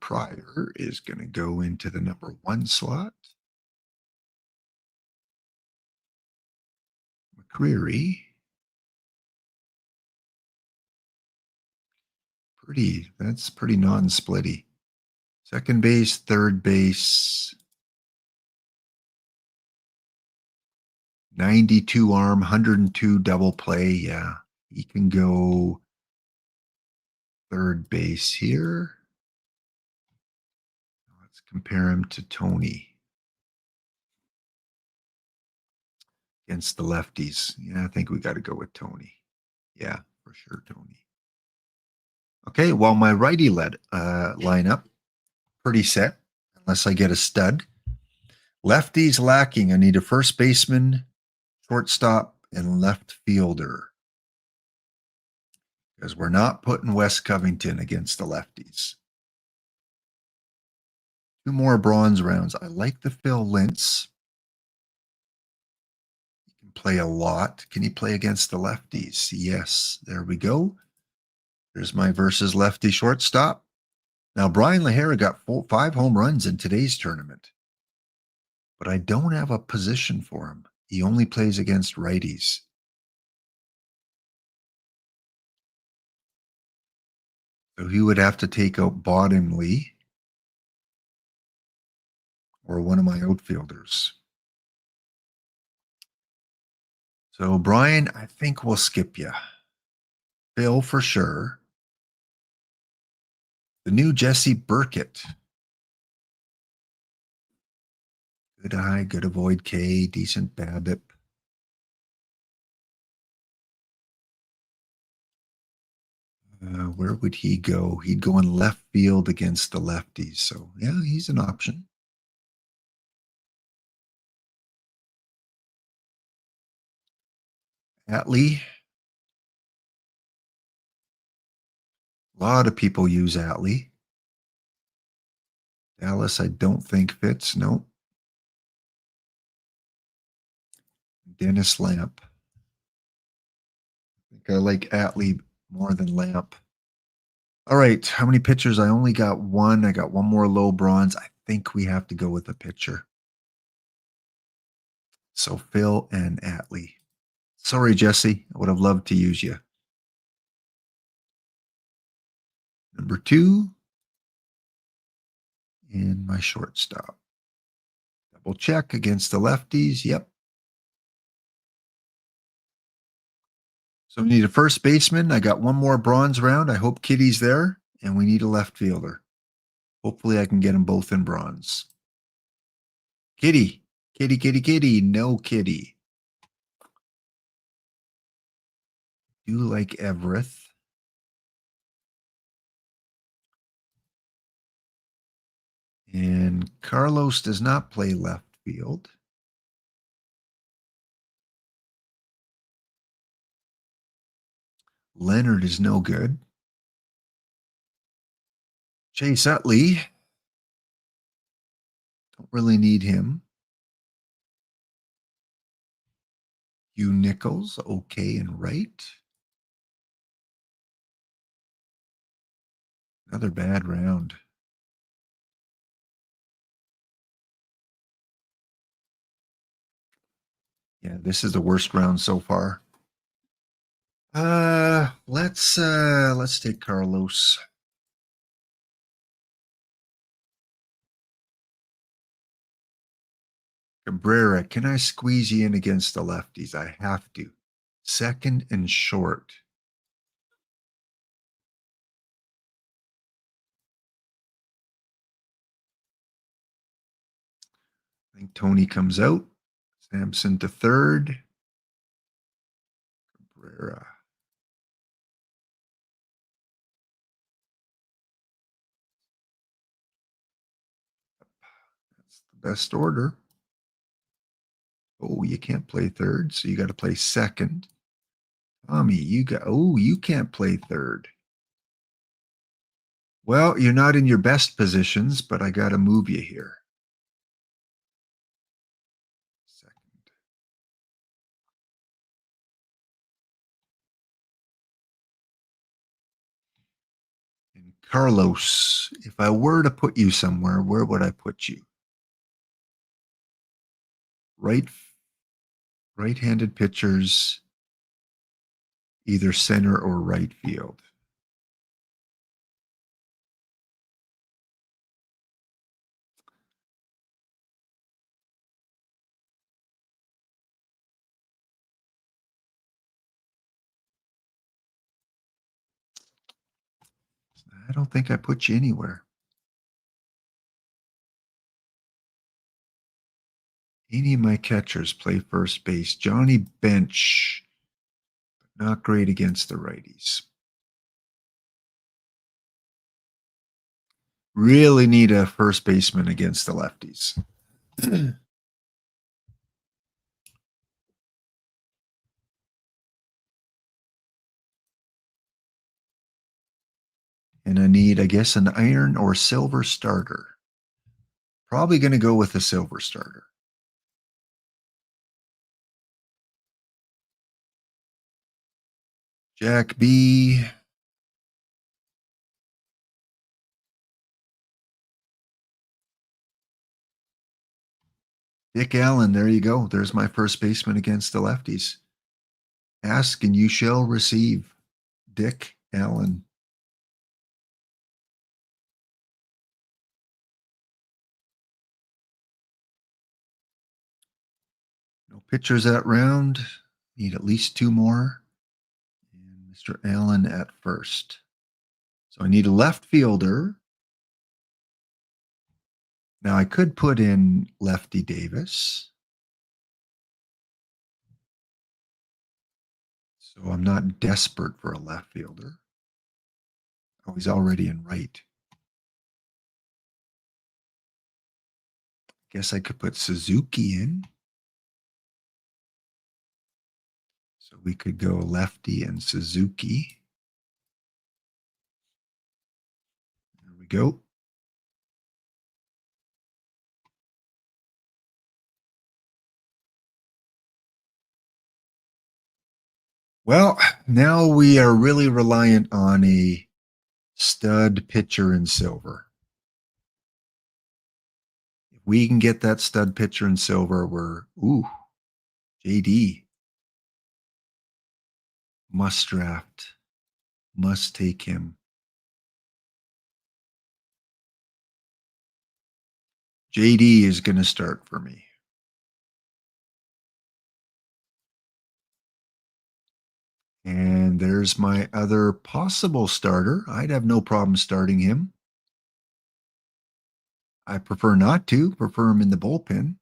Pryor is going to go into the number 1 slot. McCreary. That's pretty non-splitty. Second base, third base. 92 arm, 102 double play. Yeah, he can go third base here. Let's compare him to Tony against the lefties. Yeah, I think we got to go with Tony. Yeah, for sure, Tony. Okay, well, my righty lineup, pretty set, unless I get a stud. Lefties lacking. I need a first baseman, shortstop, and left fielder. Because we're not putting Wes Covington against the lefties. 2 more bronze rounds. I like the Phil Lintz. He can play a lot. Can he play against the lefties? Yes. There we go. There's my versus lefty shortstop. Now, Brian LaHara got 5 home runs in today's tournament. But I don't have a position for him. He only plays against righties. So he would have to take out Bottomley or one of my outfielders. So, Brian, I think we'll skip you. Phil for sure. The new Jesse Burkett. Good eye, good avoid K, decent BABIP. Where would he go? He'd go in left field against the lefties. So, yeah, he's an option. Atley. A lot of people use Atley. Dallas, I don't think fits. No. Dennis Lamp. I think I like Atley more than Lamp. All right. How many pitchers? I only got 1. I got 1 more low bronze. I think we have to go with a pitcher. So Phil and Atley. Sorry, Jesse. I would have loved to use you. Number 2. And my shortstop. Double check against the lefties. Yep. So we need a first baseman. I got one more bronze round. I hope Kitty's there. And we need a left fielder. Hopefully I can get them both in bronze. Kitty. Kitty, kitty, kitty. No kitty. Do like Everett. And Carlos does not play left field. Leonard is no good. Chase Utley. Don't really need him. Hugh Nichols, okay and right. Another bad round. Yeah, this is the worst round so far. Let's take Carlos. Cabrera, can I squeeze you in against the lefties? I have to. Second and short. I think Tony comes out. Sampson to third. Cabrera. That's the best order. Oh, you can't play third, so you got to play second. Tommy, you can't play third. Well, you're not in your best positions, but I got to move you here. Second. And Carlos, if I were to put you somewhere, where would I put you? Right-handed pitchers, either center or right field. I don't think I put you anywhere. Any of my catchers play first base. Johnny Bench, not great against the righties. Really need a first baseman against the lefties. And I need, I guess, an iron or silver starter. Probably going to go with a silver starter. Jack B. Dick Allen, there you go. There's my first baseman against the lefties. Ask and you shall receive. Dick Allen. No pitchers that round. Need at least two more. And Mr. Allen at first. So I need a left fielder. Now I could put in Lefty Davis. So I'm not desperate for a left fielder. Oh, he's already in right. Guess I could put Suzuki in. So we could go lefty and Suzuki. There we go. Well, now we are really reliant on a stud pitcher in silver. If we can get that stud pitcher in silver, we're, JD. Must draft. Must take him. JD is going to start for me. And there's my other possible starter. I'd have no problem starting him. I prefer not to, prefer him in the bullpen.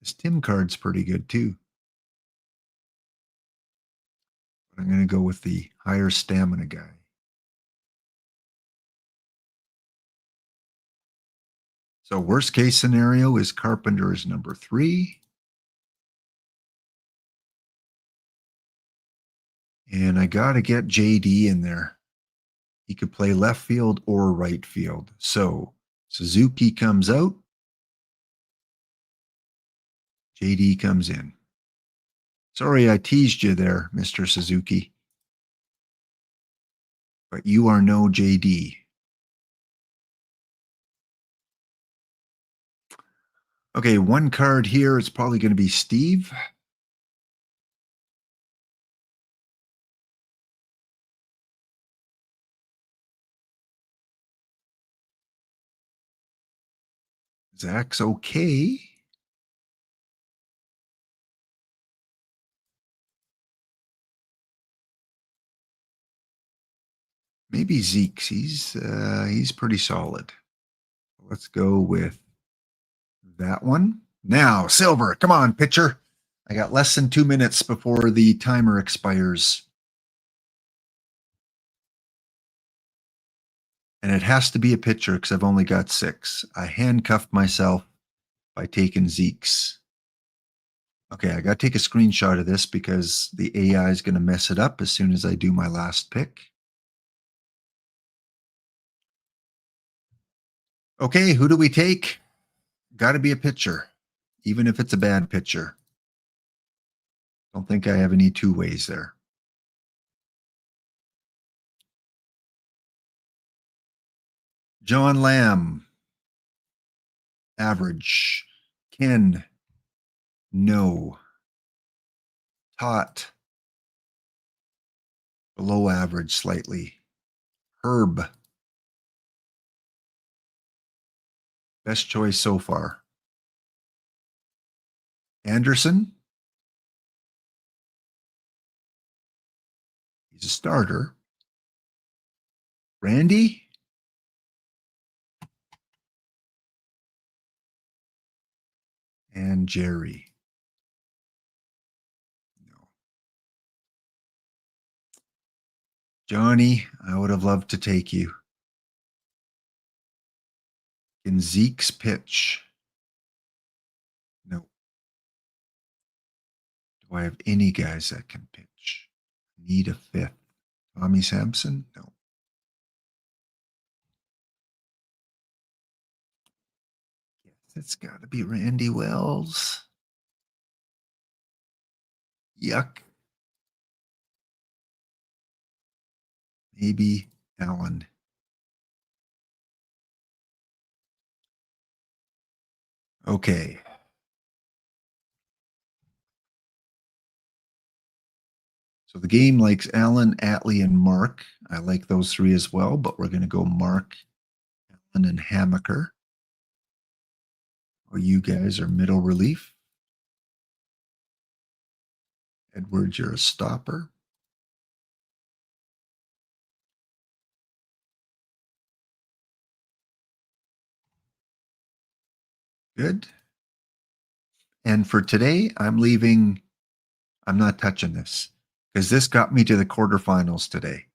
This Tim card's pretty good too. But I'm going to go with the higher stamina guy. So worst case scenario is Carpenter is number 3. And I got to get JD in there. He could play left field or right field. So Suzuki comes out. JD comes in. Sorry, I teased you there, Mr. Suzuki. But you are no JD. Okay, one card here. It's probably going to be Steve. Zach's okay. Maybe Zeke's. He's pretty solid. Let's go with that one. Now, Silver, come on, pitcher. I got less than 2 minutes before the timer expires. And it has to be a pitcher because I've only got 6. I handcuffed myself by taking Zeke's. Okay, I got to take a screenshot of this because the AI is going to mess it up as soon as I do my last pick. Okay, who do we take? Got to be a pitcher, even if it's a bad pitcher. Don't think I have any two ways there. John Lamb, average. Ken, no. Tot, below average slightly. Herb, best choice so far. Anderson, he's a starter. Randy, and Jerry. No. Johnny, I would have loved to take you. In Zeke's pitch. No. Do I have any guys that can pitch? Need a 5th. Tommy Sampson? No. Yes, it's got to be Randy Wells. Yuck. Maybe Allen. Okay. So the game likes Allen, Atley, and Mark. I like those 3 as well, but we're going to go Mark, Allen, and Hamaker. Oh, you guys are middle relief. Edwards, you're a stopper. Good. And for today, I'm not touching this because this got me to the quarterfinals today.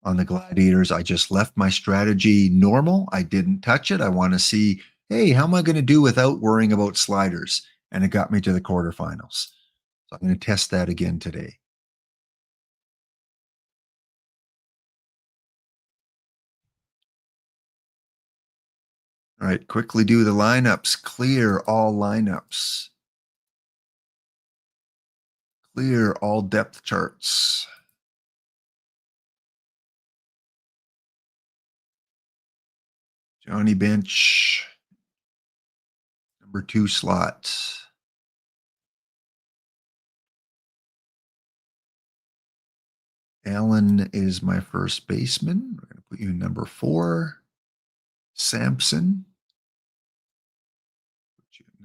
On the Gladiators, I just left my strategy normal. I didn't touch it. I want to see, hey, how am I going to do without worrying about sliders? And it got me to the quarterfinals. So I'm going to test that again today. All right, quickly do the lineups. Clear all lineups. Clear all depth charts. Johnny bench. Number 2 slot. Allen is my first baseman. We're going to put you number 4. Sampson.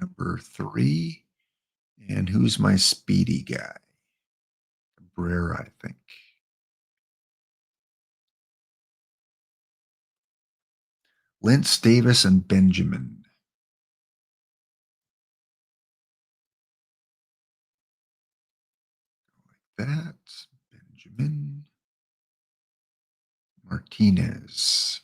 Number 3. And who's my speedy guy? Cabrera, I think. Lentz, Davis, and Benjamin. Like that. Benjamin. Martinez.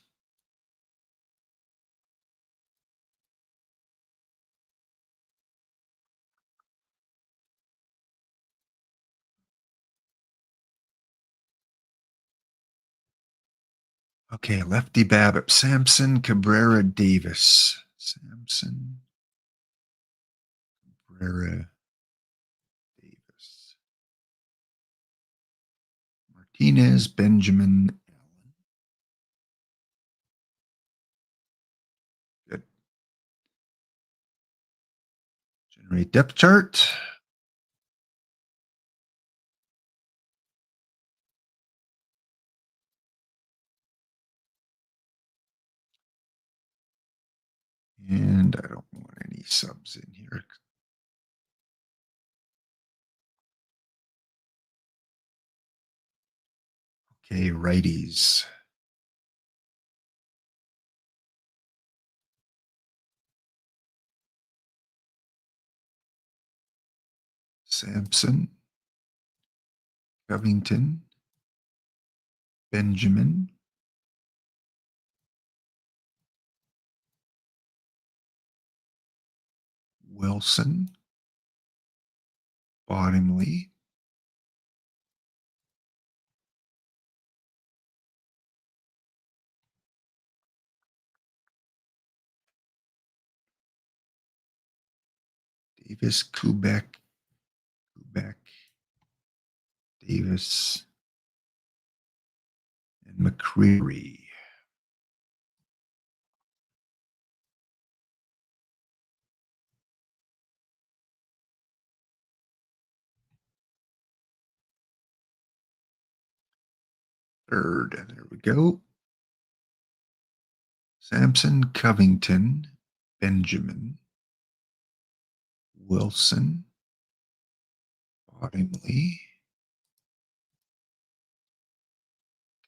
Okay, lefty Babbitt, Sampson, Cabrera, Davis. Sampson, Cabrera, Davis. Martinez, Benjamin, Allen. Good. Generate depth chart. And I don't want any subs in here. Okay, righties. Sampson, Covington, Benjamin, Wilson, Bottomley, Davis, Kubek, Davis, and McCreary. Third, and there we go. Sampson, Covington, Benjamin, Wilson, Bottomley.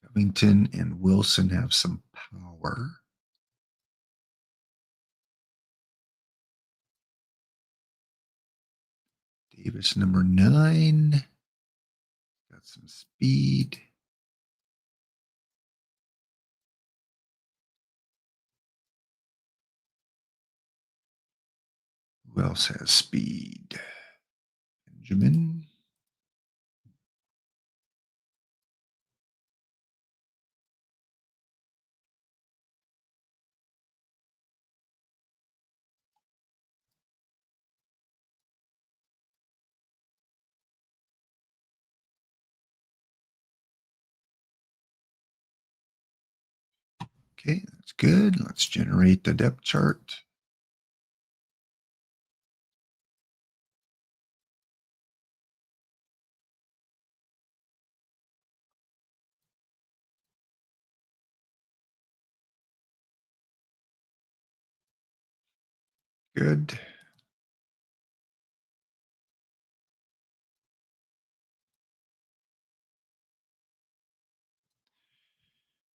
Covington and Wilson have some power. Davis, number 9. Got some speed. Who else has speed? Benjamin. Okay, that's good. Let's generate the depth chart. Good.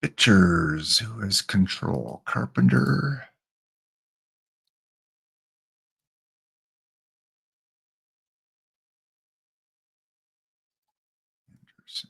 Pitchers, who has control? Carpenter. Anderson.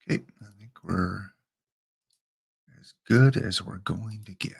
Okay, I think we're as good as we're going to get.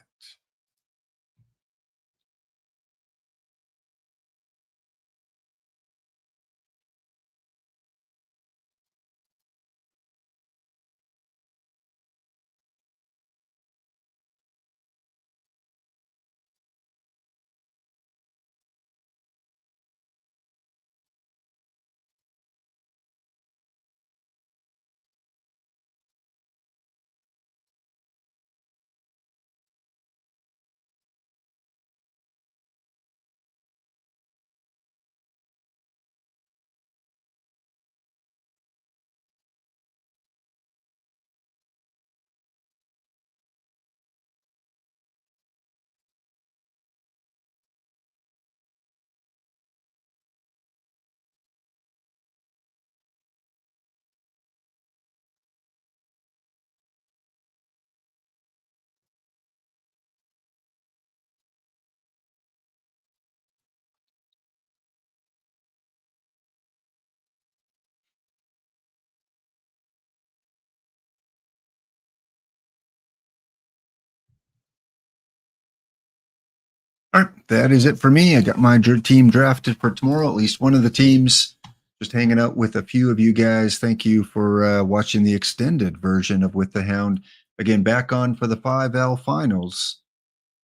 All right, that is it for me. I got my team drafted for tomorrow. At least one of the teams. Just hanging out with a few of you guys. Thank you for watching the extended version of With the Hound. Again, back on for the 5L finals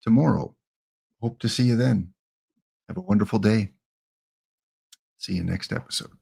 tomorrow. Hope to see you then. Have a wonderful day. See you next episode.